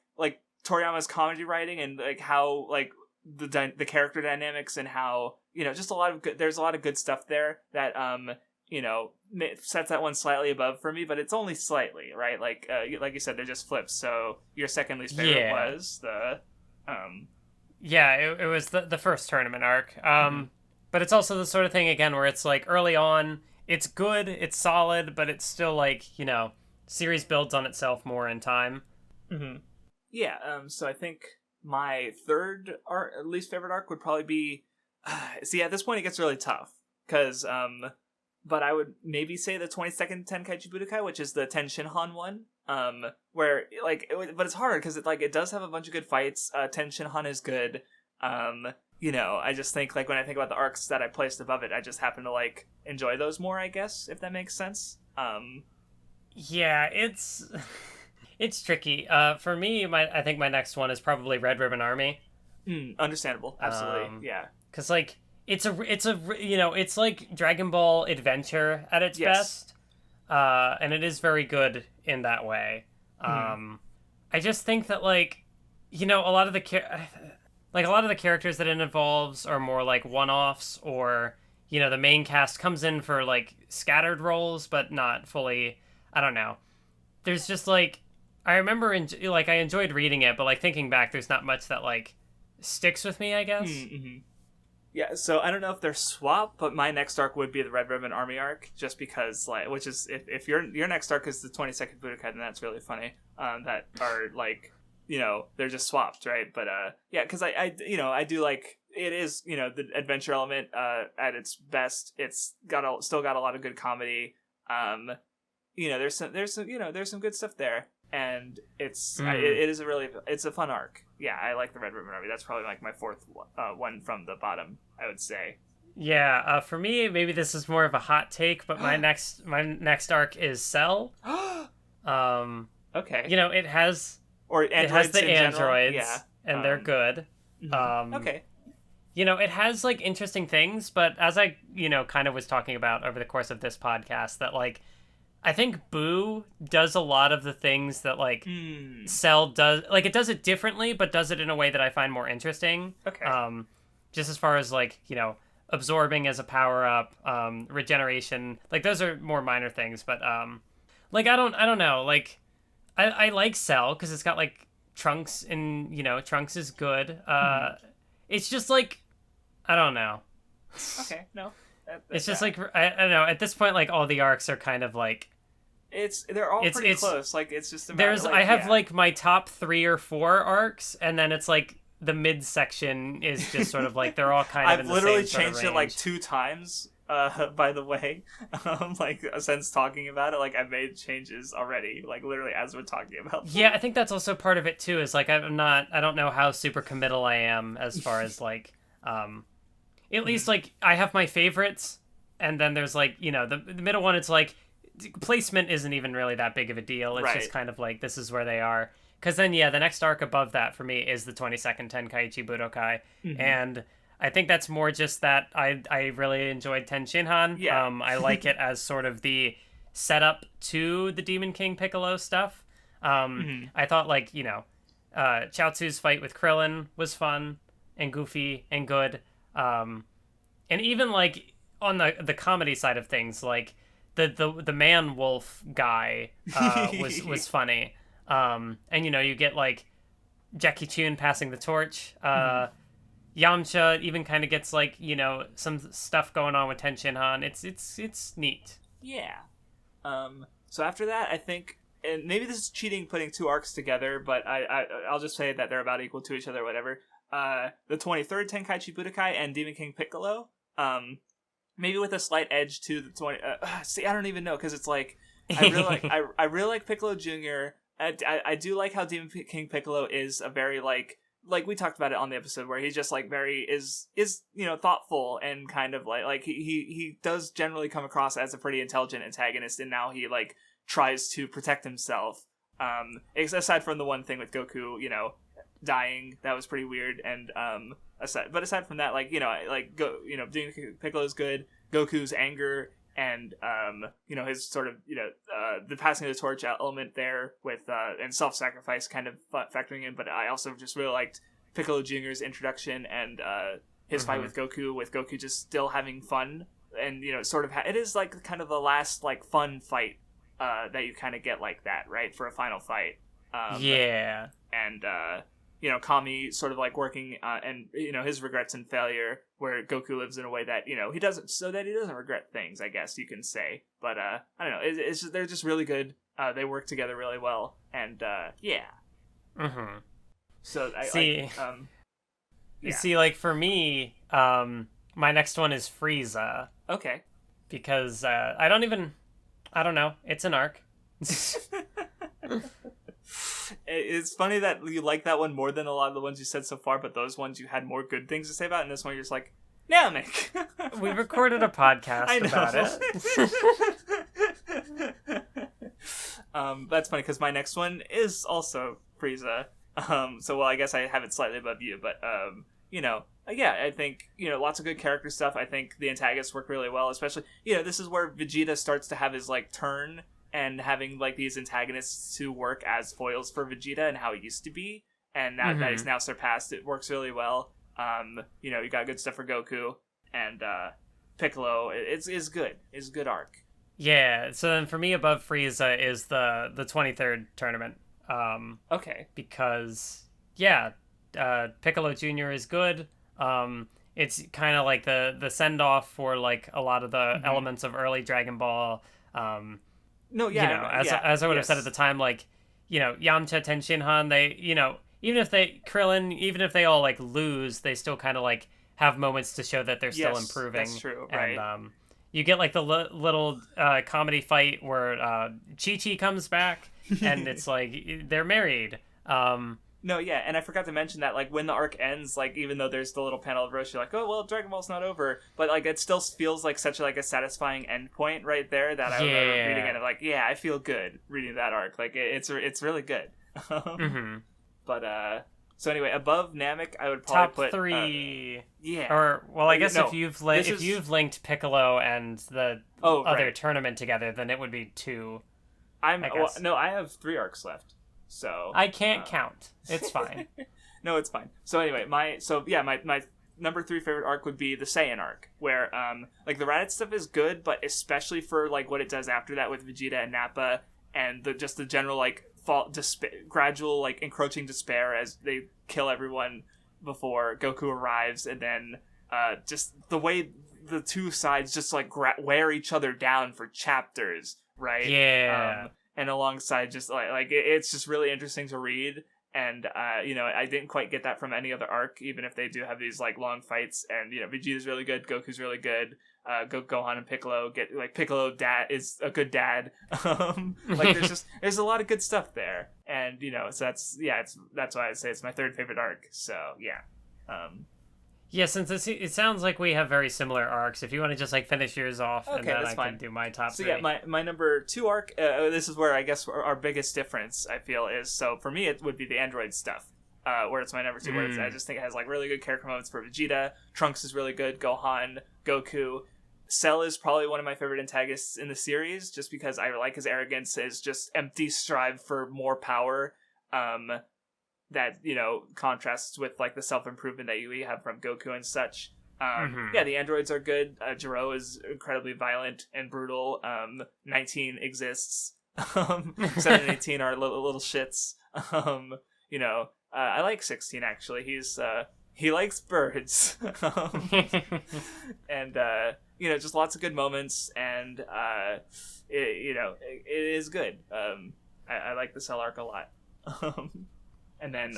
Toriyama's comedy writing, and like how like the character dynamics, and how, you know, just there's a lot of good stuff there that you know, sets that one slightly above for me, but it's only slightly, right? Like you said, they're just flips. So your second least favorite was the it was the first tournament arc. But it's also the sort of thing again where it's like early on it's good, it's solid, but it's still like, you know, series builds on itself more in time. Yeah. So I think my third least favorite arc would probably be. See, at this point it gets really tough because but I would maybe say the 22nd Tenkaichi Budokai, which is the Ten Shinhan one. Where like, but it's hard because it does have a bunch of good fights. Ten Shinhan is good. You know, I just think like when I think about the arcs that I placed above it, I just happen to like enjoy those more, I guess, if that makes sense. Yeah, it's tricky. For me, I think my next one is probably Red Ribbon Army. Understandable, absolutely, yeah. Because like it's a you know, it's like Dragon Ball Adventure at its best, and it is very good in that way. I just think that like, you know, a lot of the characters that it involves are more like one-offs, or, you know, the main cast comes in for like scattered roles but not fully. I don't know. There's just like, I remember I enjoyed reading it, but like thinking back, there's not much that like sticks with me, I guess. Yeah, so I don't know if they're swapped, but my next arc would be the Red Ribbon Army arc, just because, like, which is, if your next arc is the 22nd Budokai, then that's really funny. That are, like, you know, they're just swapped, right? But, yeah, because I do like, it is, you know, the adventure element, at its best. It's still got a lot of good comedy. You know, there's some good stuff there. And it's a fun arc. Yeah, I like the Red Ribbon Army. That's probably like my fourth one from the bottom, I would say. Yeah, for me, maybe this is more of a hot take, but my next arc is Cell. Okay. You know, it has the androids, yeah, and they're good. Okay. You know, it has like interesting things, but as I, you know, kind of was talking about over the course of this podcast, that like I think Buu does a lot of the things that like Cell does. Like it does it differently, but does it in a way that I find more interesting. Okay. Just as far as like, you know, absorbing as a power up, regeneration, like those are more minor things, but like I don't know, like I like Cell because it's got like Trunks, and you know Trunks is good. It's just like I don't know. Okay, no. It's just like I don't know. At this point, like all the arcs are kind of like they're all pretty close. Like it's just I have like my top 3 or 4 arcs, and then it's like the midsection is just sort of like they're all kind of. I've in the literally same changed it like 2 times. By the way, like since talking about it, like I've made changes already. Like literally as we're talking about. Yeah, I think that's also part of it too. Is like I don't know how super committal I am as far as like at least like I have my favorites, and then there's like, you know, the middle one, it's like placement isn't even really that big of a deal. It's just kind of like this is where they are. Because then the next arc above that for me is the 22nd Tenkaichi Budokai, and I think that's more just that I really enjoyed Ten Shinhan. Yeah. I like it as sort of the setup to the Demon King Piccolo stuff. I thought like, you know, Chaozu's fight with Krillin was fun and goofy and good. And even like on the comedy side of things, like the man wolf guy was funny. And you know, you get like Jackie Chun passing the torch. Yamcha even kind of gets like, you know, some stuff going on with Ten Shinhan. It's neat. Yeah. So after that, I think, and maybe this is cheating putting 2 arcs together, but I'll just say that they're about equal to each other, whatever. The 23rd Tenkaichi Budokai and Demon King Piccolo. Maybe with a slight edge to the 20. See, I don't even know, because it's like I really like I really like Piccolo Jr. I do like how Demon King Piccolo is a very like we talked about it on the episode where he's just like very is you know, thoughtful and kind of like he does generally come across as a pretty intelligent antagonist, and now he like tries to protect himself. Aside from the one thing with Goku, you know, dying, that was pretty weird, and aside from that, like, you know, like Demon King Piccolo's good. Goku's anger and you know, his sort of, you know, the passing of the torch element there with and self-sacrifice kind of factoring in, but I also just really liked Piccolo Jr.'s introduction and his fight with Goku just still having fun, and you know, sort of it is like kind of the last like fun fight that you kind of get like that, right, for a final fight. And you know, Kami sort of like working and you know, his regrets and failure, where Goku lives in a way that, you know, he doesn't regret things, I guess you can say. But I don't know, it's just, they're just really good. They work together really well, and so I see. Yeah. See, like for me, my next one is Frieza. Okay. Because I don't know, it's an arc. It's funny that you like that one more than a lot of the ones you said so far, but those ones you had more good things to say about, and this one you're just like, Namek. We recorded a podcast about it. That's funny because my next one is also Frieza. So well, I guess I have it slightly above you, but you know, yeah, I think, you know, lots of good character stuff. I think the antagonists work really well, especially, you know, this is where Vegeta starts to have his like turn, and having like these antagonists to work as foils for Vegeta and how it used to be, and now that he's now surpassed, it works really well. You know, you got good stuff for Goku, and Piccolo. It's good. It's a good arc. Yeah. So then for me, above Frieza is the 23rd tournament. Okay. Because Piccolo Jr. is good. It's kind of like the send off for like a lot of the elements of early Dragon Ball. No, yeah, you know, as I would have said at the time, like, you know, Yamcha, Ten Shinhan, they, you know, even if they all like lose, they still kind of like have moments to show that they're still improving. That's true, right? And you get like the little comedy fight where Chi-Chi comes back, and it's like they're married. No, yeah, and I forgot to mention that, like, when the arc ends, like, even though there's the little panel of Roshi, like, oh, well, Dragon Ball's not over, but, like, it still feels like such, like, a satisfying endpoint right there that I remember reading it, and, like, yeah, I feel good reading that arc. Like, it's really good. But, so anyway, above Namek, I would probably put... Top 3... yeah. Or, well, I guess no, if you've linked Piccolo and the other tournament together, then it would be 2. I have 3 arcs left. So I can't count. It's fine. No, it's fine. So anyway, my number 3 favorite arc would be the Saiyan arc, where like the Raditz stuff is good, but especially for like what it does after that with Vegeta and Nappa, and the general like gradual like encroaching despair as they kill everyone before Goku arrives, and then just the way the two sides just like wear each other down for chapters, right? Yeah. And alongside just like it's just really interesting to read, and I didn't quite get that from any other arc, even if they do have these like long fights, and Vegeta's really good, Goku's really good, Gohan and Piccolo Piccolo dad is a good dad. Like there's a lot of good stuff there, and so that's why I'd say it's my 3rd favorite arc. So yeah, since it sounds like we have very similar arcs, if you want to just like finish yours off, okay, and then I can do my top 3. So yeah, my number 2 arc, this is where I guess our biggest difference, I feel, is, so for me it would be the android stuff, where it's my number 2, where I just think it has like really good character moments for Vegeta, Trunks is really good, Gohan, Goku, Cell is probably one of my favorite antagonists in the series, just because I like his arrogance, his just empty strive for more power, that contrasts with like the self-improvement that you have from Goku and such. Yeah, the androids are good. Jiro is incredibly violent and brutal. 19 exists. 7 and 18 are little shits. I like 16 actually. He likes birds. And just lots of good moments, and it is good. I like the Cell arc a lot. And then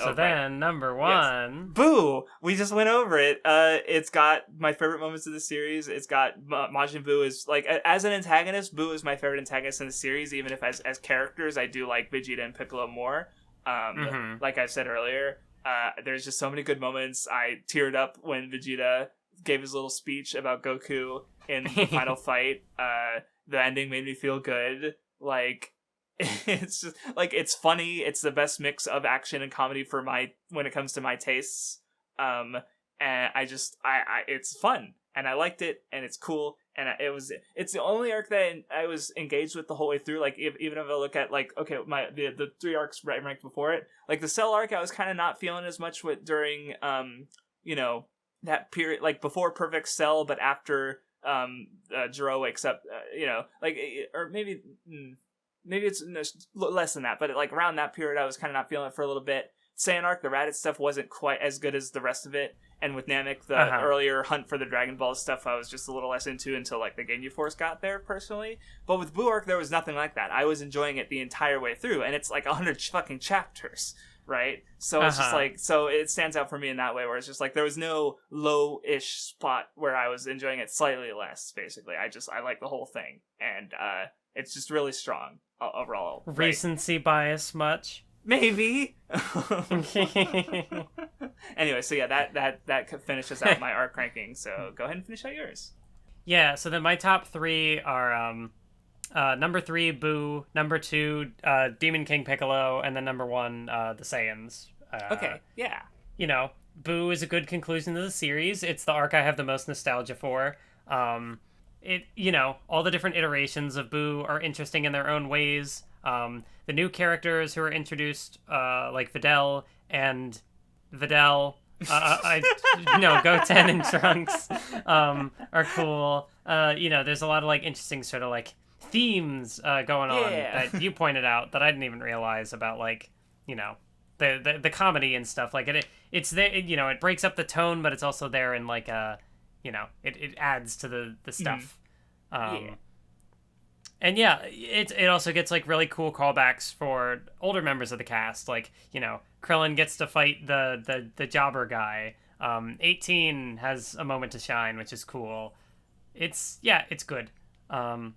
number 1, yes. Buu. We just went over it. It's got my favorite moments of the series. It's got Majin Buu is like, as an antagonist, Buu is my favorite antagonist in the series. Even if as characters, I do like Vegeta and Piccolo more. Like I said earlier, there's just so many good moments. I teared up when Vegeta gave his little speech about Goku in the final fight. The ending made me feel good. Like, it's just like, it's funny. It's the best mix of action and comedy when it comes to my tastes. And it's fun, and I liked it, and it's cool, and it's the only arc that I was engaged with the whole way through. Like, even if I look at like, okay, the 3 arcs ranked before it, like the Cell arc, I was kind of not feeling as much with during that period, like before Perfect Cell, but after Jiro wakes up, or maybe it's less than that, but like around that period, I was kind of not feeling it for a little bit. Saiyan arc, the Raditz stuff wasn't quite as good as the rest of it, and with Namek, the earlier hunt for the Dragon Ball stuff, I was just a little less into until like the Ginyu Force got there, personally. But with Buu arc, there was nothing like that. I was enjoying it the entire way through, and it's like 100 fucking chapters, right? So it's just like, so it stands out for me in that way, where it's just like there was no low-ish spot where I was enjoying it slightly less. Basically, I like the whole thing, and it's just really strong overall. Right? Recency bias much? Maybe. Anyway, so yeah, that finishes out my arc ranking. So go ahead and finish out yours. Yeah. So then my top 3 are number 3 Buu, number 2 Demon King Piccolo, and then number 1 the Saiyans. Okay. Yeah. Buu is a good conclusion to the series. It's the arc I have the most nostalgia for. All the different iterations of Buu are interesting in their own ways. The new characters who are introduced, like Videl and Goten and Trunks, are cool. There's a lot of like interesting sort of like themes going on that you pointed out that I didn't even realize about, like, the comedy and stuff. Like it's there, it breaks up the tone, but it's also there in like it adds to the stuff. And yeah, it also gets like really cool callbacks for older members of the cast. Like, Krillin gets to fight the jobber guy. 18 has a moment to shine, which is cool. It's good. And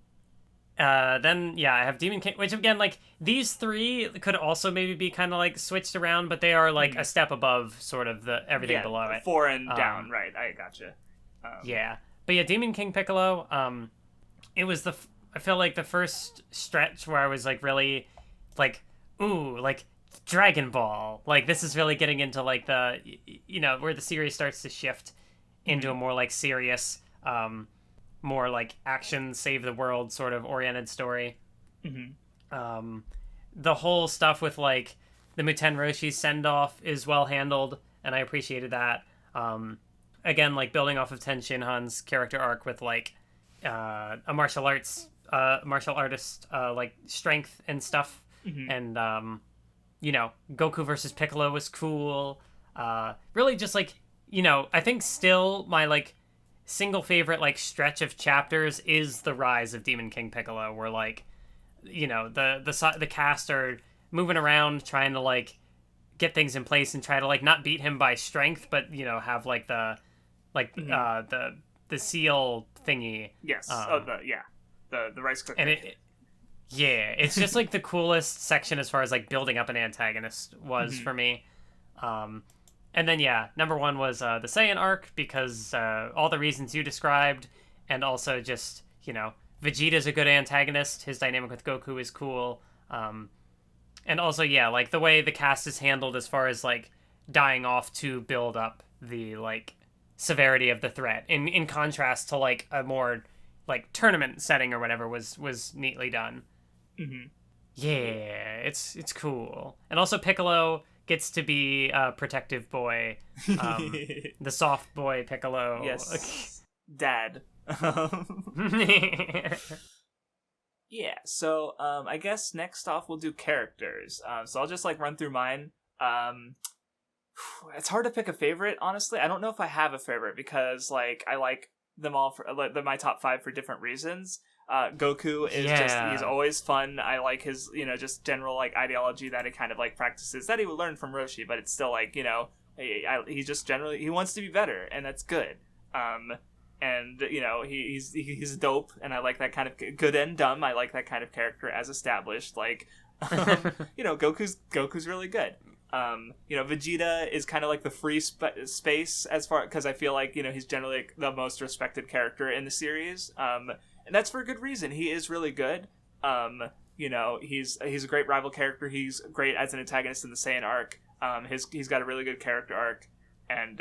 Then I have Demon King, which again, like, these three could also maybe be kind of like switched around, but they are like a step above sort of the everything below it. 4 and down, right? I gotcha. But yeah, Demon King Piccolo. It was I feel like the first stretch where I was like really, like, ooh, like Dragon Ball. Like, this is really getting into like the, where the series starts to shift into a more like serious, more like action, save the world sort of oriented story. The whole stuff with like the Muten Roshi send off is well handled, and I appreciated that. Again, like building off of Ten Shinhan's character arc with like a martial artist like strength and stuff, and Goku versus Piccolo was cool. Really just like, I think still my like single favorite like stretch of chapters is the rise of Demon King Piccolo, where like, the cast are moving around trying to like get things in place and try to like not beat him by strength, but have like the the seal thingy. Yes. The rice cooker. And it's just like the coolest section as far as like building up an antagonist was for me. And then number one was the Saiyan arc, because all the reasons you described, and also just Vegeta's a good antagonist. His dynamic with Goku is cool. And also like the way the cast is handled as far as like dying off to build up the like severity of the threat, in contrast to like a more like tournament setting or whatever, was neatly done. It's cool. And also Piccolo gets to be a protective boy, the soft boy Piccolo. Yes. Dad. So I guess next off we'll do characters. So I'll just like run through mine. It's hard to pick a favorite, honestly. I don't know if I have a favorite, because like I like them all for my top 5 for different reasons. Goku is he's always fun. I like his just general like ideology that he kind of like practices that he would learn from Roshi, but it's still like he just generally he wants to be better, and that's good. And he's dope, and I like that kind of good and dumb. I like that kind of character as established. Like Goku's really good. Vegeta is kind of like the free space as far, because I feel like he's generally like the most respected character in the series, and that's for a good reason. He is really good. He's a great rival character. He's great as an antagonist in the Saiyan arc. He's got a really good character arc, and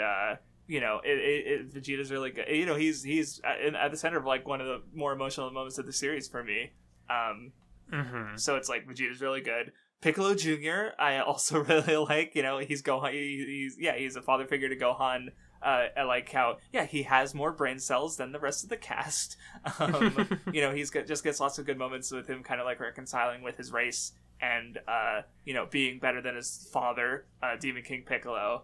Vegeta's really good. He's at the center of like one of the more emotional moments of the series for me. So it's like Vegeta's really good. Piccolo Jr. I also really like. He's Gohan. He's a father figure to Gohan. I like how he has more brain cells than the rest of the cast. Just gets lots of good moments with him kind of like reconciling with his race, and being better than his father, Demon King Piccolo.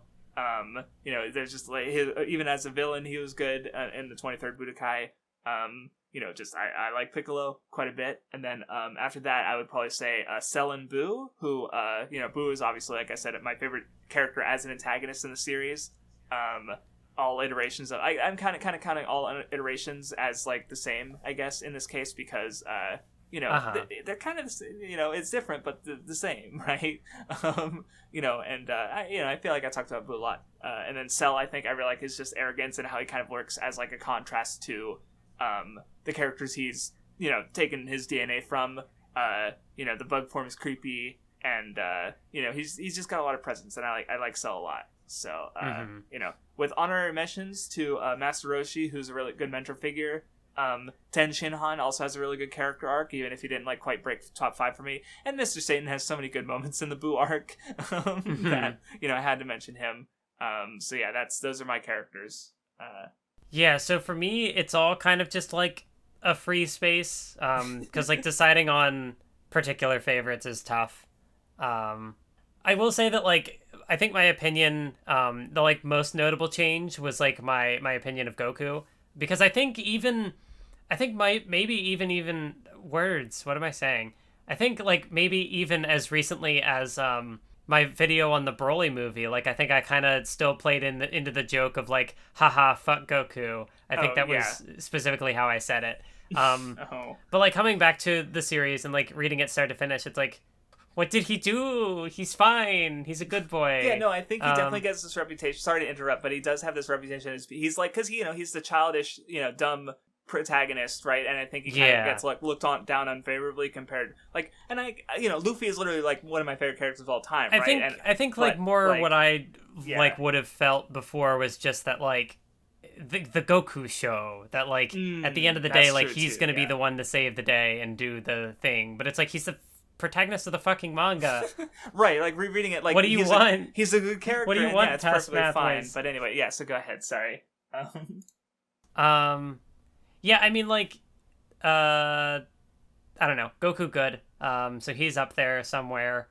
There's just like even as a villain he was good in the 23rd Budokai. I like Piccolo quite a bit. And then after that I would probably say Cell and Buu, who Buu is obviously, like I said, my favorite character as an antagonist in the series. All iterations of I'm kind of counting all iterations as like the same, I guess, in this case, because they're kind of it's different but the same, right? I feel like I talked about Buu a lot. And then Cell, I think I really like his just arrogance and how he kind of works as like a contrast to the characters he's taken his DNA from. The bug form is creepy, and he's just got a lot of presence, and I like Cell a lot. So with honorary mentions to Master Roshi, who's a really good mentor figure. Ten Shinhan also has a really good character arc, even if he didn't like quite break top 5 for me. And Mr. Satan has so many good moments in the Buu arc that I had to mention him. Those are my characters. So for me, it's all kind of just like a free space, because like deciding on particular favorites is tough. I will say that like I think my opinion, the like most notable change was like my opinion of Goku, because I think maybe even words. What am I saying? I think like maybe even as recently as my video on the Broly movie, like I think I kind of still played into the joke of like, haha, fuck Goku. I think that was specifically how I said it. Oh. But like coming back to the series and like reading it start to finish, it's like, what did he do? He's fine. He's a good boy. Yeah, no, I think he definitely gets this reputation. Sorry to interrupt, but he does have this reputation. He's like, because he's the childish, dumb protagonist, right? And I think he kind of gets like looked on down unfavorably compared, like, and Luffy is literally like one of my favorite characters of all time, right? I think what I like would have felt before was just that like the Goku show that like at the end of the day like he's gonna be the one to save the day and do the thing, but it's like he's the protagonist of the fucking manga. Right, like rereading it, like, what do you want? He's a good character. What do you want? Yeah, it's perfectly fine. But anyway, yeah. So go ahead. Sorry. Yeah, I mean, like, I don't know, Goku good. So he's up there somewhere.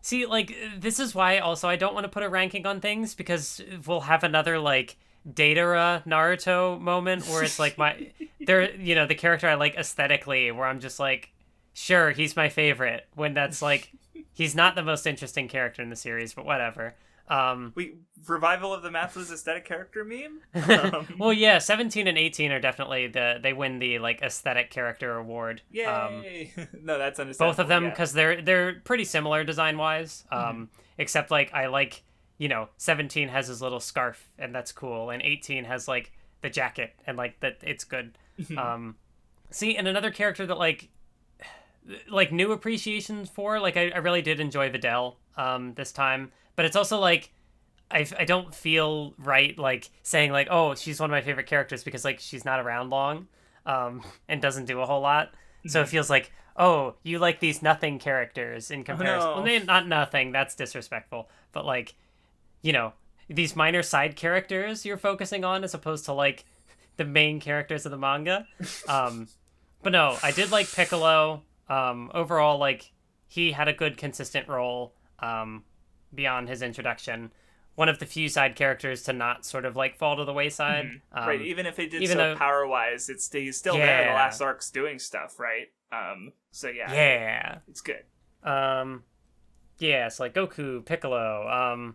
See, like, this is why also I don't want to put a ranking on things, because we'll have another like Datara Naruto moment where it's like the character I like aesthetically, where I'm just like, sure, he's my favorite, when that's like, he's not the most interesting character in the series, but whatever. Revival of the Mathwiz aesthetic character meme? Well, yeah, 17 and 18 are definitely they win the like aesthetic character award. Yay! No, that's understandable. Both of them, because they're pretty similar design wise. Except like I like 17 has his little scarf and that's cool, and 18 has like the jacket and like that it's good. See, and another character that like new appreciations for, like I really did enjoy Videl this time, but it's also like I don't feel right like saying like, oh, she's one of my favorite characters, because like she's not around long and doesn't do a whole lot. So it feels like, oh, you like these nothing characters in comparison. Oh, no. Well, not nothing, that's disrespectful, but like, these minor side characters you're focusing on as opposed to like the main characters of the manga. But no, I did like Piccolo. Overall, like, he had a good consistent role beyond his introduction. One of the few side characters to not sort of like fall to the wayside. Right, even if it did power wise, he's still there in the last arcs doing stuff, right? So yeah, it's good. Yeah, so like Goku, Piccolo,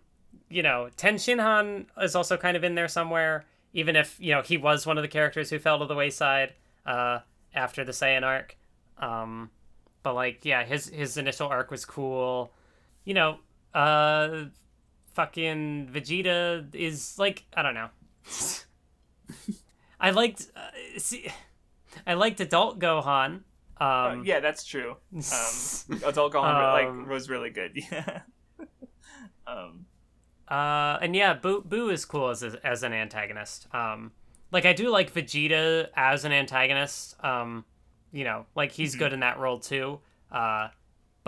Ten Shinhan is also kind of in there somewhere, even if he was one of the characters who fell to the wayside after the Saiyan arc. But like, yeah, his initial arc was cool. Fucking Vegeta is like, I don't know. I liked adult Gohan. Yeah, that's true. Adult Gohan was really good. Yeah. And yeah, Buu is cool as an antagonist. Like I do like Vegeta as an antagonist. Like he's good in that role too. But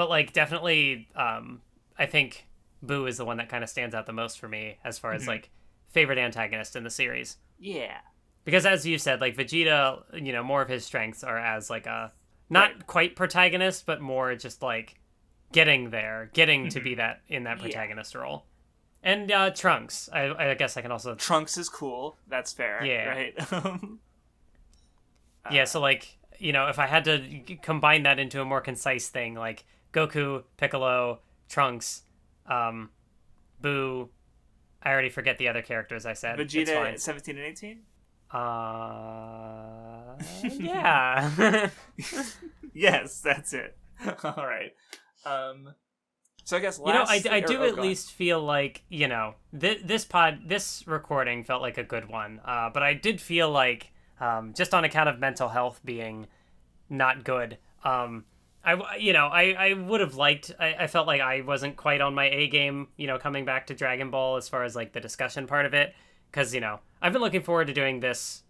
like definitely, I think Buu is the one that kind of stands out the most for me as far as like favorite antagonist in the series. Yeah. Because as you said, like Vegeta, more of his strengths are as like a not quite protagonist, but more just like getting to be that in that protagonist role. And Trunks, I guess I can also. Trunks is cool. That's fair. Yeah. Right. Yeah. So like, if I had to combine that into a more concise thing, like Goku, Piccolo, Trunks, Buu, I already forget the other characters I said. Vegeta, 17 and 18? Yeah. Yes, that's it. All right. So I guess last... I do at least feel like, this recording felt like a good one. But I did feel like, just on account of mental health being not good, I would have liked... I felt like I wasn't quite on my A game, coming back to Dragon Ball as far as, like, the discussion part of it. Because, I've been looking forward to doing this,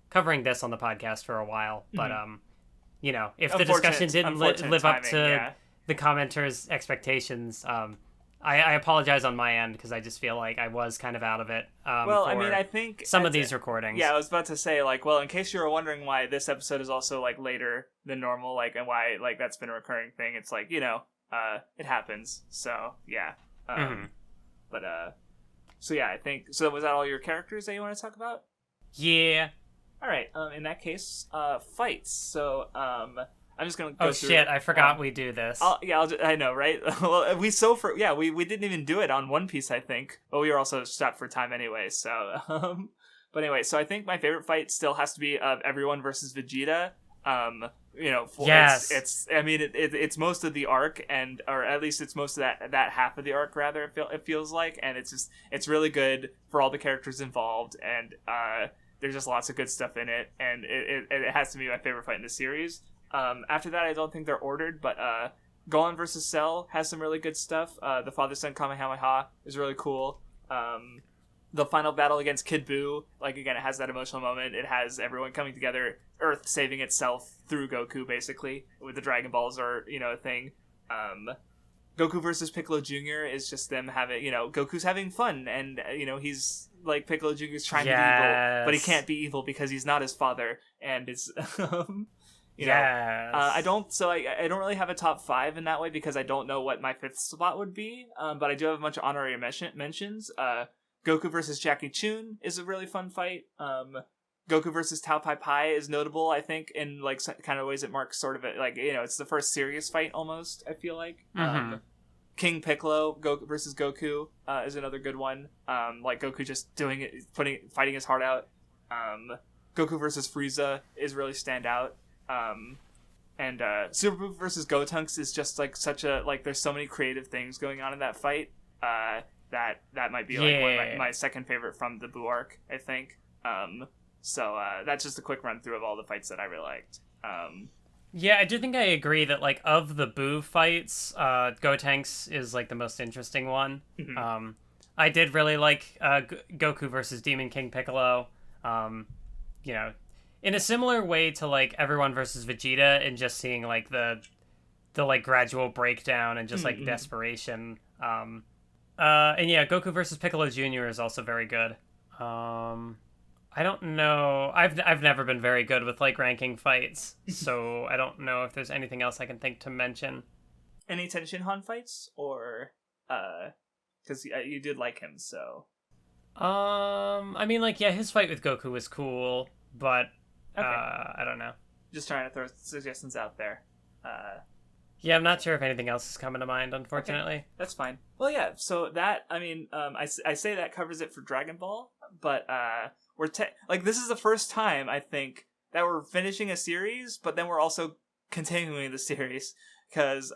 covering this on the podcast for a while. But, if the discussion didn't live up to the commenters' expectations, I apologize on my end, because I just feel like I was kind of out of it. Well, I mean, I think some of these recordings. Yeah, I was about to say, like, well, in case you were wondering why this episode is also like later than normal, like, and why like that's been a recurring thing, it's like it happens. So yeah, but so yeah, I think so. Was that all your characters that you want to talk about? Yeah. All right. In that case, fights. So I'm just gonna go through. Shit! I forgot we do this. I know, right? Well, we didn't even do it on One Piece, I think, but we were also strapped for time anyway. So, But anyway, so I think my favorite fight still has to be everyone versus Vegeta. Yes. It's most of the arc, or at least it's most of that half of the arc, rather, it feels like, and it's really good for all the characters involved, and there's just lots of good stuff in it, and it has to be my favorite fight in the series. After that, I don't think they're ordered, but Gohan versus Cell has some really good stuff. The Father-Son Kamehameha is really cool. The final battle against Kid Buu, like, again, it has that emotional moment. It has everyone coming together, Earth saving itself through Goku, basically, with the Dragon Balls are, a thing. Goku versus Piccolo Jr. is just them having, Goku's having fun, and, he's, like, Piccolo Jr.'s trying to be evil, but he can't be evil because he's not his father, and it's, I don't really have a top 5 in that way because I don't know what my 5th spot would be, but I do have a bunch of honorary mentions. Goku versus Jackie Chun is a really fun fight. Goku versus Tao Pai Pai is notable, I think, in like kind of ways it marks sort of it's the first serious fight almost, I feel like. Mm-hmm. King Piccolo versus Goku is another good one. Like Goku just doing it, fighting his heart out. Goku versus Frieza is really stand out. And Super Buu versus Gotenks is just like such a there's so many creative things going on in that fight. That might be like one of my second favorite from the Buu arc, I think. So that's just a quick run through of all the fights that I really liked. Yeah, I do think I agree that like of the Buu fights, Gotenks is like the most interesting one. Mm-hmm. I did really like Goku versus Demon King Piccolo. In a similar way to like everyone versus Vegeta, and just seeing like the like gradual breakdown and just like desperation. And yeah, Goku versus Piccolo Jr. is also very good. I don't know. I've never been very good with like ranking fights, so I don't know if there's anything else I can think to mention. Any Tenshinhan fights, or because you did like him, so. I mean, like, yeah, his fight with Goku was cool, but okay. I don't know. Just trying to throw suggestions out there. Yeah, I'm not sure if anything else is coming to mind, unfortunately. Okay, that's fine. Well, yeah, so that, I mean, I say that covers it for Dragon Ball, but this is the first time, I think, that we're finishing a series, but then we're also continuing the series, because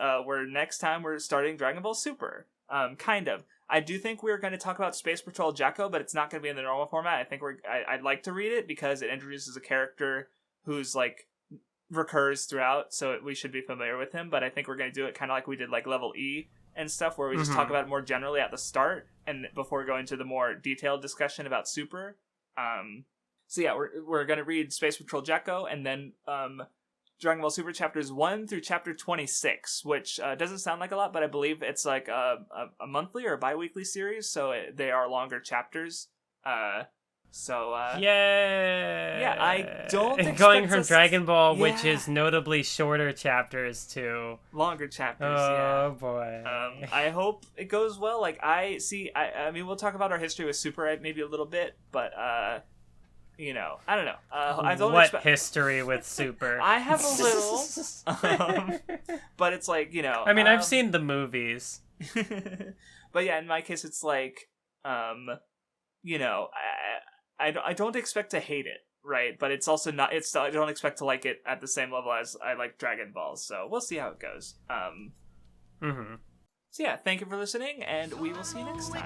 next time we're starting Dragon Ball Super, kind of. I do think we're going to talk about Space Patrol Jaco, but it's not going to be in the normal format. I think I'd like to read it, because it introduces a character who's, like, recurs throughout, so we should be familiar with him, but I think we're going to do it kind of like we did like Level E and stuff, where we just talk about it more generally at the start and before going into the more detailed discussion about Super. So yeah, we're going to read Space Patrol Jaco, and then Dragon Ball Super chapters 1 through chapter 26, which doesn't sound like a lot, but I believe it's like a monthly or a bi-weekly series, so they are longer chapters. Yeah, I don't expect going from Dragon Ball, which is notably shorter chapters, to longer chapters. Oh boy. I hope it goes well. Like I mean, we'll talk about our history with Super maybe a little bit, but I don't know. I don't history with Super? I have a little, but it's like I mean, I've seen the movies, but yeah, in my case, it's like I don't expect to hate it, right? But it's also not. I don't expect to like it at the same level as I like Dragon Ball. So we'll see how it goes. So yeah, thank you for listening, and we will see you next time.